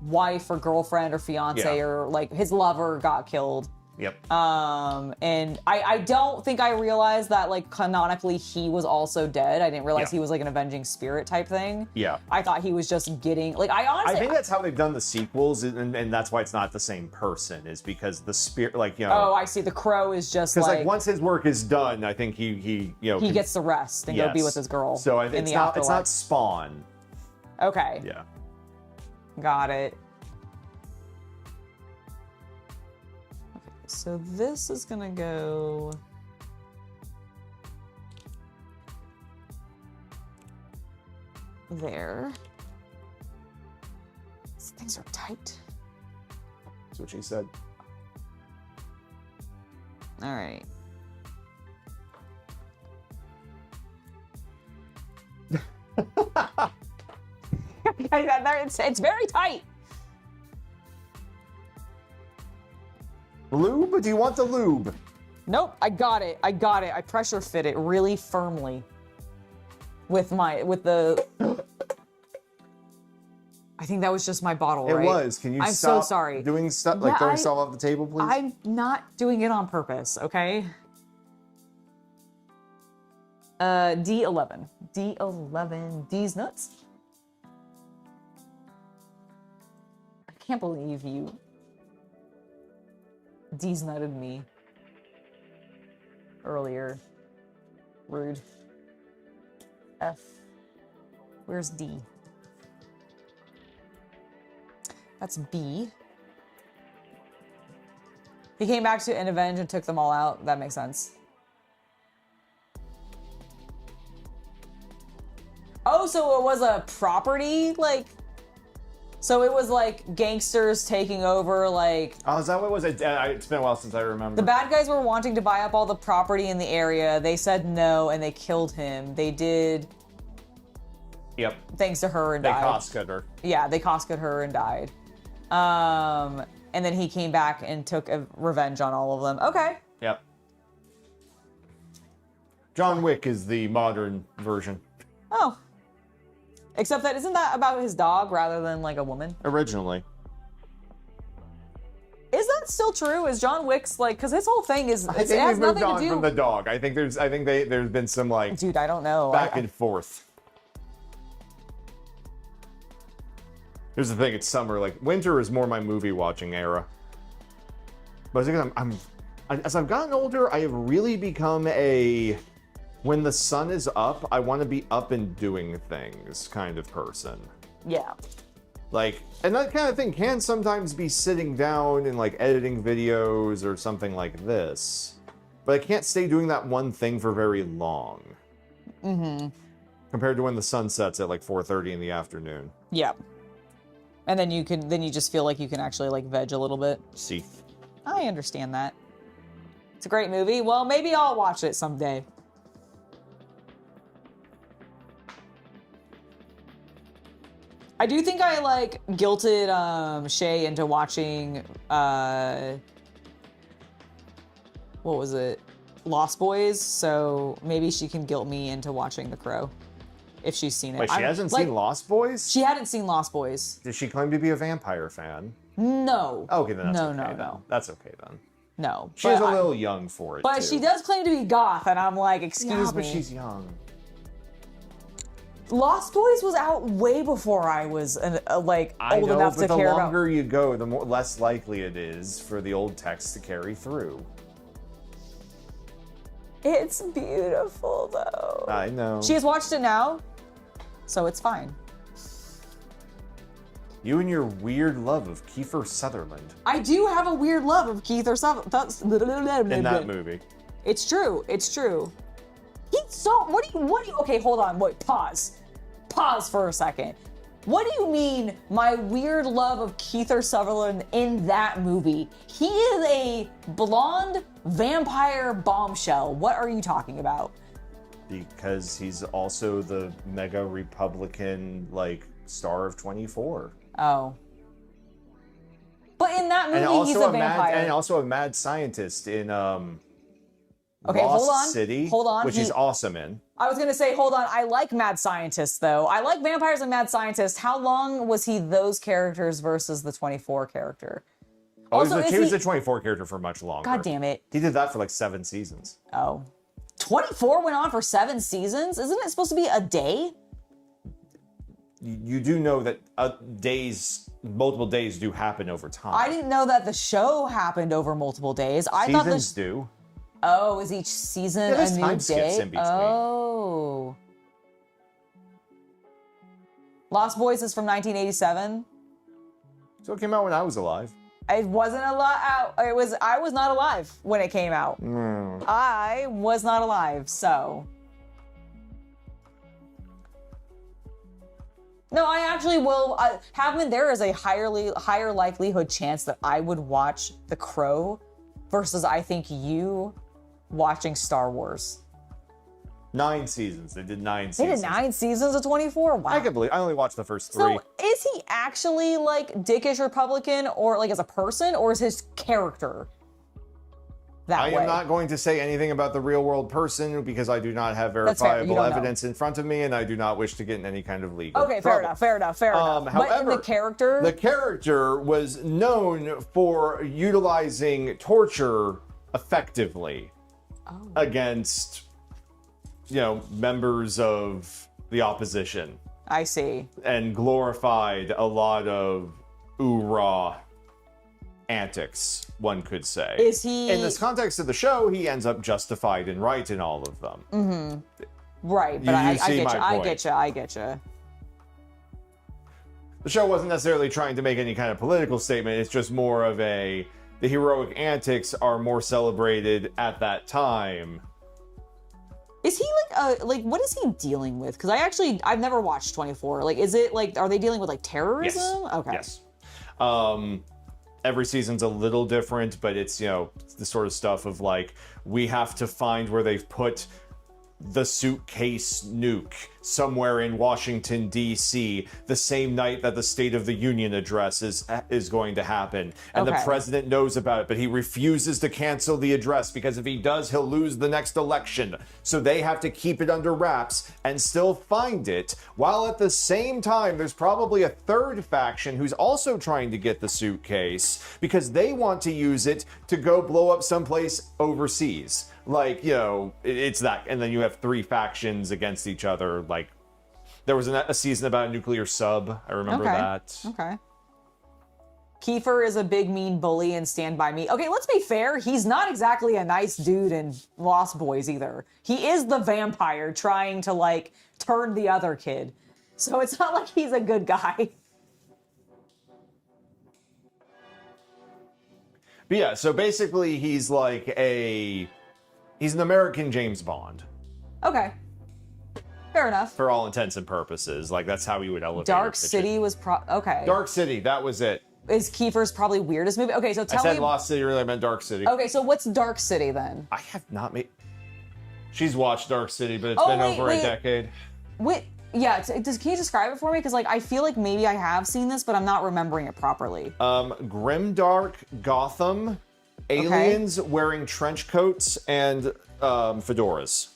wife or girlfriend or fiance or, like, his lover got killed. Yep. And I don't think I realized that, like, canonically he was also dead. I didn't realize he was, like, an avenging spirit type thing. Yeah. I thought he was just getting, like, I think that's how they've done the sequels, and that's why it's not the same person, is because the spirit, like, Oh, I see. The Crow is just, because, like, once his work is done, I think he gets the rest and go be with his girl. So in it's the not afterlife. Spawn. Okay. Yeah. Got it. So this is gonna go... there. These things are tight. That's what she said. All right. It's very tight. Lube? Do you want the lube? Nope, I got it. I pressure fit it really firmly with the... I think that was just my bottle, right? It was. Can you I'm stop so sorry. doing stuff, like throwing stuff off the table, please? I'm not doing it on purpose, okay? D11. D11. D's nuts? I can't believe you D's nutted me earlier. Rude. F. Where's D? That's B. He came back to avenge and took them all out. That makes sense. Oh, so it was a property, like... So it was like gangsters taking over, like... Oh, is that what it was? It's been a while since I remember. The bad guys were wanting to buy up all the property in the area. They said no, and they killed him. They did... Yep. Thanks to her and died. They Costco'd her. Yeah, they Costco'd her and died. And then he came back and took a revenge on all of them. Okay. Yep. John Wick is the modern version. Oh. Except that, isn't that about his dog rather than, like, a woman? Originally. Is that still true? Is John Wick's, like, because his whole thing is, I think we've moved on from the dog. I think there's been some, like... Dude, I don't know. Back and forth. Here's the thing, it's summer. Like, winter is more my movie watching era. But as I've gotten older, I have really become a... When the sun is up, I want to be up and doing things kind of person. Yeah. Like, and that kind of thing can sometimes be sitting down and like editing videos or something like this. But I can't stay doing that one thing for very long. Compared to when the sun sets at like 4:30 in the afternoon. Yeah. And then you just feel like you can actually like veg a little bit. See. I understand that. It's a great movie. Well, maybe I'll watch it someday. I do think I like guilted Shay into watching what was it? Lost Boys, so maybe she can guilt me into watching The Crow if she's seen it. Wait, she hasn't seen Lost Boys? She hadn't seen Lost Boys. Does she claim to be a vampire fan? No. Okay, then that's okay. No. Then. That's okay then. No. She's a little young for it, but too. she does claim to be goth, and I'm like, excuse me. But she's young. Lost Boys was out way before I was like old enough to care about. The longer you go, the less likely it is for the old text to carry through. It's beautiful, though. I know. She has watched it now, so it's fine. You and your weird love of Kiefer Sutherland. I do have a weird love of Kiefer Sutherland. In that movie. It's true. It's true. He's so... What do you... Okay, hold on. Wait, pause. Pause for a second. What do you mean, my weird love of Kiefer Sutherland in that movie? He is a blonde vampire bombshell. What are you talking about? Because he's also the mega Republican, like, star of 24. Oh. But in that movie, he's a vampire. And also a mad scientist in okay, Lost hold on. City, hold on. which he's awesome in. I was going to say, hold on. I like mad scientists, though. I like vampires and mad scientists. How long was he those characters versus the 24 character? Oh, also, he was the 24 character for much longer. God damn it. He did that for like 7 seasons. Oh. 24 went on for 7 seasons? Isn't it supposed to be a day? You do know that multiple days do happen over time. I didn't know that the show happened over multiple days. I thought Seasons do. Oh, is each season a new time skips day? in between. Oh. Lost Boys is from 1987. So it came out when I was alive. It wasn't a lot out. I was not alive when it came out. I was not alive, so. No, I actually will. There is a higher likelihood chance that I would watch The Crow versus I think you watching Star Wars. 9 seasons. They did 9 They seasons. did 9 seasons of 24? Wow. I can believe. I only watched the first 3. So is he actually like dickish Republican or like as a person, or is his character that way? I am not going to say anything about the real world person because I do not have verifiable evidence in front of me and I do not wish to get in any kind of legal Okay, trouble. fair enough. However, but in the character was known for utilizing torture effectively against, members of the opposition. I see. And glorified a lot of oorah antics, one could say. Is he... In this context of the show, he ends up justified and right in all of them. Mm-hmm. Right, but I get you. The show wasn't necessarily trying to make any kind of political statement. It's just more of the heroic antics are more celebrated at that time. Is he like what is he dealing with? Because I've never watched 24. Like, is it like, are they dealing with like terrorism? Yes. Okay. Yes. Every season's a little different, but it's, the sort of stuff of like, we have to find where they've put the suitcase nuke somewhere in Washington, D.C., the same night that the State of the Union address is going to happen. And the president knows about it, but he refuses to cancel the address because if he does, he'll lose the next election. So they have to keep it under wraps and still find it, while at the same time, there's probably a third faction who's also trying to get the suitcase because they want to use it to go blow up someplace overseas. Like, it's that. And then you have 3 factions against each other. Like, there was a season about a nuclear sub. I remember that. Okay. Kiefer is a big mean bully in Stand By Me. Okay, let's be fair. He's not exactly a nice dude in Lost Boys either. He is the vampire trying to, like, turn the other kid. So it's not like he's a good guy. But yeah, so basically he's like he's an American James Bond. Okay. Fair enough. For all intents and purposes. Like, that's how he would elevate Dark City was okay. Dark City, that was it. Is Kiefer's probably weirdest movie? Okay, so tell I said me. Lost City, really I meant Dark City. Okay, so what's Dark City then? I have not made... She's watched Dark City, but it's been over a decade. Wait, yeah, can you describe it for me? Because like I feel like maybe I have seen this, but I'm not remembering it properly. Grimdark, Gotham, aliens wearing trench coats and fedoras.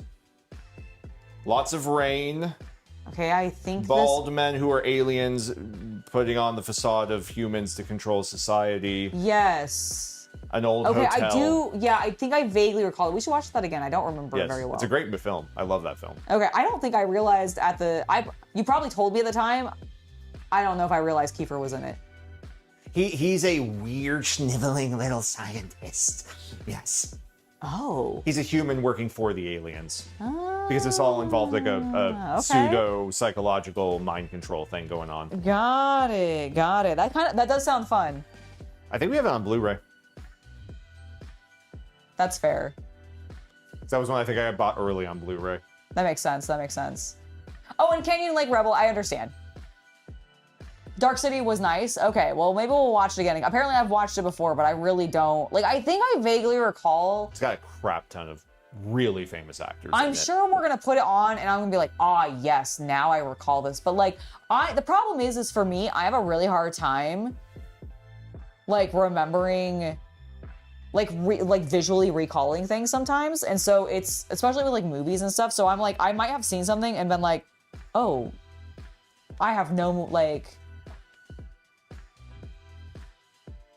Lots of rain. Okay, I think bald men who are aliens putting on the facade of humans to control society. Yes. An old hotel. I do. Yeah, I think I vaguely recall it. We should watch that again. I don't remember it very well. It's a great film. I love that film. Okay, I don't think I realized you probably told me at the time. I don't know if I realized Kiefer was in it. He's a weird, sniveling little scientist. Yes. Oh. He's a human working for the aliens. Oh. Because it's all involved like a pseudo-psychological mind control thing going on. Got it. That does sound fun. I think we have it on Blu-ray. That's fair. That was one I think I bought early on Blu-ray. That makes sense. Oh, and Canyon Lake Rebel, I understand. Dark City was nice. Okay, well, maybe we'll watch it again. Apparently, I've watched it before, but I really don't. Like, I think I vaguely recall. It's got a crap ton of really famous actors. I'm sure we're gonna put it on, and I'm gonna be like, yes, now I recall this. But like, the problem is for me, I have a really hard time, like remembering, like visually recalling things sometimes, and so it's especially with like movies and stuff. So I'm like, I might have seen something and been like, oh, I have no like.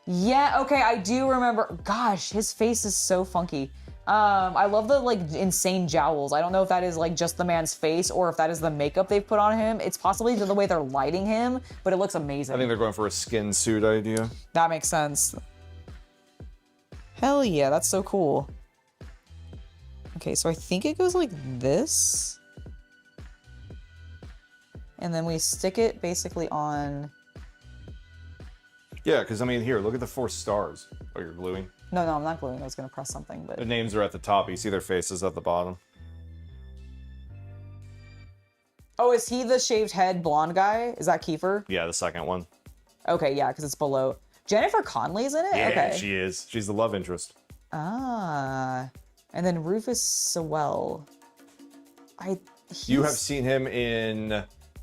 Yeah, okay, I do remember. Gosh, his face is so funky. I love the like insane jowls. I don't know if that is like just the man's face or if that is the makeup they've put on him. It's possibly the way they're lighting him, but it looks amazing. I think they're going for a skin suit idea. That makes sense. Hell yeah, that's so cool. Okay, so I think it goes like this. And then we stick it basically on... Yeah, because I mean, here, look at the 4 stars. Oh, you're gluing? No, I'm not gluing. I was going to press something, but... Their names are at the top. You see their faces at the bottom. Oh, is he the shaved head blonde guy? Is that Kiefer? Yeah, the second one. Okay, yeah, because it's below. Jennifer Connelly's in it? Yeah, okay. she is. She's the love interest. Ah. And then Rufus Sewell. You have seen him in...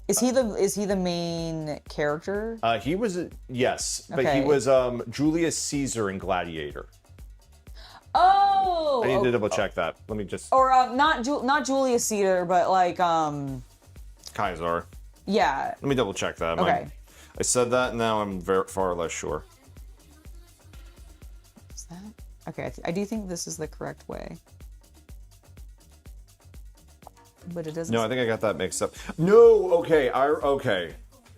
Is he the main character? He was, yes, but Okay. he was Julius Caesar in Gladiator. Oh! I need to double check that. Let me just... Or not Julius Caesar, but like Kaiser. Yeah. Let me double check that. Okay. I said that, and now I'm far less sure. Is that? Okay, I do think this is the correct way. But it doesn't. No, I think I got that mixed up. No, okay, okay.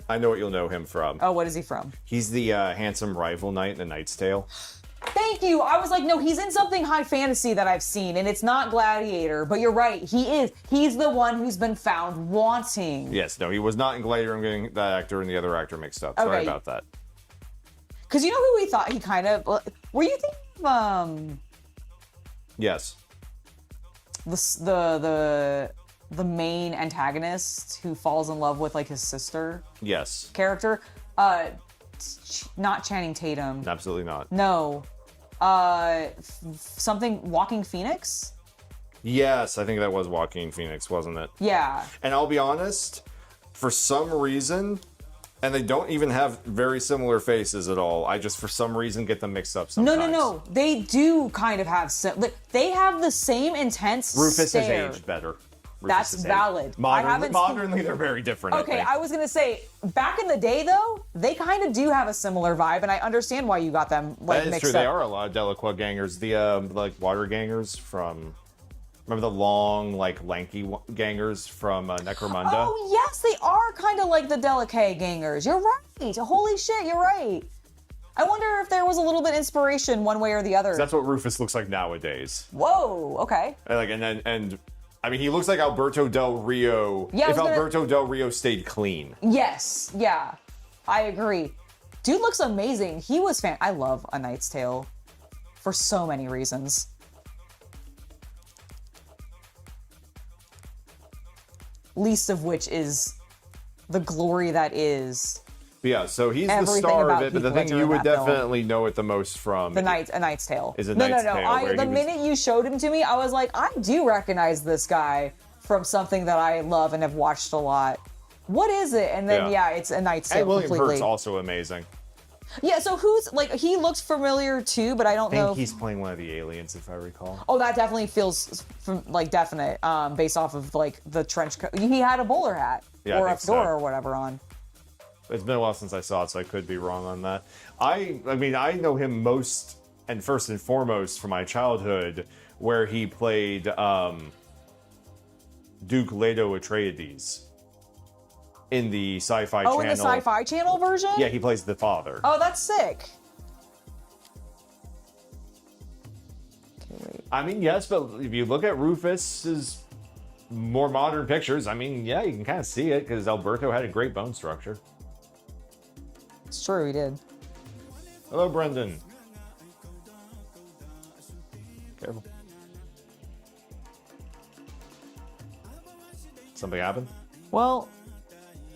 I know what you'll know him from. Oh, what is he from? He's the handsome rival knight in A Knight's Tale. Thank you. I was like, no, he's in something high fantasy that I've seen, and it's not Gladiator. But you're right, he is. He's the one who's been found wanting. Yes, no, he was not in Gladiator. I'm getting that actor and the other actor mixed up. Sorry about that. Because you know who we thought he kind of... Were you thinking of... Yes. The main antagonist who falls in love with like his sister Yes. character? Not Channing Tatum. Absolutely not. No. Something Walking Phoenix? Yes, I think that was Joaquin Phoenix, wasn't it? Yeah. And I'll be honest, for some reason, and they don't even have very similar faces at all, I just for some reason get them mixed up sometimes. No. They do kind of have they have the same intense Rufus stare. has aged better. That's valid. Modernly, they're very different. Okay, I was gonna say, back in the day though, they kind of do have a similar vibe, and I understand why you got them like that is mixed true. up. They are a lot of Delacroix gangers. The like water gangers from, remember the long like lanky gangers from Necromunda? Oh yes, they are kind of like the Delacroix gangers. You're right. Holy shit, you're right. I wonder if there was a little bit inspiration one way or the other. That's what Rufus looks like nowadays. Whoa. Okay. And I mean, he looks like Alberto Del Rio. Yeah, if Alberto Del Rio stayed clean. Yes. Yeah. I agree. Dude looks amazing. He was I love A Knight's Tale. for so many reasons. Least of which is the glory that is. Yeah, so he's the Everything star about of it, but the Heath thing Ledger you in would that film. definitely know it the most from A Knight's Tale. Is A Knight's Tale, where The he was- minute you showed him to me, I was like, I do recognize this guy from something that I love and have watched a lot. What is it? And then Yeah. it's A Knight's Tale And William completely. Hurt's also amazing. Yeah, so who's like he looks familiar too, but I don't I know. think he's playing one of the aliens, if I recall. Oh, that definitely feels like definite, based off of like the trench coat. He had a bowler hat Yeah, I or a think so. fedora or whatever on. It's been a while since I saw it, so I could be wrong on that. I mean, I know him most and first and foremost from my childhood, where he played Duke Leto Atreides in the Sci-Fi Channel. Oh, in the Sci-Fi Channel version? Yeah, he plays the father. Oh, that's sick. Okay, wait. I mean, yes, but if you look at Rufus's more modern pictures, I mean, yeah, you can kind of see it because Alberto had a great bone structure. It's true, he did. Hello, Brendan. Careful. Something happened? Well,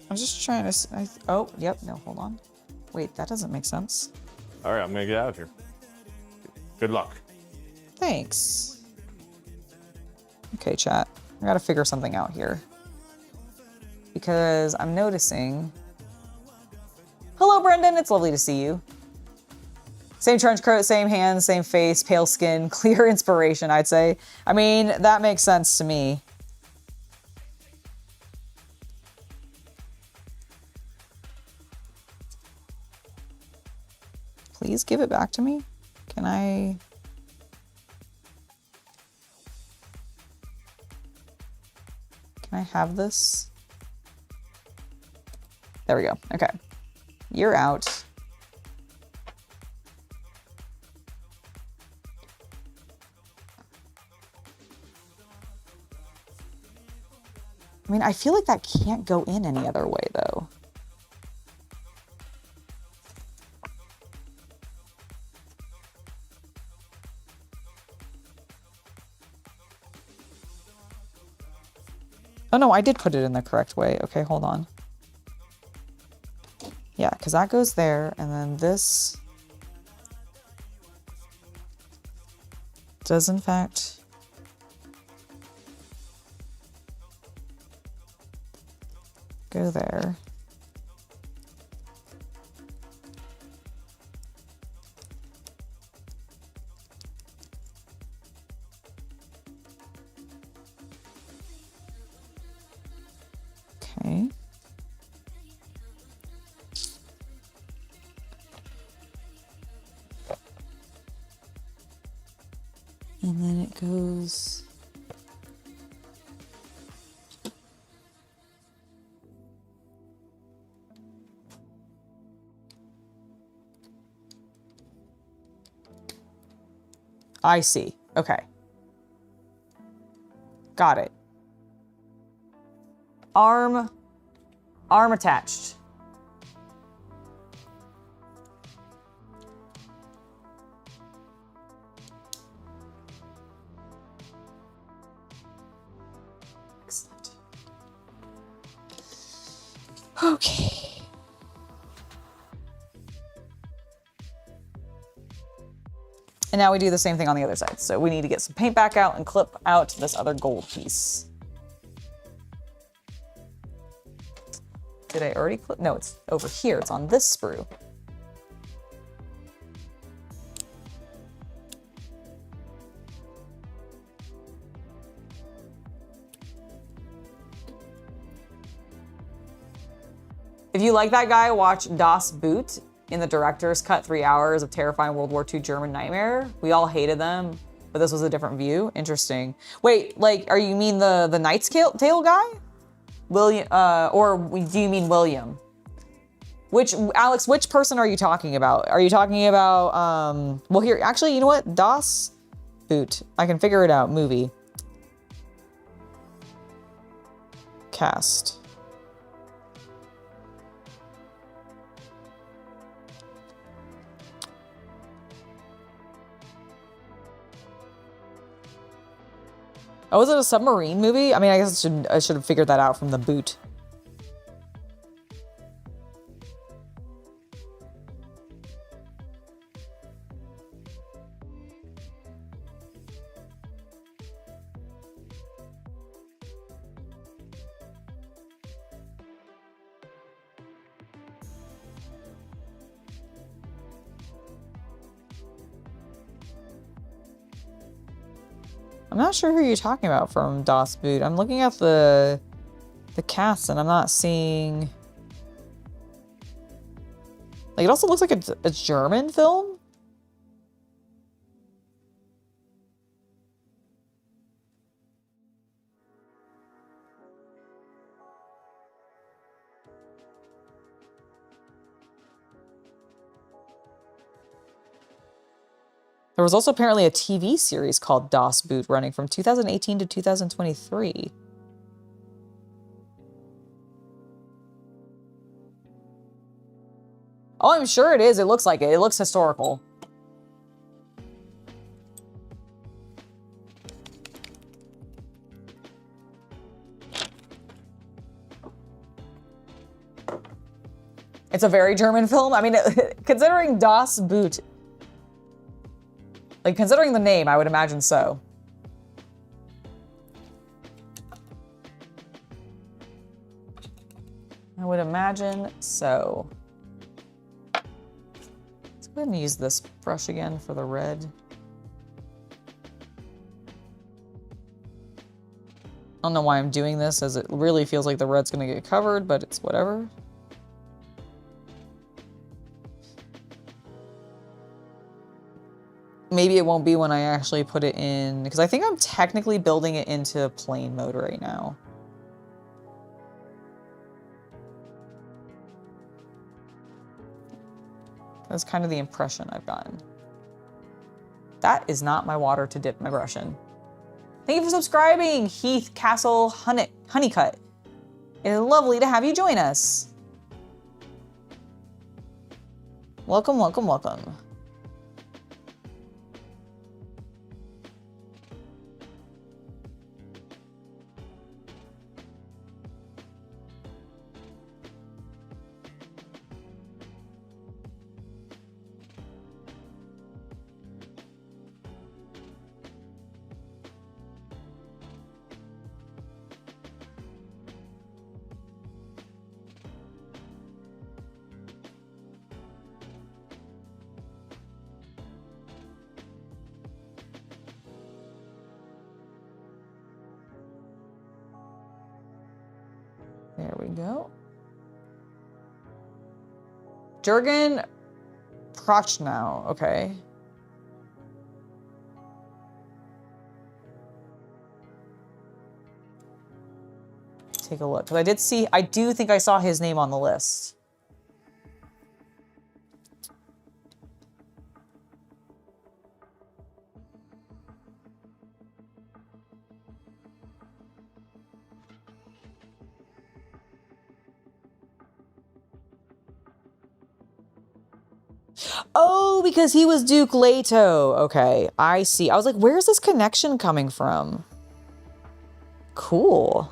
I'm just trying to. Oh, yep. No, hold on. Wait, that doesn't make sense. All right, I'm gonna get out of here. Good luck. Thanks. Okay, chat. I gotta figure something out here. Because I'm noticing. Hello, Brendan. It's lovely to see you. Same trench coat, same hands, same face, pale skin, clear inspiration, I'd say. I mean, that makes sense to me. Please give it back to me. Can I? Can I have this? There we go. Okay. You're out. I mean, I feel like that can't go in any other way, though. Oh no, I did put it in the correct way. Okay, hold on. Yeah, because that goes there, and then this does in fact go there. Okay. And then it goes. I see. Okay. Got it. Arm attached. Excellent. Okay. And now we do the same thing on the other side. So we need to get some paint back out and clip out this other gold piece. Did I already clip? No, it's over here. It's on this sprue. If you like that guy, watch Das Boot in the director's cut, 3 hours of terrifying World War II German nightmare. We all hated them, but this was a different view. Interesting. Wait, like, are you mean the Knight's Tale guy? William, or do you mean William? Alex, which person are you talking about? Are you talking about, well here, actually, you know what? Das Boot. I can figure it out. Movie. Cast. Oh, is it a submarine movie? I mean, I guess I should have figured that out from the boot. I'm not sure who you're talking about from Das Boot. I'm looking at the cast and I'm not seeing... Like, it also looks like it's a German film. There was also apparently a TV series called Das Boot running from 2018 to 2023. Oh, I'm sure it is. It looks like it. It looks historical. It's a very German film. I mean, considering Das Boot, like, considering the name, I would imagine so. I would imagine so. Let's go ahead and use this brush again for the red. I don't know why I'm doing this, as it really feels like the red's gonna get covered, but it's whatever. Maybe it won't be when I actually put it in, because I think I'm technically building it into plane mode right now. That's kind of the impression I've gotten. That is not my water to dip my brush in. Thank you for subscribing, Heath Castle Honeycut. It is lovely to have you join us. Welcome, welcome, welcome. There we go. Jürgen Prochnow, okay. Take a look, because I do think I saw his name on the list. Oh, because he was Duke Leto. Okay, I see. I was like, where's this connection coming from? Cool.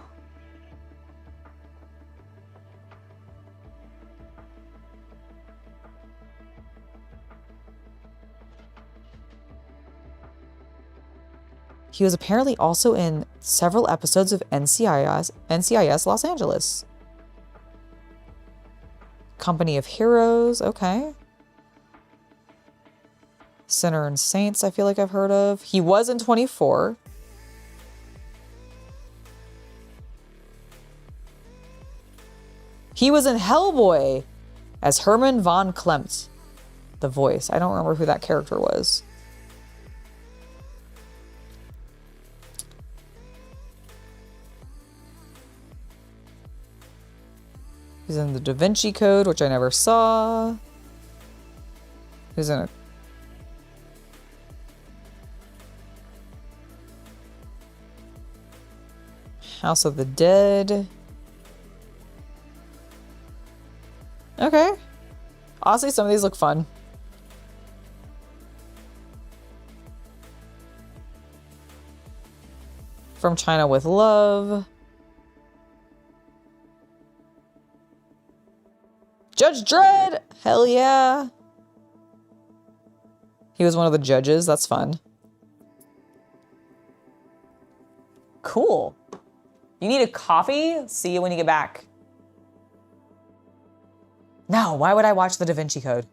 He was apparently also in several episodes of NCIS Los Angeles. Company of Heroes, okay. Sinner and Saints, I feel like I've heard of. He was in 24. He was in Hellboy as Herman von Klemt, the voice. I don't remember who that character was. He's in the Da Vinci Code, which I never saw. He's in a House of the Dead. Okay. Honestly, some of these look fun. From China with love. Judge Dredd! Hell yeah. He was one of the judges. That's fun. Cool. You need a coffee? See you when you get back. No, why would I watch the Da Vinci Code?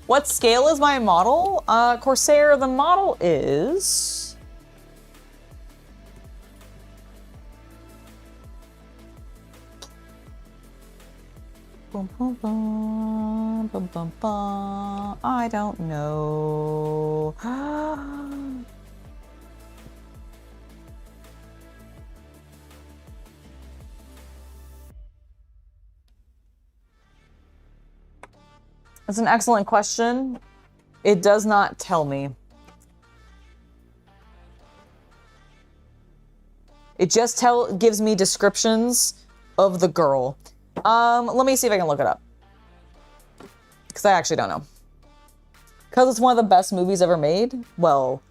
What scale is my model? Corsair, the model is... Bum, bum, bum, bum, bum, bum. I don't know. That's an excellent question. It does not tell me. It just gives me descriptions of the girl. Let me see if I can look it up. Because I actually don't know. Because it's one of the best movies ever made. Well,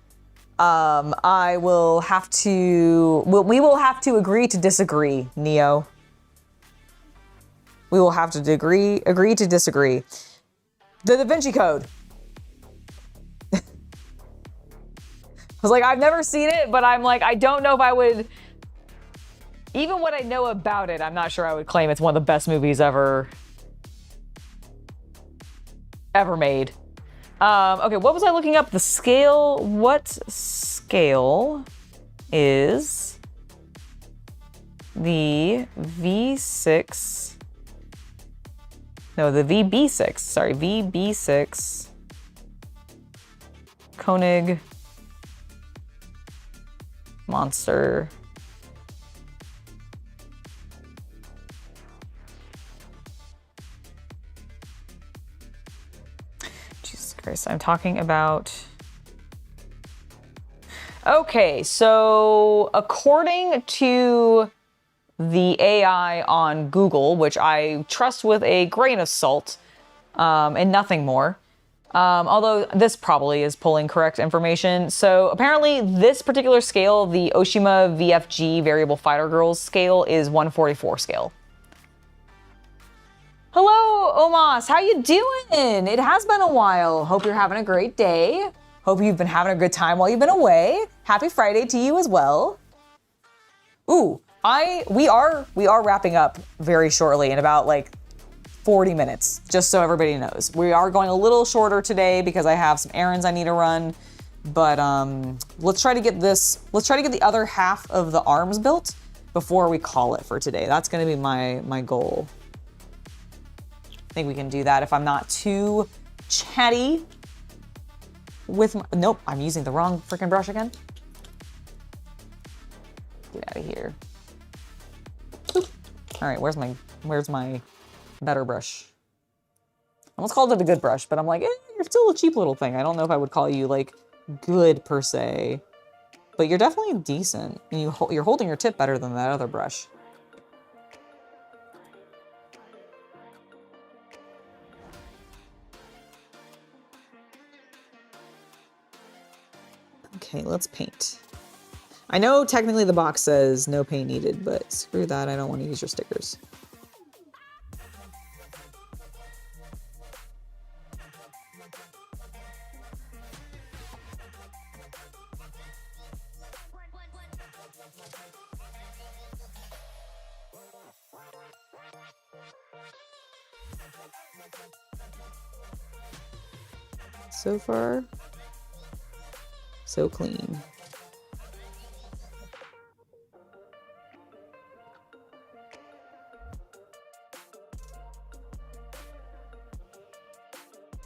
I will have to... we will have to agree to disagree, Neo. We will have to agree to disagree. The Da Vinci Code. I was like, I've never seen it, but I'm like, I don't know if I would... Even what I know about it, I'm not sure I would claim it's one of the best movies ever made. Okay, what was I looking up? The scale. What scale is the V6? No, the VB-6. Sorry, VB-6 Konig Monster. Jesus Christ, I'm talking about... Okay, so according to the AI on Google, which I trust with a grain of salt, and nothing more, although this probably is pulling correct information. So apparently this particular scale, the Oshima VFG Variable Fighter Girls scale, is 144 scale. Hello, Omas, how you doing? It has been a while. Hope you're having a great day. Hope you've been having a good time while you've been away. Happy Friday to you as well. Ooh, we are wrapping up very shortly in about like 40 minutes, just so everybody knows. We are going a little shorter today because I have some errands I need to run, but let's try to get the other half of the arms built before we call it for today. That's gonna be my goal. I think we can do that if I'm not too chatty with nope, I'm using the wrong freaking brush again. Get out of here. Oop. All right, where's my better brush? I almost called it a good brush, but I'm like, you're still a cheap little thing. I don't know if I would call you like good per se, but you're definitely decent. And you're holding your tip better than that other brush. Okay, let's paint. I know technically the box says no paint needed, but screw that, I don't want to use your stickers. So far, so clean.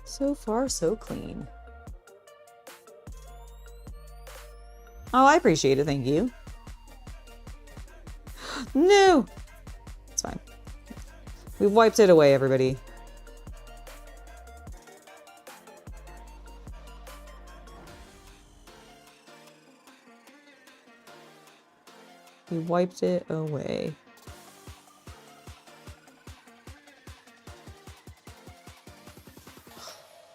So far, so clean. Oh, I appreciate it. Thank you. No! It's fine. We've wiped it away, everybody. We wiped it away.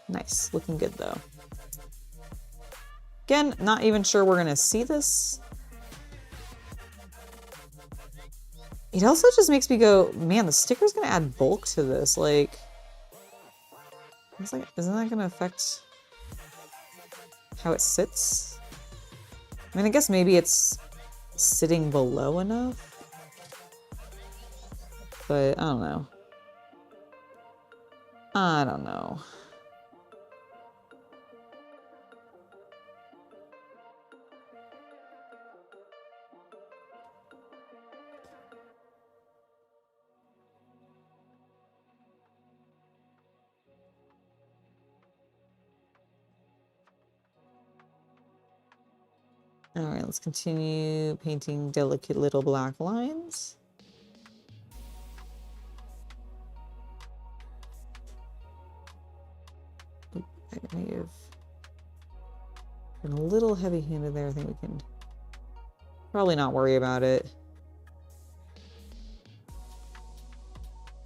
Nice. Looking good, though. Again, not even sure we're going to see this. It also just makes me go, man, the sticker's going to add bulk to this. Like, it's like, isn't that going to affect how it sits? I mean, I guess maybe it's sitting below enough. But I don't know. I don't know. All right, let's continue painting delicate little black lines. Oop, I may have been a little heavy-handed there. I think we can probably not worry about it.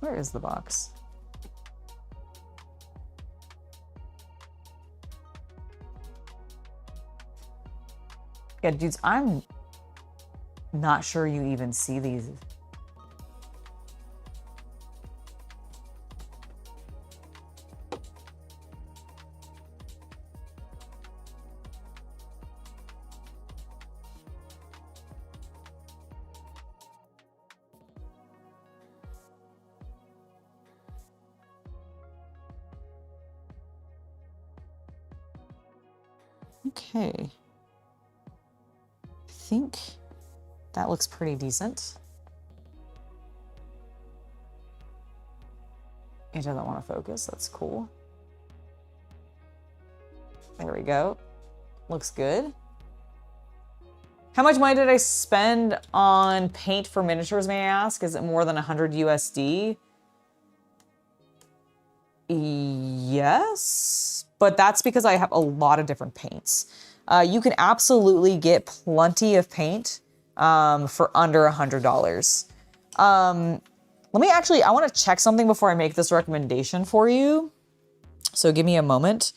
Where is the box? Yeah, dudes, I'm not sure you even see these. Okay. I think that looks pretty decent. It doesn't want to focus. That's cool. There we go. Looks good. How much money did I spend on paint for miniatures, may I ask? Is it more than 100 USD? Yes, but that's because I have a lot of different paints. You can absolutely get plenty of paint for under $100. Let me actually, I want to check something before I make this recommendation for you. So give me a moment.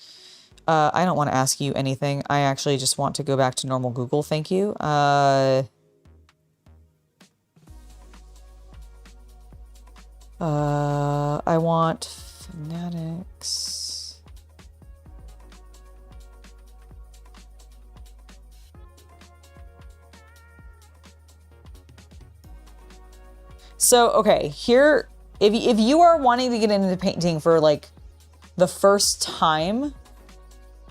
I don't want to ask you anything. I actually just want to go back to normal Google. Thank you. I want Fanatics. So, okay, here, if you are wanting to get into painting for like the first time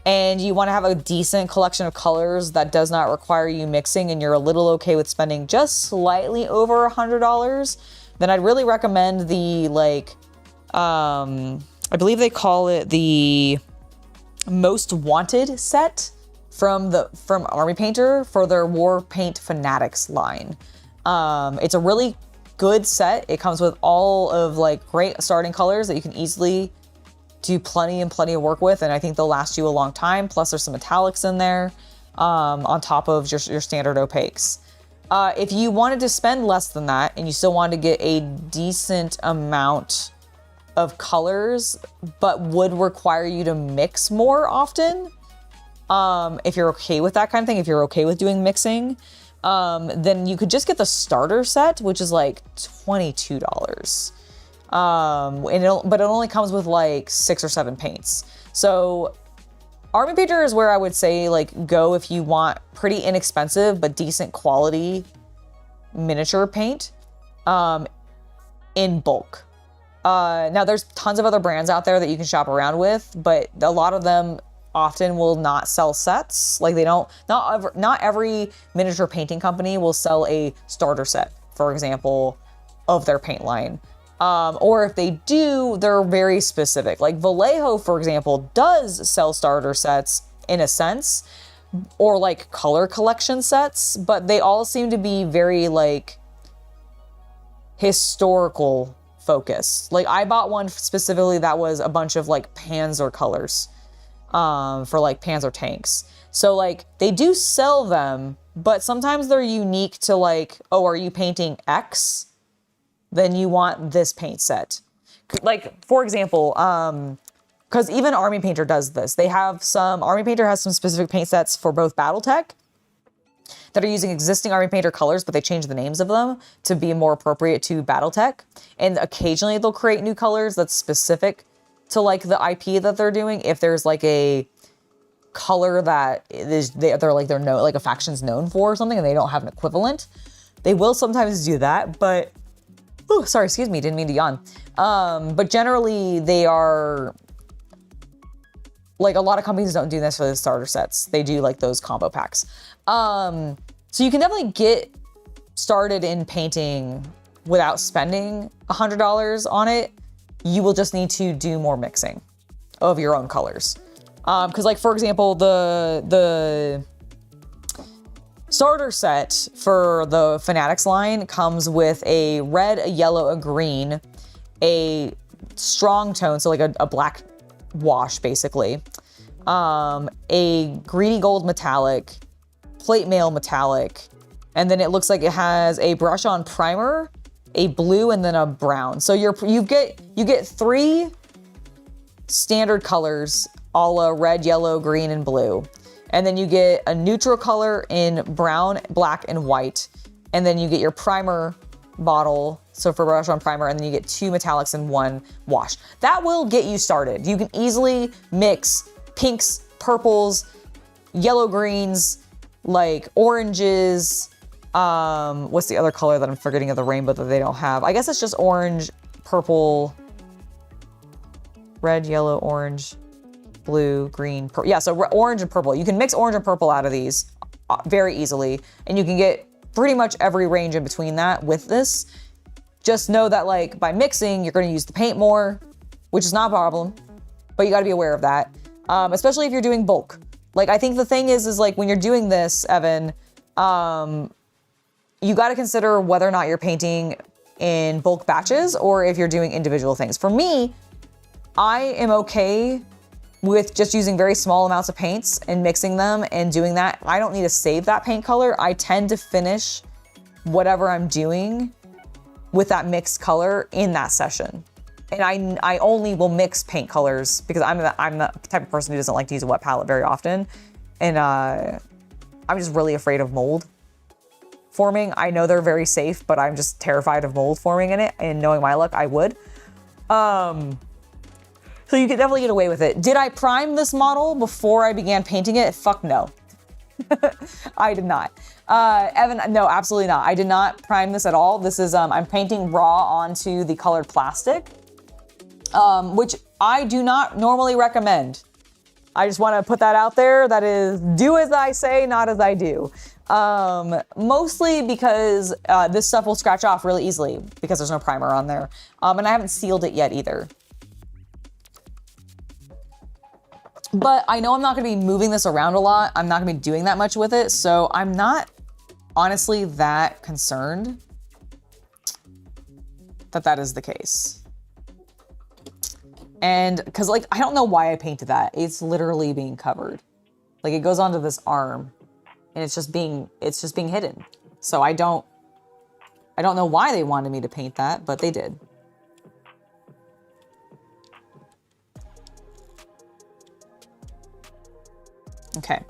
and you want to have a decent collection of colors that does not require you mixing and you're a little okay with spending just slightly over $100, then I'd really recommend the like, I believe they call it the Most Wanted set from Army Painter for their War Paint Fanatics line. It's a really good set. It comes with all of like great starting colors that you can easily do plenty of work with, and I think they'll last you a long time. Plus there's some metallics in there on top of your standard opaques. If you wanted to spend less than that and you still wanted to get a decent amount of colors but would require you to mix more often, if you're okay with that kind of thing, if you're okay with doing mixing, then you could just get the starter set, which is like $22. But it only comes with like 6 or 7 paints. So Army Painter is where I would say like go if you want pretty inexpensive but decent quality miniature paint in bulk. Now there's tons of other brands out there that you can shop around with, but a lot of them often will not sell sets. Like they don't, not every miniature painting company will sell a starter set, for example, of their paint line. Or if they do, they're very specific. Like Vallejo, for example, does sell starter sets in a sense, or like color collection sets, but they all seem to be very like historical focused. Like I bought one specifically that was a bunch of like Panzer colors for like Panzer tanks. So like they do sell them, but sometimes they're unique to like, oh, are you painting X? Then you want this paint set. Like for example, because even Army Painter does this. Army Painter has some specific paint sets for both Battletech that are using existing Army Painter colors, but they change the names of them to be more appropriate to Battletech. And occasionally they'll create new colors that's specific to like the IP that they're doing. If there's like a color that they're known, like a faction's known for or something, and they don't have an equivalent, they will sometimes do that. But, oh, sorry, excuse me, didn't mean to yawn. But generally they are, like a lot of companies don't do this for the starter sets. They do like those combo packs. So you can definitely get started in painting without spending $100 on it. You will just need to do more mixing of your own colors. Because like, for example, the starter set for the Fanatics line comes with a red, a yellow, a green, a strong tone, so like a black wash basically, a greeny gold metallic, plate mail metallic, and then it looks like it has a brush on primer, a blue, and then a brown. So you get 3 standard colors, a la red, yellow, green, and blue. And then you get a neutral color in brown, black, and white. And then you get your primer bottle, so for brush on primer, and then you get 2 metallics and 1 wash. That will get you started. You can easily mix pinks, purples, yellow greens, like oranges. What's the other color that I'm forgetting of the rainbow that they don't have? I guess it's just orange, purple, red, yellow, orange, blue, green, purple. Yeah, so orange and purple. You can mix orange and purple out of these very easily, and you can get pretty much every range in between that with this. Just know that like by mixing, you're going to use the paint more, which is not a problem, but you got to be aware of that, especially if you're doing bulk. Like I think the thing is like when you're doing this, Evan, you got to consider whether or not you're painting in bulk batches or if you're doing individual things. For me, I am okay with just using very small amounts of paints and mixing them and doing that. I don't need to save that paint color. I tend to finish whatever I'm doing with that mixed color in that session. And I only will mix paint colors because I'm the type of person who doesn't like to use a wet palette very often. And I'm just really afraid of mold forming. I know they're very safe, but I'm just terrified of mold forming in it. And knowing my luck, I would. So you could definitely get away with it. Did I prime this model before I began painting it? Fuck no. I did not. Evan, no, absolutely not. I did not prime this at all. This is, I'm painting raw onto the colored plastic, which I do not normally recommend. I just want to put that out there. That is, do as I say, not as I do. Mostly because this stuff will scratch off really easily because there's no primer on there. And I haven't sealed it yet either. But I know I'm not going to be moving this around a lot. I'm not going to be doing that much with it. So I'm not honestly that concerned that that is the case. And because like, I don't know why I painted that. It's literally being covered. Like it goes onto this arm and it's just being hidden. So I don't know why they wanted me to paint that, but they did. Okay,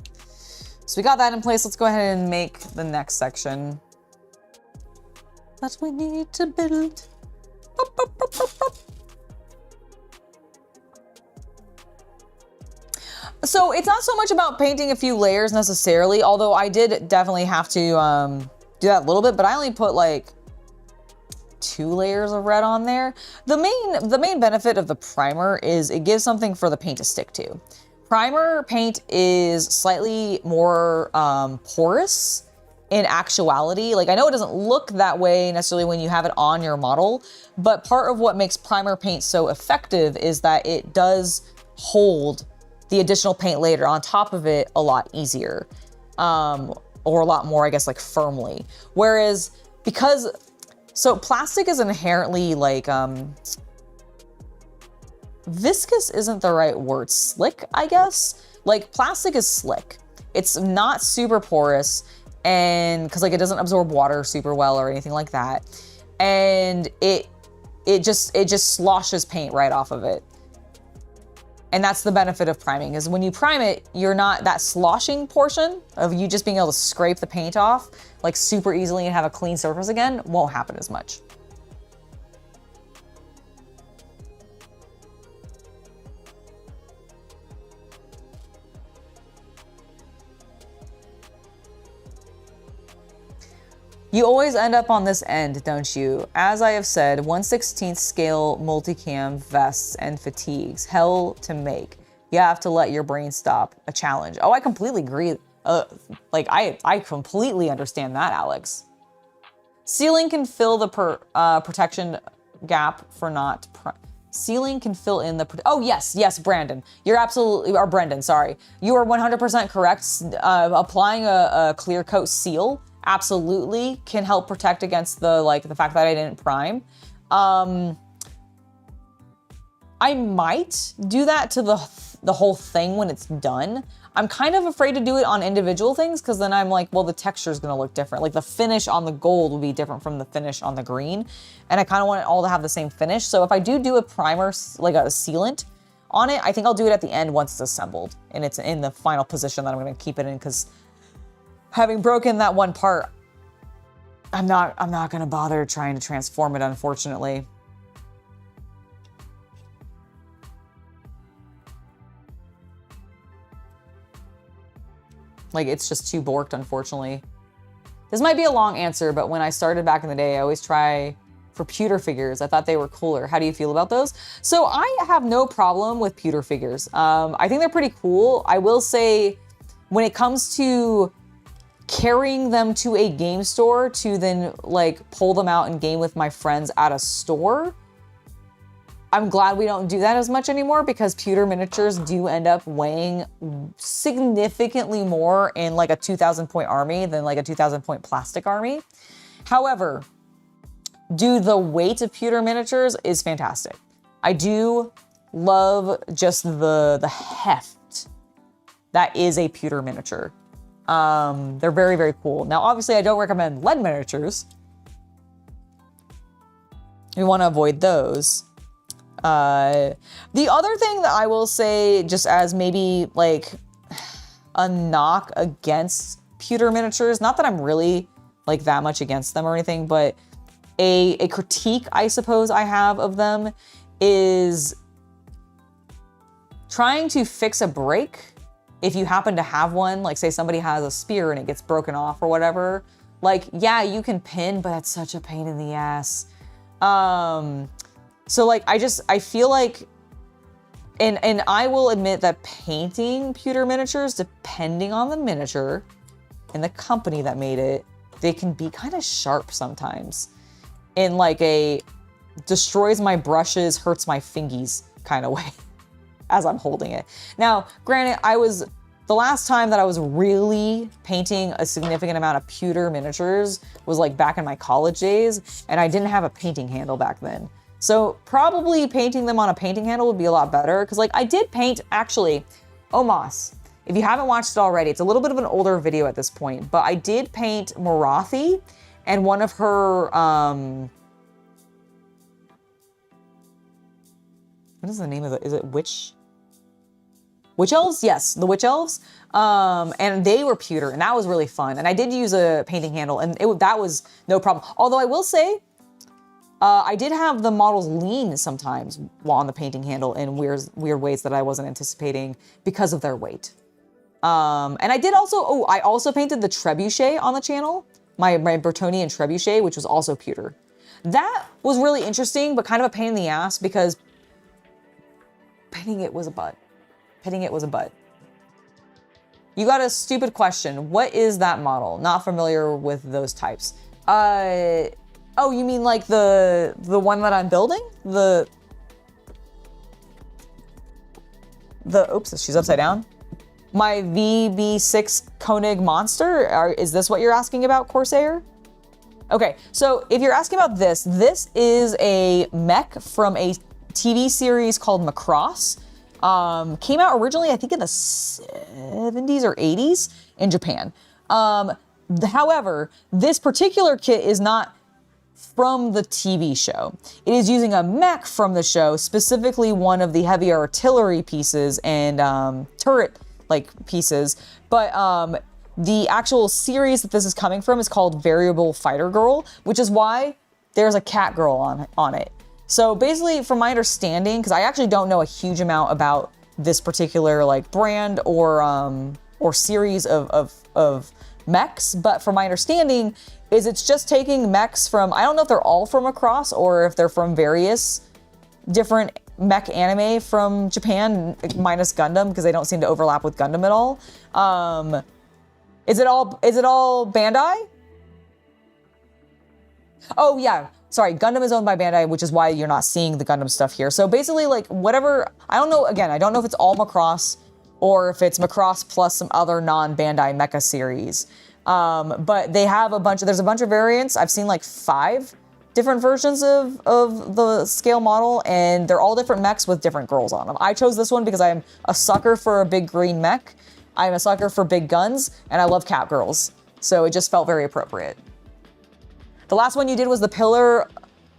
so we got that in place. Let's go ahead and make the next section that we need to build. Boop, boop, boop, boop, boop. So it's not so much about painting a few layers necessarily, although I did definitely have to do that a little bit, but I only put like 2 layers of red on there. The main benefit of the primer is it gives something for the paint to stick to. Primer paint is slightly more porous in actuality. Like, I know it doesn't look that way necessarily when you have it on your model, but part of what makes primer paint so effective is that it does hold the additional paint layer on top of it a lot easier, or a lot more, I guess, like firmly. Whereas so plastic is inherently like, viscous isn't the right word, slick, I guess. Like, plastic is slick. It's not super porous, and because like it doesn't absorb water super well or anything like that. And it just sloshes paint right off of it. And that's the benefit of priming, is when you prime it, you're not, that sloshing portion of you just being able to scrape the paint off like super easily and have a clean surface again won't happen as much. You always end up on this end, don't you? As I have said, 1/16 scale multicam vests and fatigues, hell to make. You have to let your brain stop, a challenge. Oh, I completely agree. Like, I completely understand that, Alex. Sealing can fill the protection gap for not, sealing can fill in the, oh yes, Brandon. You're absolutely, or Brendan, sorry. You are 100% correct. Applying a clear coat seal absolutely can help protect against the fact that I didn't prime. I might do that to the whole thing when it's done. I'm kind of afraid to do it on individual things, because then I'm like, well, the texture is going to look different. Like, the finish on the gold will be different from the finish on the green, and I kind of want it all to have the same finish. So if I do a primer, like a sealant on it, I think I'll do it at the end once it's assembled and it's in the final position that I'm going to keep it in, because having broken that one part, I'm not gonna bother trying to transform it, unfortunately. Like, it's just too borked, unfortunately. This might be a long answer, but when I started back in the day, I always try for pewter figures. I thought they were cooler. How do you feel about those? So I have no problem with pewter figures. I think they're pretty cool. I will say, when it comes to carrying them to a game store to then like pull them out and game with my friends at a store, I'm glad we don't do that as much anymore, because pewter miniatures do end up weighing significantly more in like a 2,000 point army than like a 2,000 point plastic army. However, the weight of pewter miniatures is fantastic. I do love just the heft that is a pewter miniature. They're very, very cool. Now, obviously, I don't recommend lead miniatures. We want to avoid those. The other thing that I will say, just as maybe like a knock against pewter miniatures, not that I'm really like that much against them or anything, but a critique I suppose I have of them is trying to fix a break. If you happen to have one, like say somebody has a spear and it gets broken off or whatever, like, yeah, you can pin, but it's such a pain in the ass. So like, I feel like, and I will admit that painting pewter miniatures, depending on the miniature and the company that made it, they can be kind of sharp sometimes in like a destroys my brushes, hurts my fingies kind of way. As I'm holding it. Now, granted, the last time that I was really painting a significant amount of pewter miniatures was like back in my college days, and I didn't have a painting handle back then. So probably painting them on a painting handle would be a lot better, because like I did paint, actually, Omos, if you haven't watched it already, it's a little bit of an older video at this point, but I did paint Morathi and one of her, what is the name of it? Is it Witch Elves? Yes, the Witch Elves. And they were pewter, and that was really fun. And I did use a painting handle, and that was no problem. Although I will say, I did have the models lean sometimes while on the painting handle in weird ways that I wasn't anticipating because of their weight. And I did also, I also painted the trebuchet on the channel, my Bretonnian trebuchet, which was also pewter. That was really interesting, but kind of a pain in the ass because painting it was a butt. Painting it was a butt. You got a stupid question. What is that model? Not familiar with those types. Oh, you mean like the one that I'm building? Oops, she's upside down. My VB-6 Konig Monster? Is this what you're asking about, Corsair? Okay, so if you're asking about this is a mech from a TV series called Macross. Came out originally, I think in the 70s or 80s in Japan. However, this particular kit is not from the TV show. It is using a mech from the show, specifically one of the heavy artillery pieces and turret like pieces. But the actual series that this is coming from is called Variable Fighter Girl, which is why there's a cat girl on it. So basically, from my understanding, because I actually don't know a huge amount about this particular like brand or series of mechs, but from my understanding is it's just taking mechs from, I don't know if they're all from Macross or if they're from various different mech anime from Japan, minus Gundam, because they don't seem to overlap with Gundam at all. Is it all Bandai? Oh yeah, sorry, Gundam is owned by Bandai, which is why you're not seeing the Gundam stuff here. So basically, like, whatever, I don't know, again, I don't know if it's all Macross or if it's Macross plus some other non-Bandai mecha series. But they have there's a bunch of variants. I've seen like 5 different versions of the scale model, and they're all different mechs with different girls on them. I chose this one because I'm a sucker for a big green mech. I'm a sucker for big guns, and I love cat girls. So it just felt very appropriate. The last one you did was the Pillar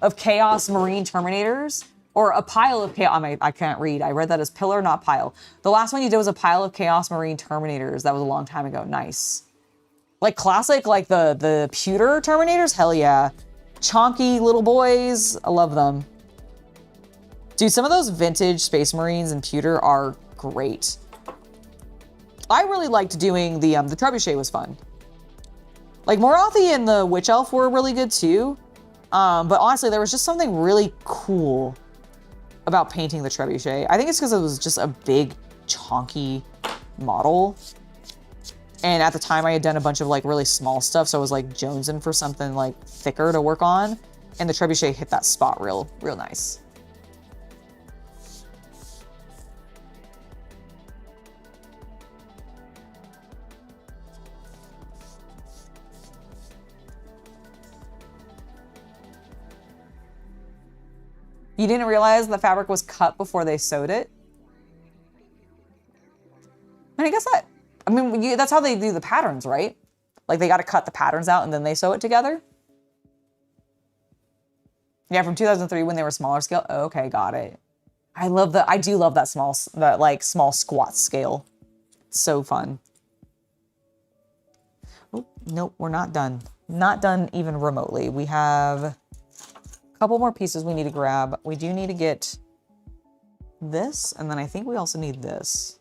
of Chaos Marine Terminators, or a Pile of Chaos. I can't read. I read that as Pillar, not Pile. The last one you did was a Pile of Chaos Marine Terminators. That was a long time ago. Nice. Like classic, like the pewter Terminators? Hell yeah. Chonky little boys. I love them. Dude, some of those vintage Space Marines and pewter are great. I really liked doing the trebuchet was fun. Like Morathi and the Witch Elf were really good too. But honestly, there was just something really cool about painting the trebuchet. I think it's because it was just a big, chonky model. And at the time I had done a bunch of like really small stuff, so I was like jonesing for something like thicker to work on. And the trebuchet hit that spot real nice. You didn't realize the fabric was cut before they sewed it? And I guess that's how they do the patterns, right? Like they got to cut the patterns out and then they sew it together. Yeah, from 2003 when they were smaller scale. Okay, got it. I do love that small squat scale. It's so fun. Oh, nope, we're not done. Not done even remotely. We have a couple more pieces we need to grab. We do need to get this, and then I think we also need this.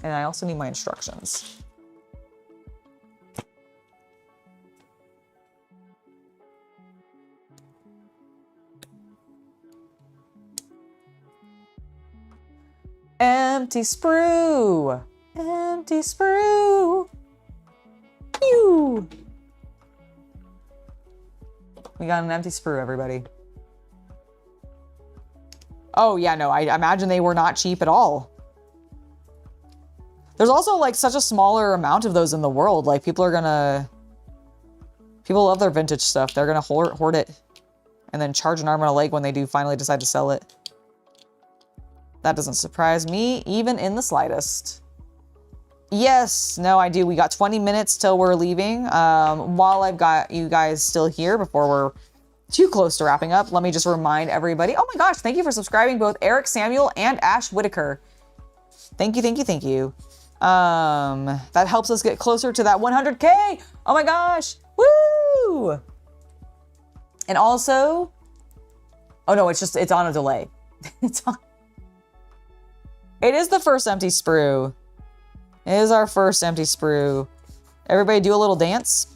And I also need my instructions. Empty sprue. Empty sprue. Pew. We got an empty sprue, everybody. Oh yeah, no, I imagine they were not cheap at all. There's also like such a smaller amount of those in the world. Like people love their vintage stuff. They're gonna hoard it and then charge an arm and a leg when they do finally decide to sell it. That doesn't surprise me even in the slightest. Yes, no, I do. We got 20 minutes till we're leaving. While I've got you guys still here before we're too close to wrapping up, let me just remind everybody. Oh my gosh, thank you for subscribing, both Eric Samuel and Ash Whitaker. Thank you, thank you, thank you. That helps us get closer to that 100K. Oh my gosh, woo! And also, oh no, it's on a delay. It is the first empty sprue. It is our first empty sprue. Everybody do a little dance.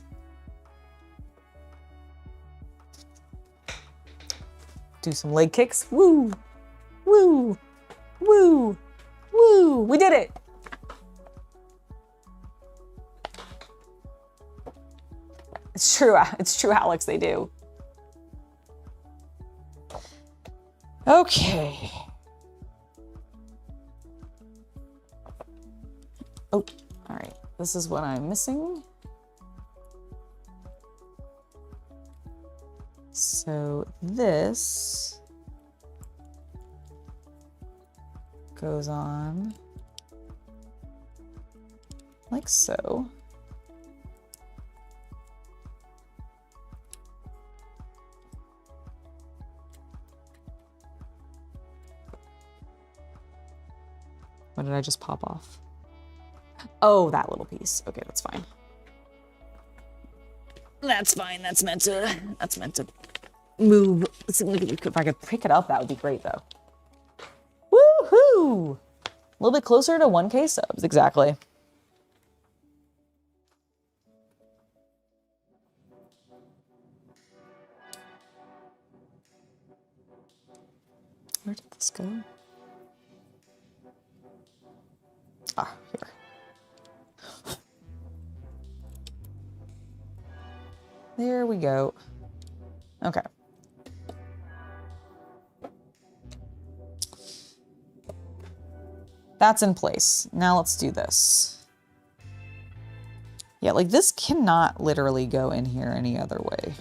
Do some leg kicks. Woo, woo, woo, woo. We did it. It's true, Alex, they do. Okay. Oh, all right. This is what I'm missing. So this goes on like so. What did I just pop off? Oh, that little piece. Okay, that's fine. That's fine. That's meant to move. Let's see if I could pick it up, that would be great though. Woohoo! A little bit closer to 1K subs, exactly. Where did this go? Ah, here. There we go. Okay. That's in place. Now let's do this. Yeah, like this cannot literally go in here any other way.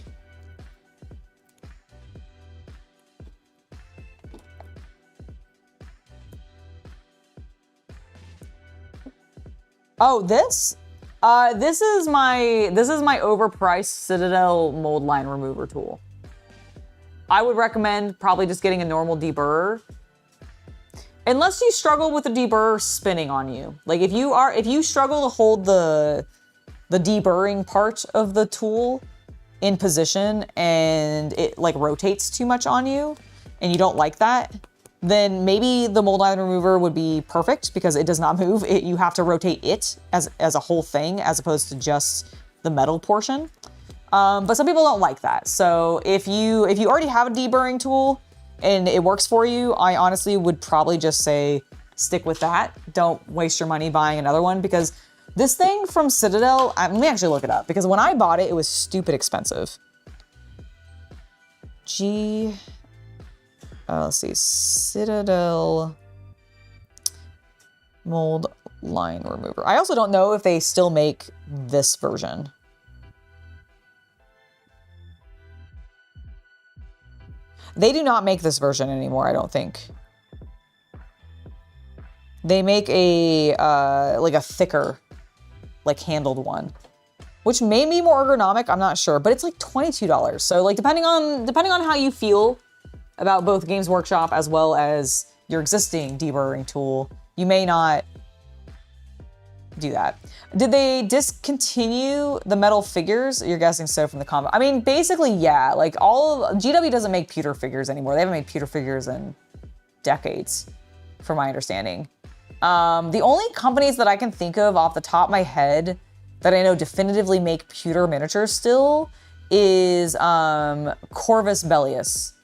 Oh, this? This is my overpriced Citadel mold line remover tool. I would recommend probably just getting a normal deburrer. Unless you struggle with the deburrer spinning on you. Like if you struggle to hold the deburring part of the tool in position and it like rotates too much on you and you don't like that, then maybe the mold line remover would be perfect because it does not move. You have to rotate it as a whole thing as opposed to just the metal portion. But some people don't like that. So if you already have a deburring tool and it works for you, I honestly would probably just say stick with that. Don't waste your money buying another one because this thing from Citadel, let me actually look it up because when I bought it, it was stupid expensive. Let's see, Citadel mold line remover. I also don't know if they still make this version. They do not make this version anymore, I don't think. They make a like a thicker, like handled one, which may be more ergonomic, I'm not sure, but it's like $22. So like depending on how you feel about both Games Workshop as well as your existing deburring tool, you may not do that. Did they discontinue the metal figures? You're guessing so from the comment. I mean, basically, yeah. Like GW doesn't make pewter figures anymore. They haven't made pewter figures in decades, from my understanding. The only companies that I can think of off the top of my head that I know definitively make pewter miniatures still is Corvus Bellius.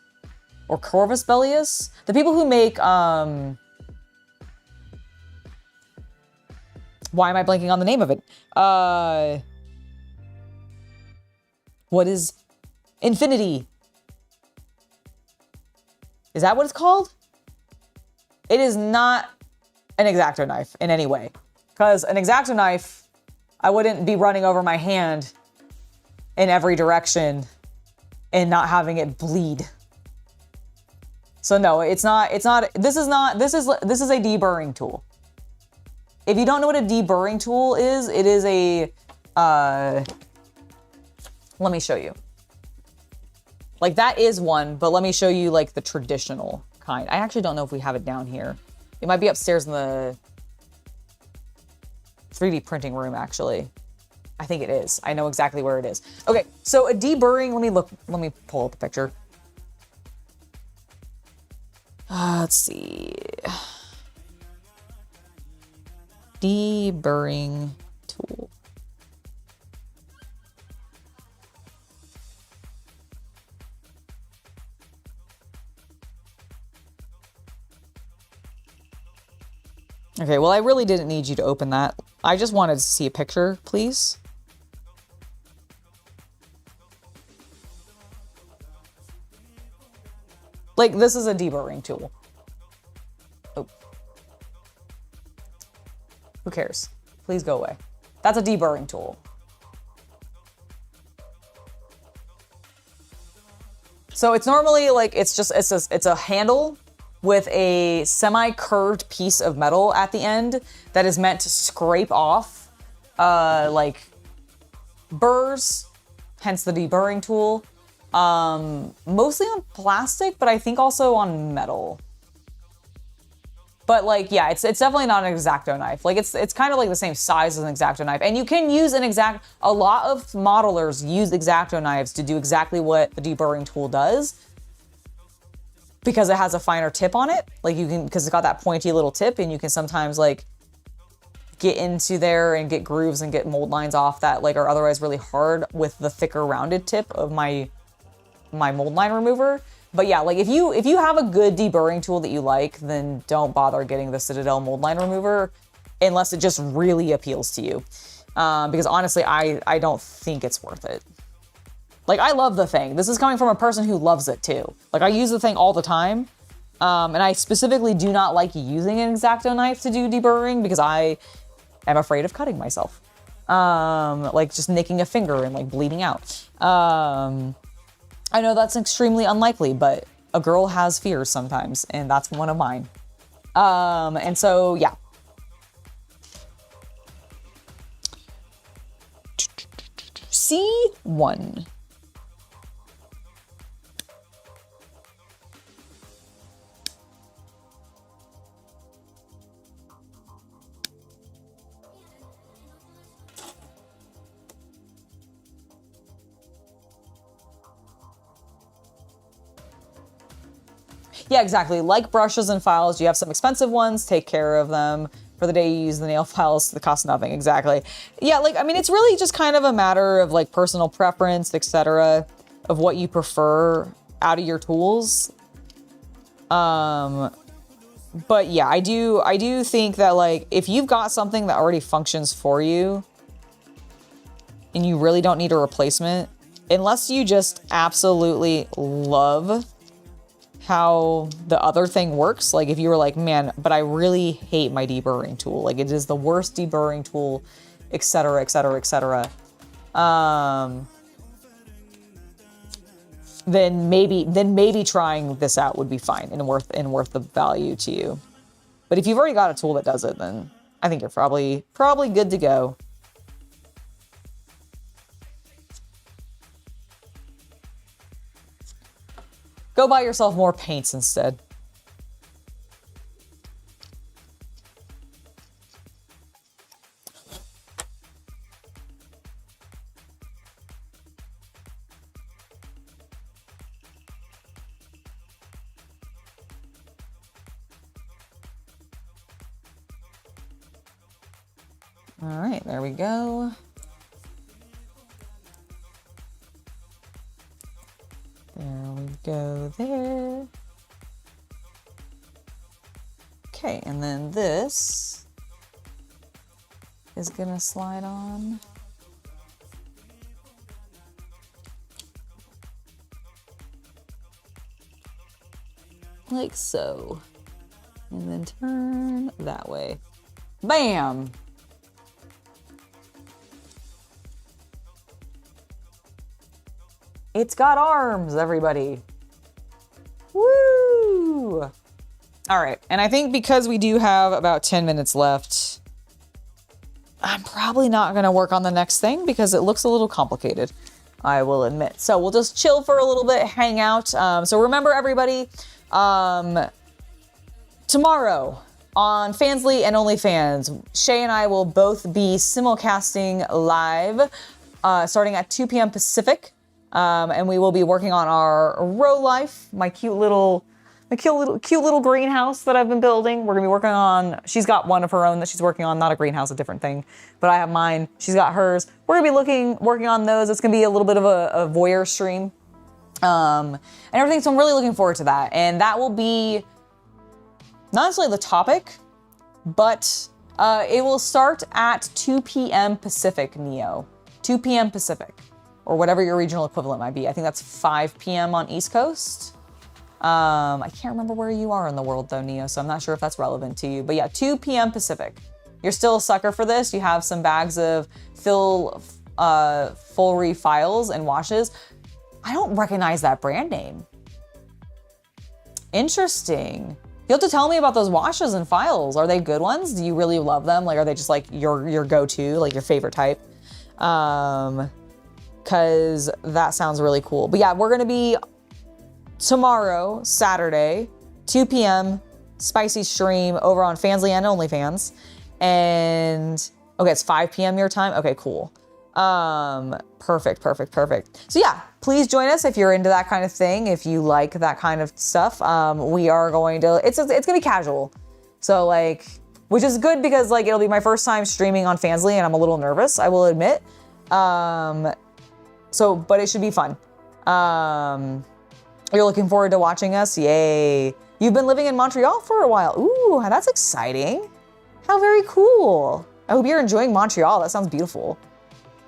Or Corvus Bellius? The people who make, why am I blanking on the name of it? What is Infinity? Is that what it's called? It is not an X-Acto knife in any way. Because an X-Acto knife, I wouldn't be running over my hand in every direction and not having it bleed. So no, this is a deburring tool. If you don't know what a deburring tool is, it is a, let me show you. Like that is one, but let me show you like the traditional kind. I actually don't know if we have it down here. It might be upstairs in the 3D printing room, actually. I think it is. I know exactly where it is. Okay, so a deburring, let me pull up the picture. Let's see. Deburring tool. Okay, well, I really didn't need you to open that. I just wanted to see a picture, please. Like, this is a deburring tool. Oh. Who cares? Please go away. That's a deburring tool. So it's normally like, it's a handle with a semi-curved piece of metal at the end that is meant to scrape off like burrs, hence the deburring tool. Mostly on plastic, but I think also on metal. But like, yeah, it's definitely not an X-Acto knife. Like it's kind of like the same size as an X-Acto knife. And you can use a lot of modelers use X-Acto knives to do exactly what the deburring tool does, because it has a finer tip on it. Like you can, because it's got that pointy little tip, and you can sometimes like get into there and get grooves and get mold lines off that like are otherwise really hard with the thicker rounded tip of my mold line remover. But yeah, like if you have a good deburring tool that you like, then don't bother getting the Citadel mold line remover unless it just really appeals to you. Because honestly, I don't think it's worth it. Like, I love the thing. This is coming from a person who loves it too. Like, I use the thing all the time. And I specifically do not like using an X-Acto knife to do deburring because I am afraid of cutting myself. Like just nicking a finger and like bleeding out. I know that's extremely unlikely, but a girl has fears sometimes, and that's one of mine. And so, yeah. C1. Yeah, exactly. Like brushes and files, you have some expensive ones, take care of them. For the day you use the nail files, they cost nothing. Exactly. Yeah, like, I mean, it's really just kind of a matter of like personal preference, etc., of what you prefer out of your tools. But yeah, I do think that like if you've got something that already functions for you and you really don't need a replacement, unless you just absolutely love how the other thing works. Like if you were like, man, but I really hate my deburring tool. Like it is the worst deburring tool, etc., etc., etc. Then maybe trying this out would be fine and worth the value to you. But if you've already got a tool that does it, then I think you're probably good to go. Go buy yourself more paints instead. All right, there we go. There we go there. Okay, and then this is gonna slide on. Like so. And then turn that way. Bam! It's got arms, everybody. Woo! All right, and I think because we do have about 10 minutes left, I'm probably not gonna work on the next thing because it looks a little complicated, I will admit. So we'll just chill for a little bit, hang out. So remember everybody, tomorrow on Fansly and OnlyFans, Shay and I will both be simulcasting live, starting at 2 p.m. Pacific. And we will be working on our row life, my cute little greenhouse that I've been building. We're gonna be working on, she's got one of her own that she's working on, not a greenhouse, a different thing, but I have mine, she's got hers. We're gonna be working on those. It's gonna be a little bit of a voyeur stream, and everything. So I'm really looking forward to that. And that will be not necessarily the topic, but it will start at 2 p.m. Pacific, Neo. 2 p.m. Pacific, or whatever your regional equivalent might be. I think that's 5 p.m. on East Coast. I can't remember where you are in the world though, Neo, so I'm not sure if that's relevant to you. But yeah, 2 p.m. Pacific. You're still a sucker for this. You have some bags of Fulry files and washes. I don't recognize that brand name. Interesting. You'll have to tell me about those washes and files. Are they good ones? Do you really love them? Like, are they just like your go-to, like your favorite type? Cause that sounds really cool. But yeah, we're gonna be tomorrow, Saturday, 2 p.m. spicy stream over on Fansly and OnlyFans. And okay, it's 5 p.m. your time. Okay, cool. Perfect. So yeah, please join us if you're into that kind of thing. If you like that kind of stuff, we are going to, it's gonna be casual. So like, which is good because like, it'll be my first time streaming on Fansly and I'm a little nervous, I will admit. But it should be fun. You're looking forward to watching us? Yay. You've been living in Montreal for a while. Ooh, that's exciting. How very cool. I hope you're enjoying Montreal. That sounds beautiful.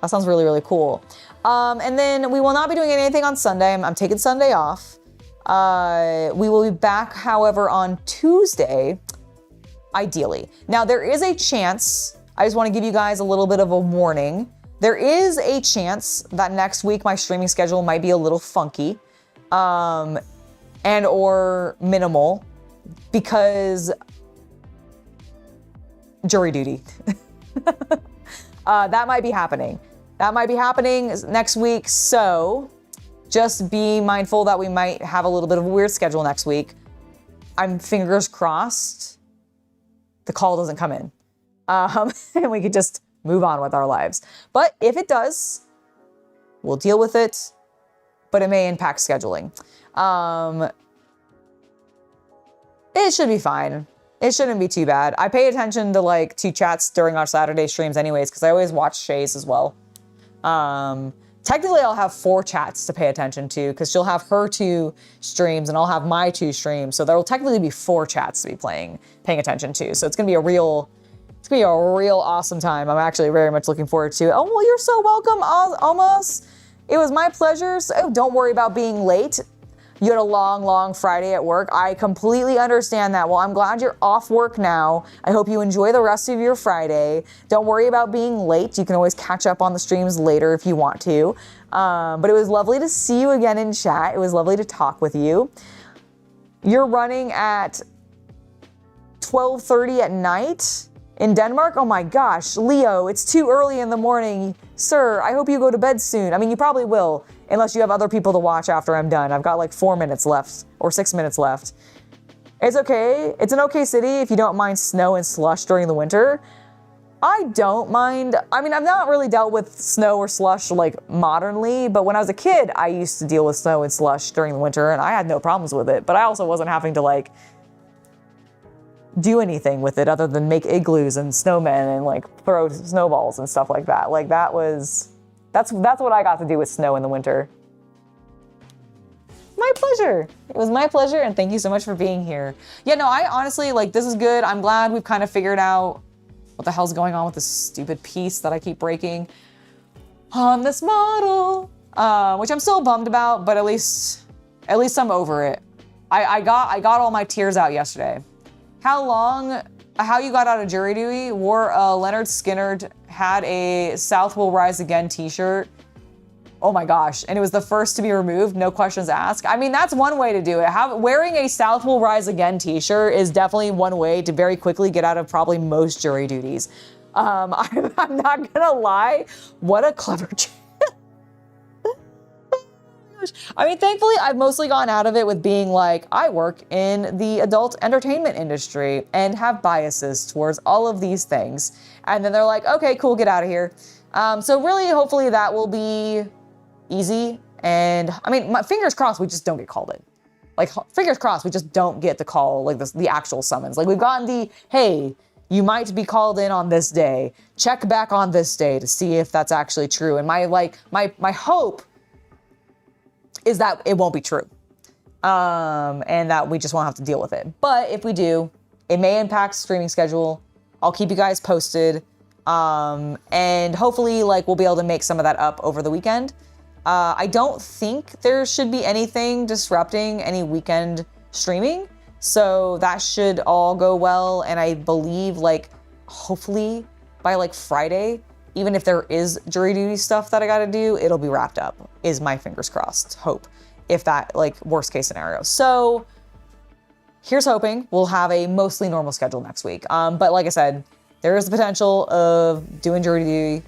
That sounds really, really cool. And then we will not be doing anything on Sunday. I'm taking Sunday off. We will be back, however, on Tuesday, ideally. Now, there is a chance, I just want to give you guys a little bit of a warning. There is a chance that next week my streaming schedule might be a little funky and or minimal because jury duty. That might be happening. That might be happening next week. So just be mindful that we might have a little bit of a weird schedule next week. I'm fingers crossed the call doesn't come in. And we could just move on with our lives. But if it does, we'll deal with it, but it may impact scheduling. It should be fine. It shouldn't be too bad. I pay attention to chats during our Saturday streams anyways, because I always watch Shay's as well. Technically I'll have 4 chats to pay attention to because she'll have her 2 streams and I'll have my 2 streams. So there will technically be 4 chats to be paying attention to. So it's gonna be a real awesome time. I'm actually very much looking forward to it. Oh, well, you're so welcome, Almost. It was my pleasure. So don't worry about being late. You had a long Friday at work. I completely understand that. Well, I'm glad you're off work now. I hope you enjoy the rest of your Friday. Don't worry about being late. You can always catch up on the streams later if you want to. But it was lovely to see you again in chat. It was lovely to talk with you. You're running at 12:30 at night in Denmark? Oh my gosh, Leo, it's too early in the morning. Sir, I hope you go to bed soon. I mean, you probably will, unless you have other people to watch after I'm done. I've got like 4 minutes left, or 6 minutes left. It's okay. It's an okay city if you don't mind snow and slush during the winter. I don't mind. I mean, I've not really dealt with snow or slush like modernly, but when I was a kid, I used to deal with snow and slush during the winter and I had no problems with it, but I also wasn't having to like do anything with it other than make igloos and snowmen and like throw snowballs and stuff like that. Like that's what I got to do with snow in the winter. My pleasure. It was my pleasure and thank you so much for being here. Yeah, no, I honestly, like, this is good. I'm glad we've kind of figured out what the hell's going on with this stupid piece that I keep breaking on this model, which I'm still bummed about, but at least I'm over it. I got all my tears out yesterday. How you got out of jury duty? Wore Leonard Skinner had a South Will Rise Again t-shirt. Oh my gosh, and it was the first to be removed, no questions asked. I mean, that's one way to do it. Wearing a South Will Rise Again t-shirt is definitely one way to very quickly get out of probably most jury duties. I'm not gonna lie, what a clever trick. I mean, thankfully, I've mostly gone out of it with being like, I work in the adult entertainment industry and have biases towards all of these things. And then they're like, okay, cool, get out of here. So really, hopefully that will be easy. And I mean, fingers crossed, we just don't get called in. Like, fingers crossed, we just don't get the call, like the actual summons. Like, we've gotten the, hey, you might be called in on this day. Check back on this day to see if that's actually true. And my hope is that it won't be true. And that we just won't have to deal with it. But if we do, it may impact streaming schedule. I'll keep you guys posted. And hopefully like we'll be able to make some of that up over the weekend. I don't think there should be anything disrupting any weekend streaming. So that should all go well. And I believe like hopefully by like Friday, even if there is jury duty stuff that I got to do, it'll be wrapped up, is my fingers crossed hope, if that like worst case scenario. So here's hoping we'll have a mostly normal schedule next week. But like I said, there is the potential of doing jury duty,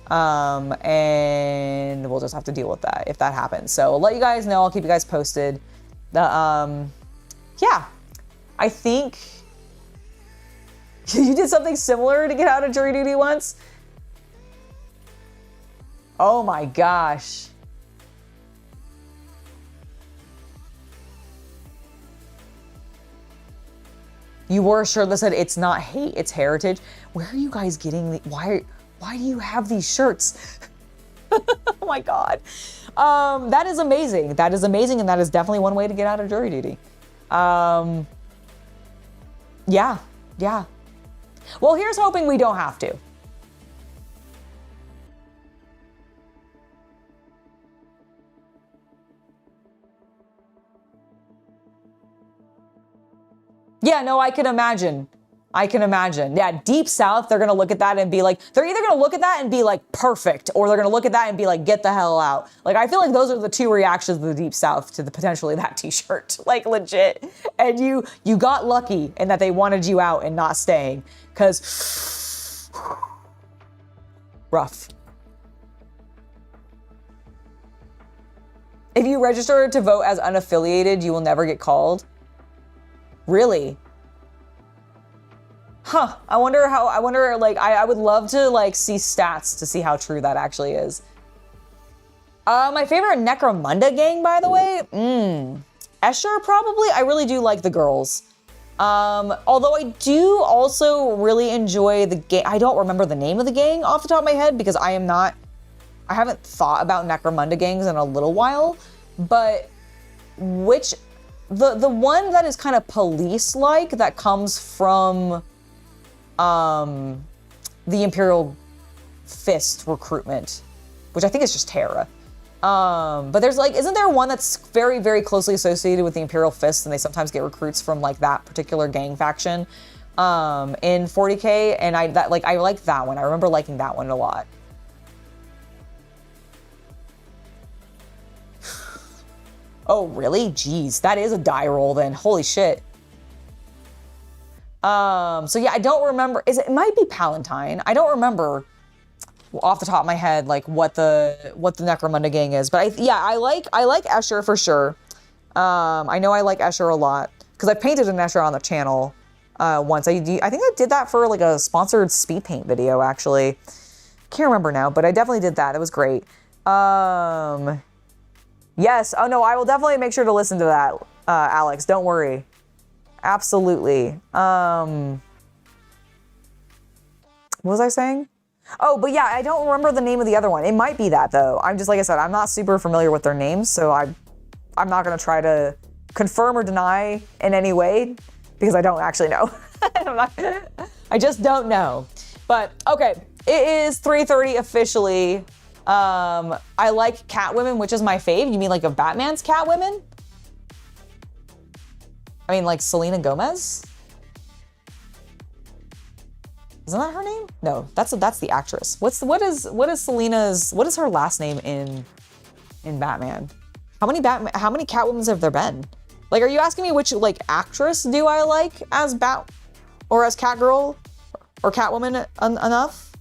and we'll just have to deal with that if that happens. So I'll let you guys know. I'll keep you guys posted. Yeah, I think you did something similar to get out of jury duty once. Oh my gosh. You wore a shirt that said, "It's not hate, it's heritage." Where are you guys getting the, why do you have these shirts? Oh my God. That is amazing. That is amazing. And that is definitely one way to get out of jury duty. Yeah. Well, here's hoping we don't have to. Yeah, no, I can imagine. Yeah, Deep South, they're gonna look at that and be like, they're either gonna look at that and be like, perfect, or they're gonna look at that and be like, get the hell out. Like, I feel like those are the two reactions of the Deep South to the potentially that t-shirt, like legit. And you got lucky in that they wanted you out and not staying, because rough. If you register to vote as unaffiliated, you will never get called. Really? Huh. I wonder, like, I would love to, like, see stats to see how true that actually is. My favorite Necromunda gang, by the way? Escher, probably. I really do like the girls. Although I do also really enjoy the gang. I don't remember the name of the gang off the top of my head because I haven't thought about Necromunda gangs in a little while, but the one that is kind of police-like that comes from the Imperial Fist recruitment, which I think is just Terra. But there's like, isn't there one that's very, very closely associated with the Imperial Fist and they sometimes get recruits from like that particular gang faction in 40K? And I like that one. I remember liking that one a lot. Oh, really? Jeez, that is a die roll then. Holy shit. So yeah, I don't remember. It might be Palatine. I don't remember off the top of my head like what the Necromunda gang is. But I like Escher for sure. I know I like Escher a lot because I painted an Escher on the channel once. I think I did that for like a sponsored speed paint video actually. Can't remember now, but I definitely did that. It was great. Yes. Oh no, I will definitely make sure to listen to that, Alex. Don't worry. Absolutely. What was I saying? Oh, but yeah, I don't remember the name of the other one. It might be that though. I'm just, like I said, I'm not super familiar with their names, so I'm not gonna try to confirm or deny in any way because I don't actually know. I just don't know. But okay, it is 3:30 officially. I like Catwomen, which is my fave. You mean like a Batman's Catwomen? I mean like Selena Gomez? Isn't that her name? No, that's the actress. What is her last name in Batman? How many Catwomans have there been? Like, are you asking me which like actress do I like as Bat or as Catgirl or Catwoman enough?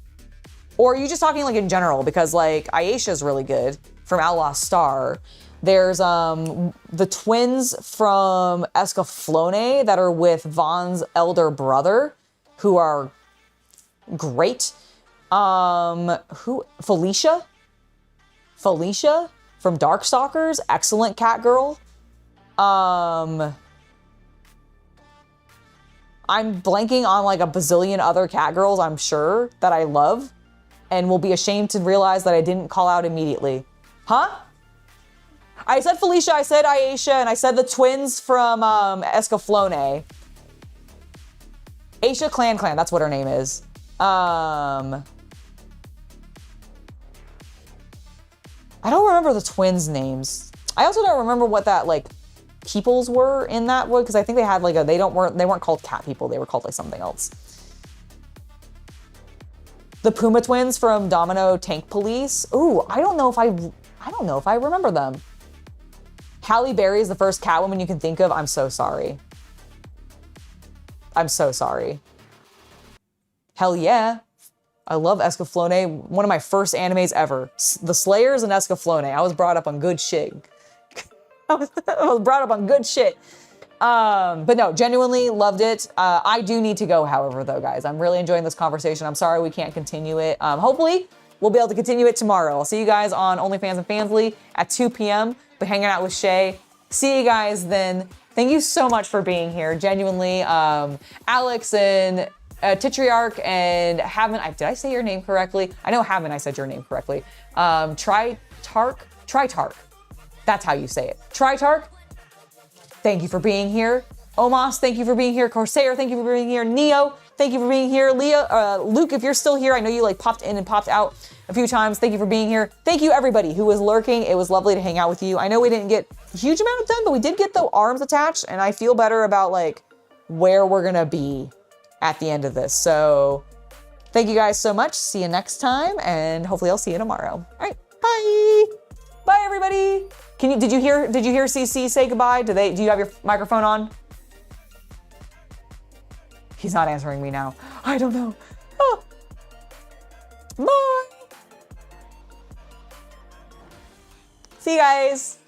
Or are you just talking like in general? Because like Aisha's really good from Outlaw Star. There's the twins from Escaflowne that are with Vaughn's elder brother, who are great. Felicia from Darkstalkers, excellent Catgirl. I'm blanking on like a bazillion other Catgirls, I'm sure, that I love and will be ashamed to realize that I didn't call out immediately. Huh? I said Felicia, I said Aisha, and I said the twins from Escaflowne. Aisha Clan, that's what her name is. I don't remember the twins' names. I also don't remember what that like peoples were in that one, because I think they had like they weren't called cat people, they were called like something else. The Puma twins from Domino Tank Police. Ooh, I don't know if I remember them. Halle Berry is the first Catwoman you can think of. I'm so sorry. I'm so sorry. Hell yeah. I love Escaflowne. One of my first animes ever. The Slayers and Escaflowne. I was brought up on good shit. I was brought up on good shit. But no, genuinely loved it. I do need to go, however, though, guys. I'm really enjoying this conversation. I'm sorry we can't continue it. Hopefully, we'll be able to continue it tomorrow. I'll see you guys on OnlyFans and Fansly at 2 p.m. But hanging out with Shay. See you guys then. Thank you so much for being here. Genuinely, Alex and Titriarch and Haven. Did I say your name correctly? I know Haven, I said your name correctly. Tritarch. That's how you say it. Tritarch, thank you for being here. Omos, thank you for being here. Corsair, thank you for being here. Neo, thank you for being here. Leah, Luke, if you're still here, I know you like popped in and popped out a few times. Thank you for being here. Thank you everybody who was lurking. It was lovely to hang out with you. I know we didn't get a huge amount done, but we did get the arms attached, and I feel better about like where we're gonna be at the end of this. So thank you guys so much. See you next time, and hopefully I'll see you tomorrow. All right, bye. Bye everybody. Did you hear CC say goodbye? Do you have your microphone on? He's not answering me now. I don't know. Oh. Bye. See you guys.